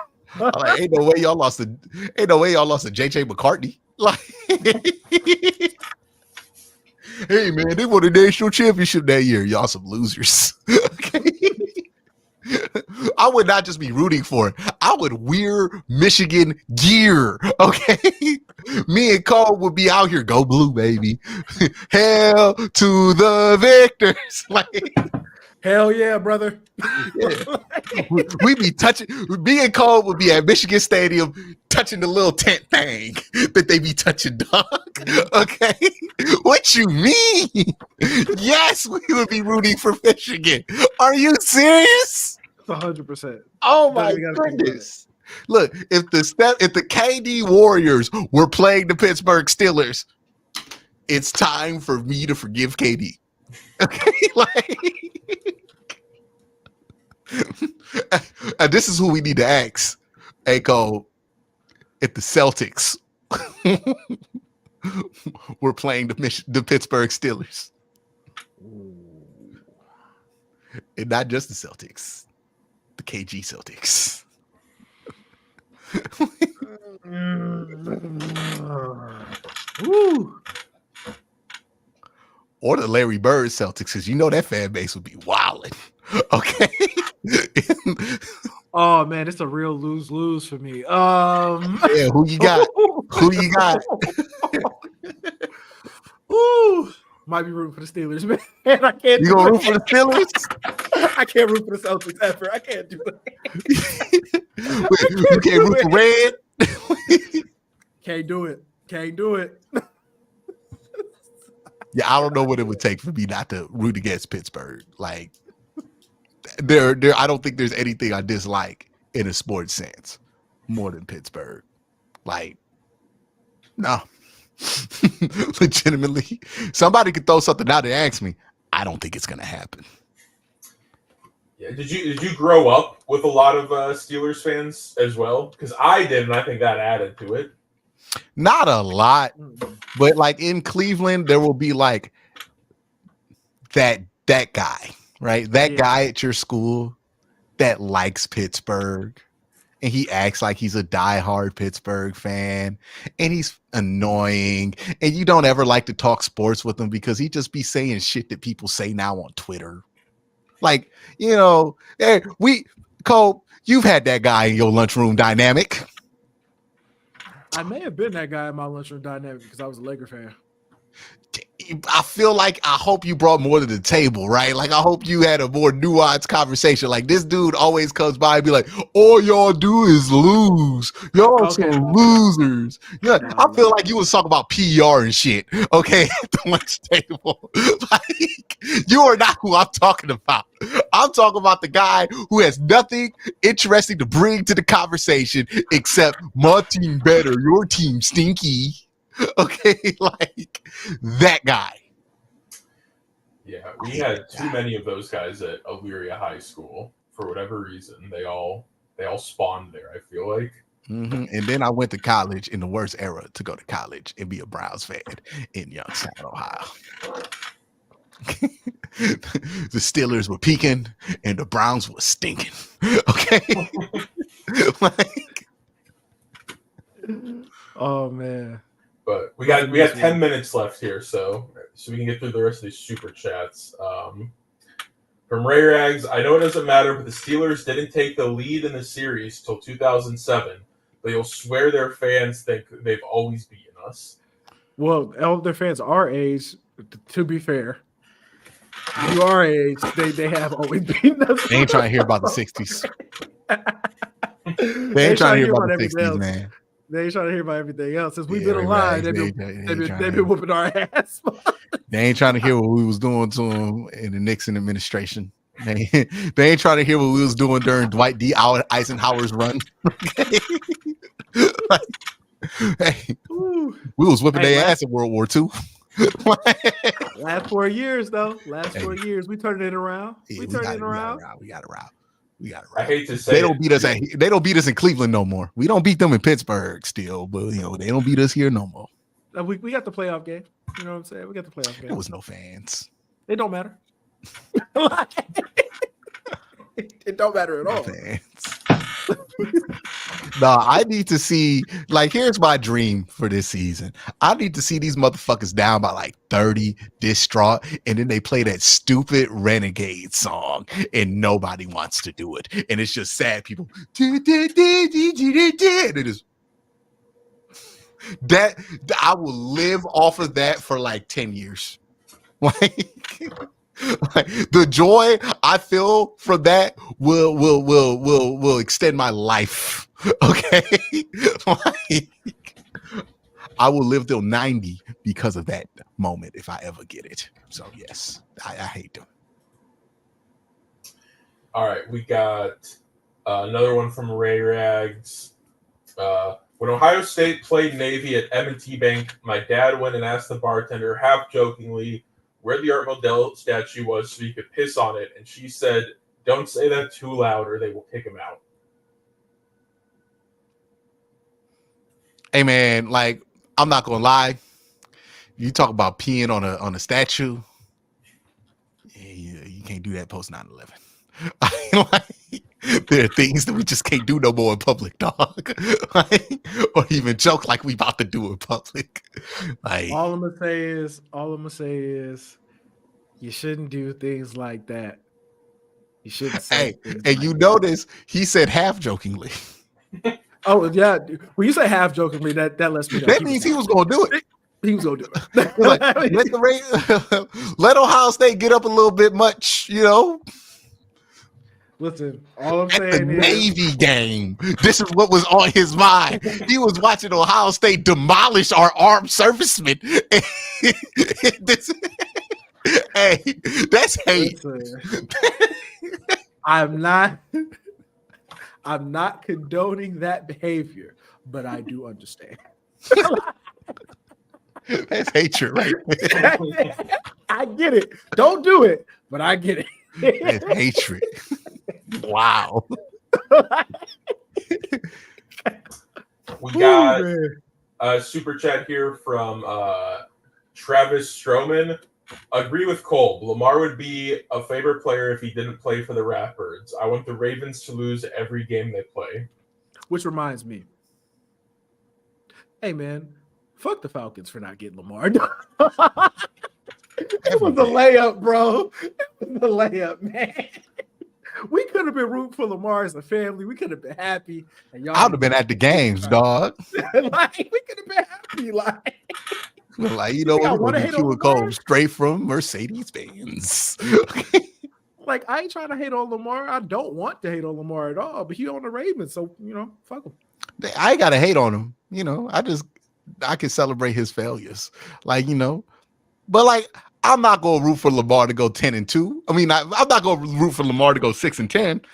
Like, ain't no way y'all lost to JJ McCartney. Like, hey man, they won the national championship that year. Y'all some losers. Okay. I would not just be rooting for it. I would wear Michigan gear. Okay. Me and Cole would be out here. Go blue, baby. Hell to the victors. Like, hell yeah, brother. Yeah. We be touching. Me and Cole would be at Michigan Stadium touching the little tent thing that they be touching, dog. Okay, what you mean? Yes, we would be rooting for Michigan. Are you serious? 100%. Oh my goodness! Look, if the KD Warriors were playing the Pittsburgh Steelers, it's time for me to forgive KD. Okay, like. And this is who we need to ask. Hey, Cole, if the Celtics were playing the Pittsburgh Steelers, and not just the Celtics, the KG Celtics. Woo. Or the Larry Bird Celtics, because you know that fan base would be wilding. Okay. Oh man, it's a real lose-lose for me. Yeah, who you got? Who you got? Ooh, might be rooting for the Steelers, man. I can't. You gonna root for the Steelers? I can't root for the Celtics ever. I can't do that. You can't root for Red? Can't do it. Can't do it. Yeah, I don't know what it would take for me not to root against Pittsburgh. Like, I don't think there's anything I dislike in a sports sense more than Pittsburgh. Like, no. Legitimately, somebody could throw something out and ask me. I don't think it's gonna happen. Yeah, did you grow up with a lot of Steelers fans as well? Because I did, and I think that added to it. Not a lot, but like in Cleveland, there will be like that guy. right? That Yeah. guy at your school that likes Pittsburgh and he acts like he's a diehard Pittsburgh fan and he's annoying and you don't ever like to talk sports with him because he just be saying shit that people say now on Twitter. Like, Cole, you've had that guy in your lunchroom dynamic. I may have been that guy in my lunchroom dynamic because I was a Laker fan. I feel like I hope you brought more to the table, right? Like I hope you had a more nuanced conversation. Like this dude always comes by and be like, all y'all do is lose. Y'all some losers. Yeah, I feel like you was talking about PR and shit, okay, at the lunch table. Like you are not who I'm talking about. I'm talking about the guy who has nothing interesting to bring to the conversation except my team better, your team stinky. Okay, like that guy. Yeah, we had too many of those guys at Elyria High School for whatever reason. They all spawned there, I feel like. Mm-hmm. And then I went to college in the worst era to go to college and be a Browns fan in Youngstown, Ohio. The Steelers were peaking and the Browns were stinking. Okay. Like, oh man. But we got 10 minutes left here, so we can get through the rest of these super chats. From Ray Rags, I know it doesn't matter, but the Steelers didn't take the lead in the series till 2007, but you'll swear their fans think they've always beaten us. Well, all their fans our age, to be fair, you our age, they have always beaten us. They ain't trying to hear about the 60s. They ain't trying to hear about the 60s, man. They ain't trying to hear about everything else. Since we've been alive, they've been whooping our ass. They ain't trying to hear what we was doing to them in the Nixon administration. They ain't trying to hear what we was doing during Dwight D. Eisenhower's run. Like, hey, we was whipping their ass in World War II. Last 4 years, though. 4 years, we turned it around. Yeah, we turned it around. We got it around. I hate to say they don't beat us. They don't beat us in Cleveland no more. We don't beat them in Pittsburgh still, but they don't beat us here no more. We got the playoff game. You know what I'm saying? We got the playoff game. There was no fans. It don't matter. It don't matter at all. Fans. No, I need to see. Like, here's my dream for this season. I need to see these motherfuckers down by like 30, distraught, and then they play that stupid Renegade song, and nobody wants to do it, and it's just sad people. And it is that I will live off of that for like 10 years. Like the joy I feel from that will extend my life. Okay. Like, I will live till 90 because of that moment if I ever get it. So yes, I hate them. All right, we got another one from Ray Rags. When Ohio State played Navy at M&T Bank, my dad went and asked the bartender, half jokingly, where the Art Modell statue was so he could piss on it, and she said, don't say that too loud or they will kick him out. Hey man, like, I'm not gonna lie. You talk about peeing on a statue. Yeah, you can't do that post 9/11. Like, there are things that we just can't do no more in public, dog. Like, or even joke like we about to do in public. Like, all I'm gonna say is you shouldn't do things like that. You shouldn't say and like you notice he said half jokingly. Oh yeah, when you say half jokingly, that lets me know. That means he was gonna do it. He was gonna do it. Like, let Ohio State get up a little bit much, Listen, all I'm saying is Navy game. This is what was on his mind. He was watching Ohio State demolish our armed servicemen. Hey, that's hate. I'm not condoning that behavior, but I do understand. That's hatred, right? I get it. Don't do it, but I get it. That's hatred. Wow. We got a super chat here from Travis Stroman. Agree with Cole. Lamar would be a favorite player if he didn't play for the Ratbirds. I want the Ravens to lose every game they play. Which reminds me, hey man, fuck the Falcons for not getting Lamar. It was a layup, bro. It was a layup, man. We could have been rooting for Lamar as a family. We could have been happy. And y'all I'd have been at the games, dog. Like, we could have been happy. Like, you know what? We're going to be Q and Cole straight from Mercedes-Benz. Like, I ain't trying to hate on Lamar. I don't want to hate on Lamar at all, but he on the Ravens, so, fuck him. I ain't got to hate on him. I can celebrate his failures. But I'm not going to root for Lamar to go 10-2. I mean, I'm not going to root for Lamar to go 6-10.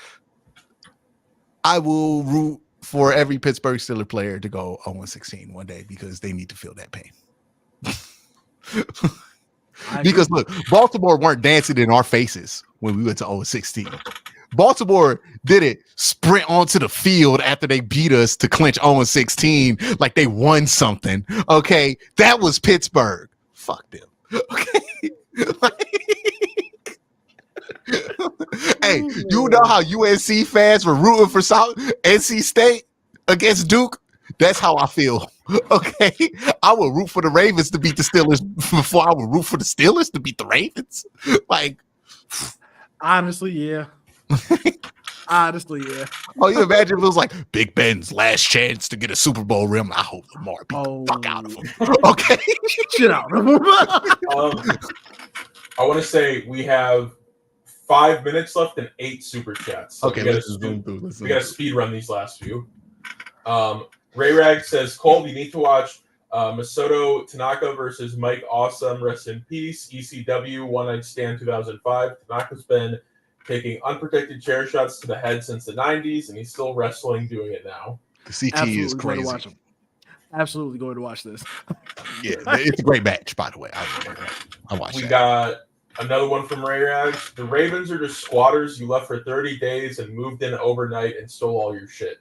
I will root for every Pittsburgh Steelers player to go 0-16 one day because they need to feel that pain. Because look, Baltimore weren't dancing in our faces when we went to 0-16. Baltimore didn't sprint onto the field after they beat us to clinch 0-16 like they won something. That was Pittsburgh. Fuck them. Hey, you know how UNC fans were rooting for NC State against Duke? That's how I feel. I will root for the Ravens to beat the Steelers before I will root for the Steelers to beat the Ravens. Honestly, yeah. Oh, you imagine if it was like Big Ben's last chance to get a Super Bowl rim. I hope Lamar beat the fuck out of him. Shit out of him. I want to say we have 5 minutes left and 8 super chats. So we got to speed run these last few. Ray Rag says, Cole, you need to watch Masato Tanaka versus Mike Awesome. Rest in peace. ECW One Night Stand 2005. Tanaka's been taking unprotected chair shots to the head since the 90s, and he's still wrestling doing it now. The CT is crazy. Absolutely going to watch this. Yeah, it's a great match, by the way. I watched We got another one from Ray Rags. The Ravens are just squatters. You left for 30 days and moved in overnight and stole all your shit.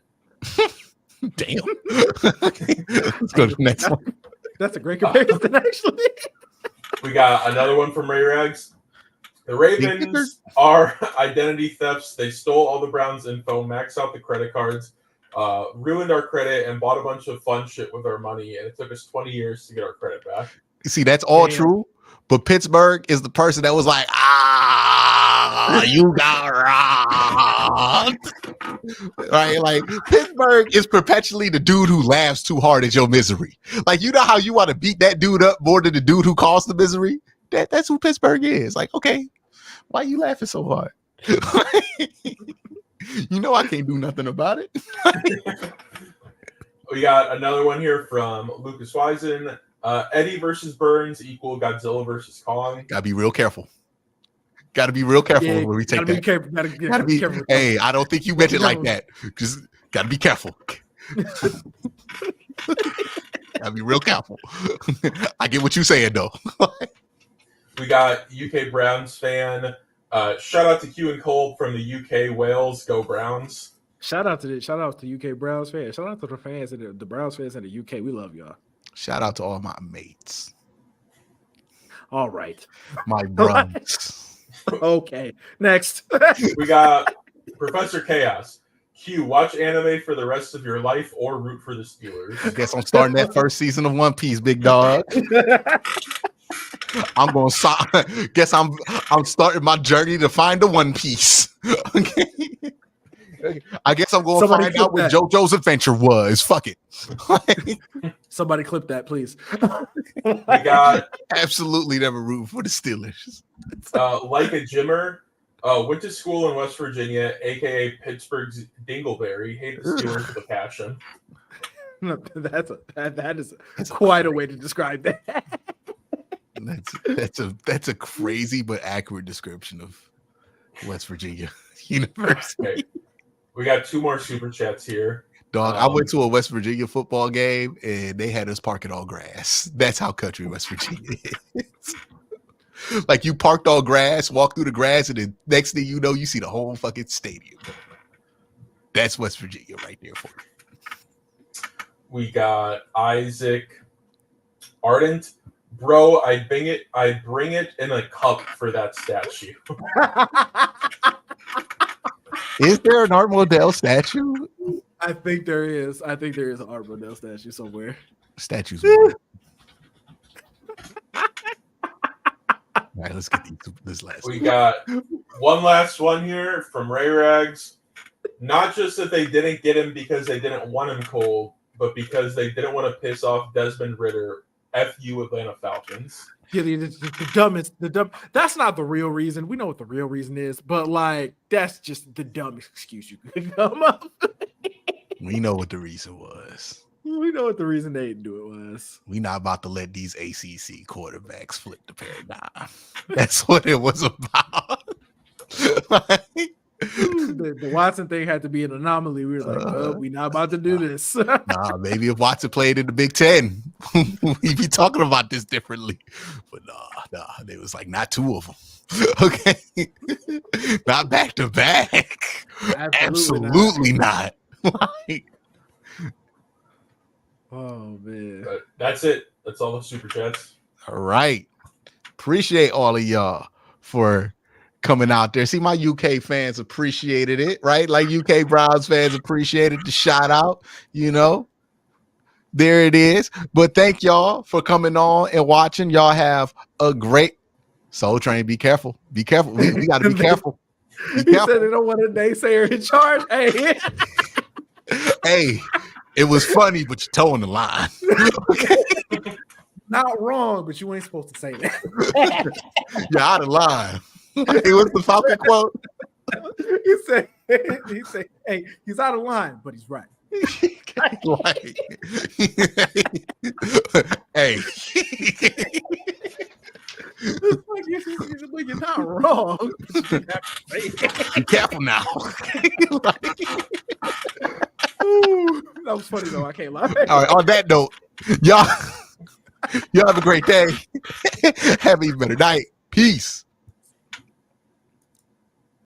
Damn. Let's go to the next one. That's a great comparison, actually. We got another one from Ray Rags. The Ravens are identity thefts. They stole all the Browns' info, maxed out the credit cards, ruined our credit, and bought a bunch of fun shit with our money. And it took us 20 years to get our credit back. You see, that's all true. But Pittsburgh is the person that was like, you got robbed. Right? Like, Pittsburgh is perpetually the dude who laughs too hard at your misery. Like, you know how you want to beat that dude up more than the dude who caused the misery? That's who Pittsburgh is. Like, okay, why are you laughing so hard? You know I can't do nothing about it. We got another one here from Lucas Wisen. Eddie versus Burns equal Godzilla versus Kong. Gotta be real careful. When we take that. Gotta be careful. Hey, I don't think you meant it like that. Just gotta be careful. Gotta be real careful. I get what you're saying though. We got UK Browns fan. Shout out to Q and Cole from the UK Wales. Go Browns. Shout out to UK Browns fans. Shout out to the fans and the Browns fans in the UK. We love y'all. Shout out to all my mates. All right. My brothers. Okay. Next. We got Professor Chaos. Q, watch anime for the rest of your life or root for the Steelers. I guess I'm starting that first season of One Piece, big dog. I'm going to guess I'm starting my journey to find the One Piece. Okay. I guess I'm going to find out what JoJo's adventure was. Fuck it. Somebody clip that, please. We got absolutely never root for the Steelers. Like a Jimmer, went to school in West Virginia, aka Pittsburgh's Dingleberry. Hate the Steelers with a passion. No, that is quite a way to describe that. That's a crazy but accurate description of West Virginia University. Okay. We got 2 more super chats here. Dog, I went to a West Virginia football game and they had us parking on grass. That's how country West Virginia is. Like, you parked on grass, walk through the grass, and then next thing you know, you see the whole fucking stadium. That's West Virginia right there for you. We got Isaac Ardent. Bro, I bring it in a cup for that statue. Is there an Art Modell statue? I think there is. I think there is an Art Modell statue somewhere. Statues. All right, let's get this last We one. got one last one here from Ray Rags. Not just that they didn't get him because they didn't want him cold, but because they didn't want to piss off Desmond Ritter. F you, Atlanta Falcons. Yeah, the dumbest. That's not the real reason. We know what the real reason is, but like that's just the dumbest excuse you could come up. We know what the reason was. We know what the reason they didn't do it was. We not about to let these ACC quarterbacks flip the paradigm. That's what it was about. The Watson thing had to be an anomaly. We were like, we not about to do this. Nah, maybe if Watson played in the Big Ten, we'd be talking about this differently. But nah, they was like, not two of them. Okay. Not back to back. Absolutely not. Like, oh man. But that's it. That's all the super chats. all right. Appreciate all of y'all for coming out there. See, my UK fans appreciated it, right? Like UK Browns fans appreciated the shout out, you know. There it is. But thank y'all for coming on and watching. Y'all have a great Soul Train. Be careful. Be careful. We got to be careful. Be He careful. said they don't want a naysayer in charge. Hey. Hey, it was funny, but you're towing the line. Okay. Not wrong, but you ain't supposed to say that. You're out of line. Hey, what's the Falcon quote? he said, hey, he's out of line, but he's right. Right. Hey. It's like you're not wrong. Be careful now. Ooh, that was funny though. I can't lie. All right. On that note, y'all have a great day. Have an even better night. Peace.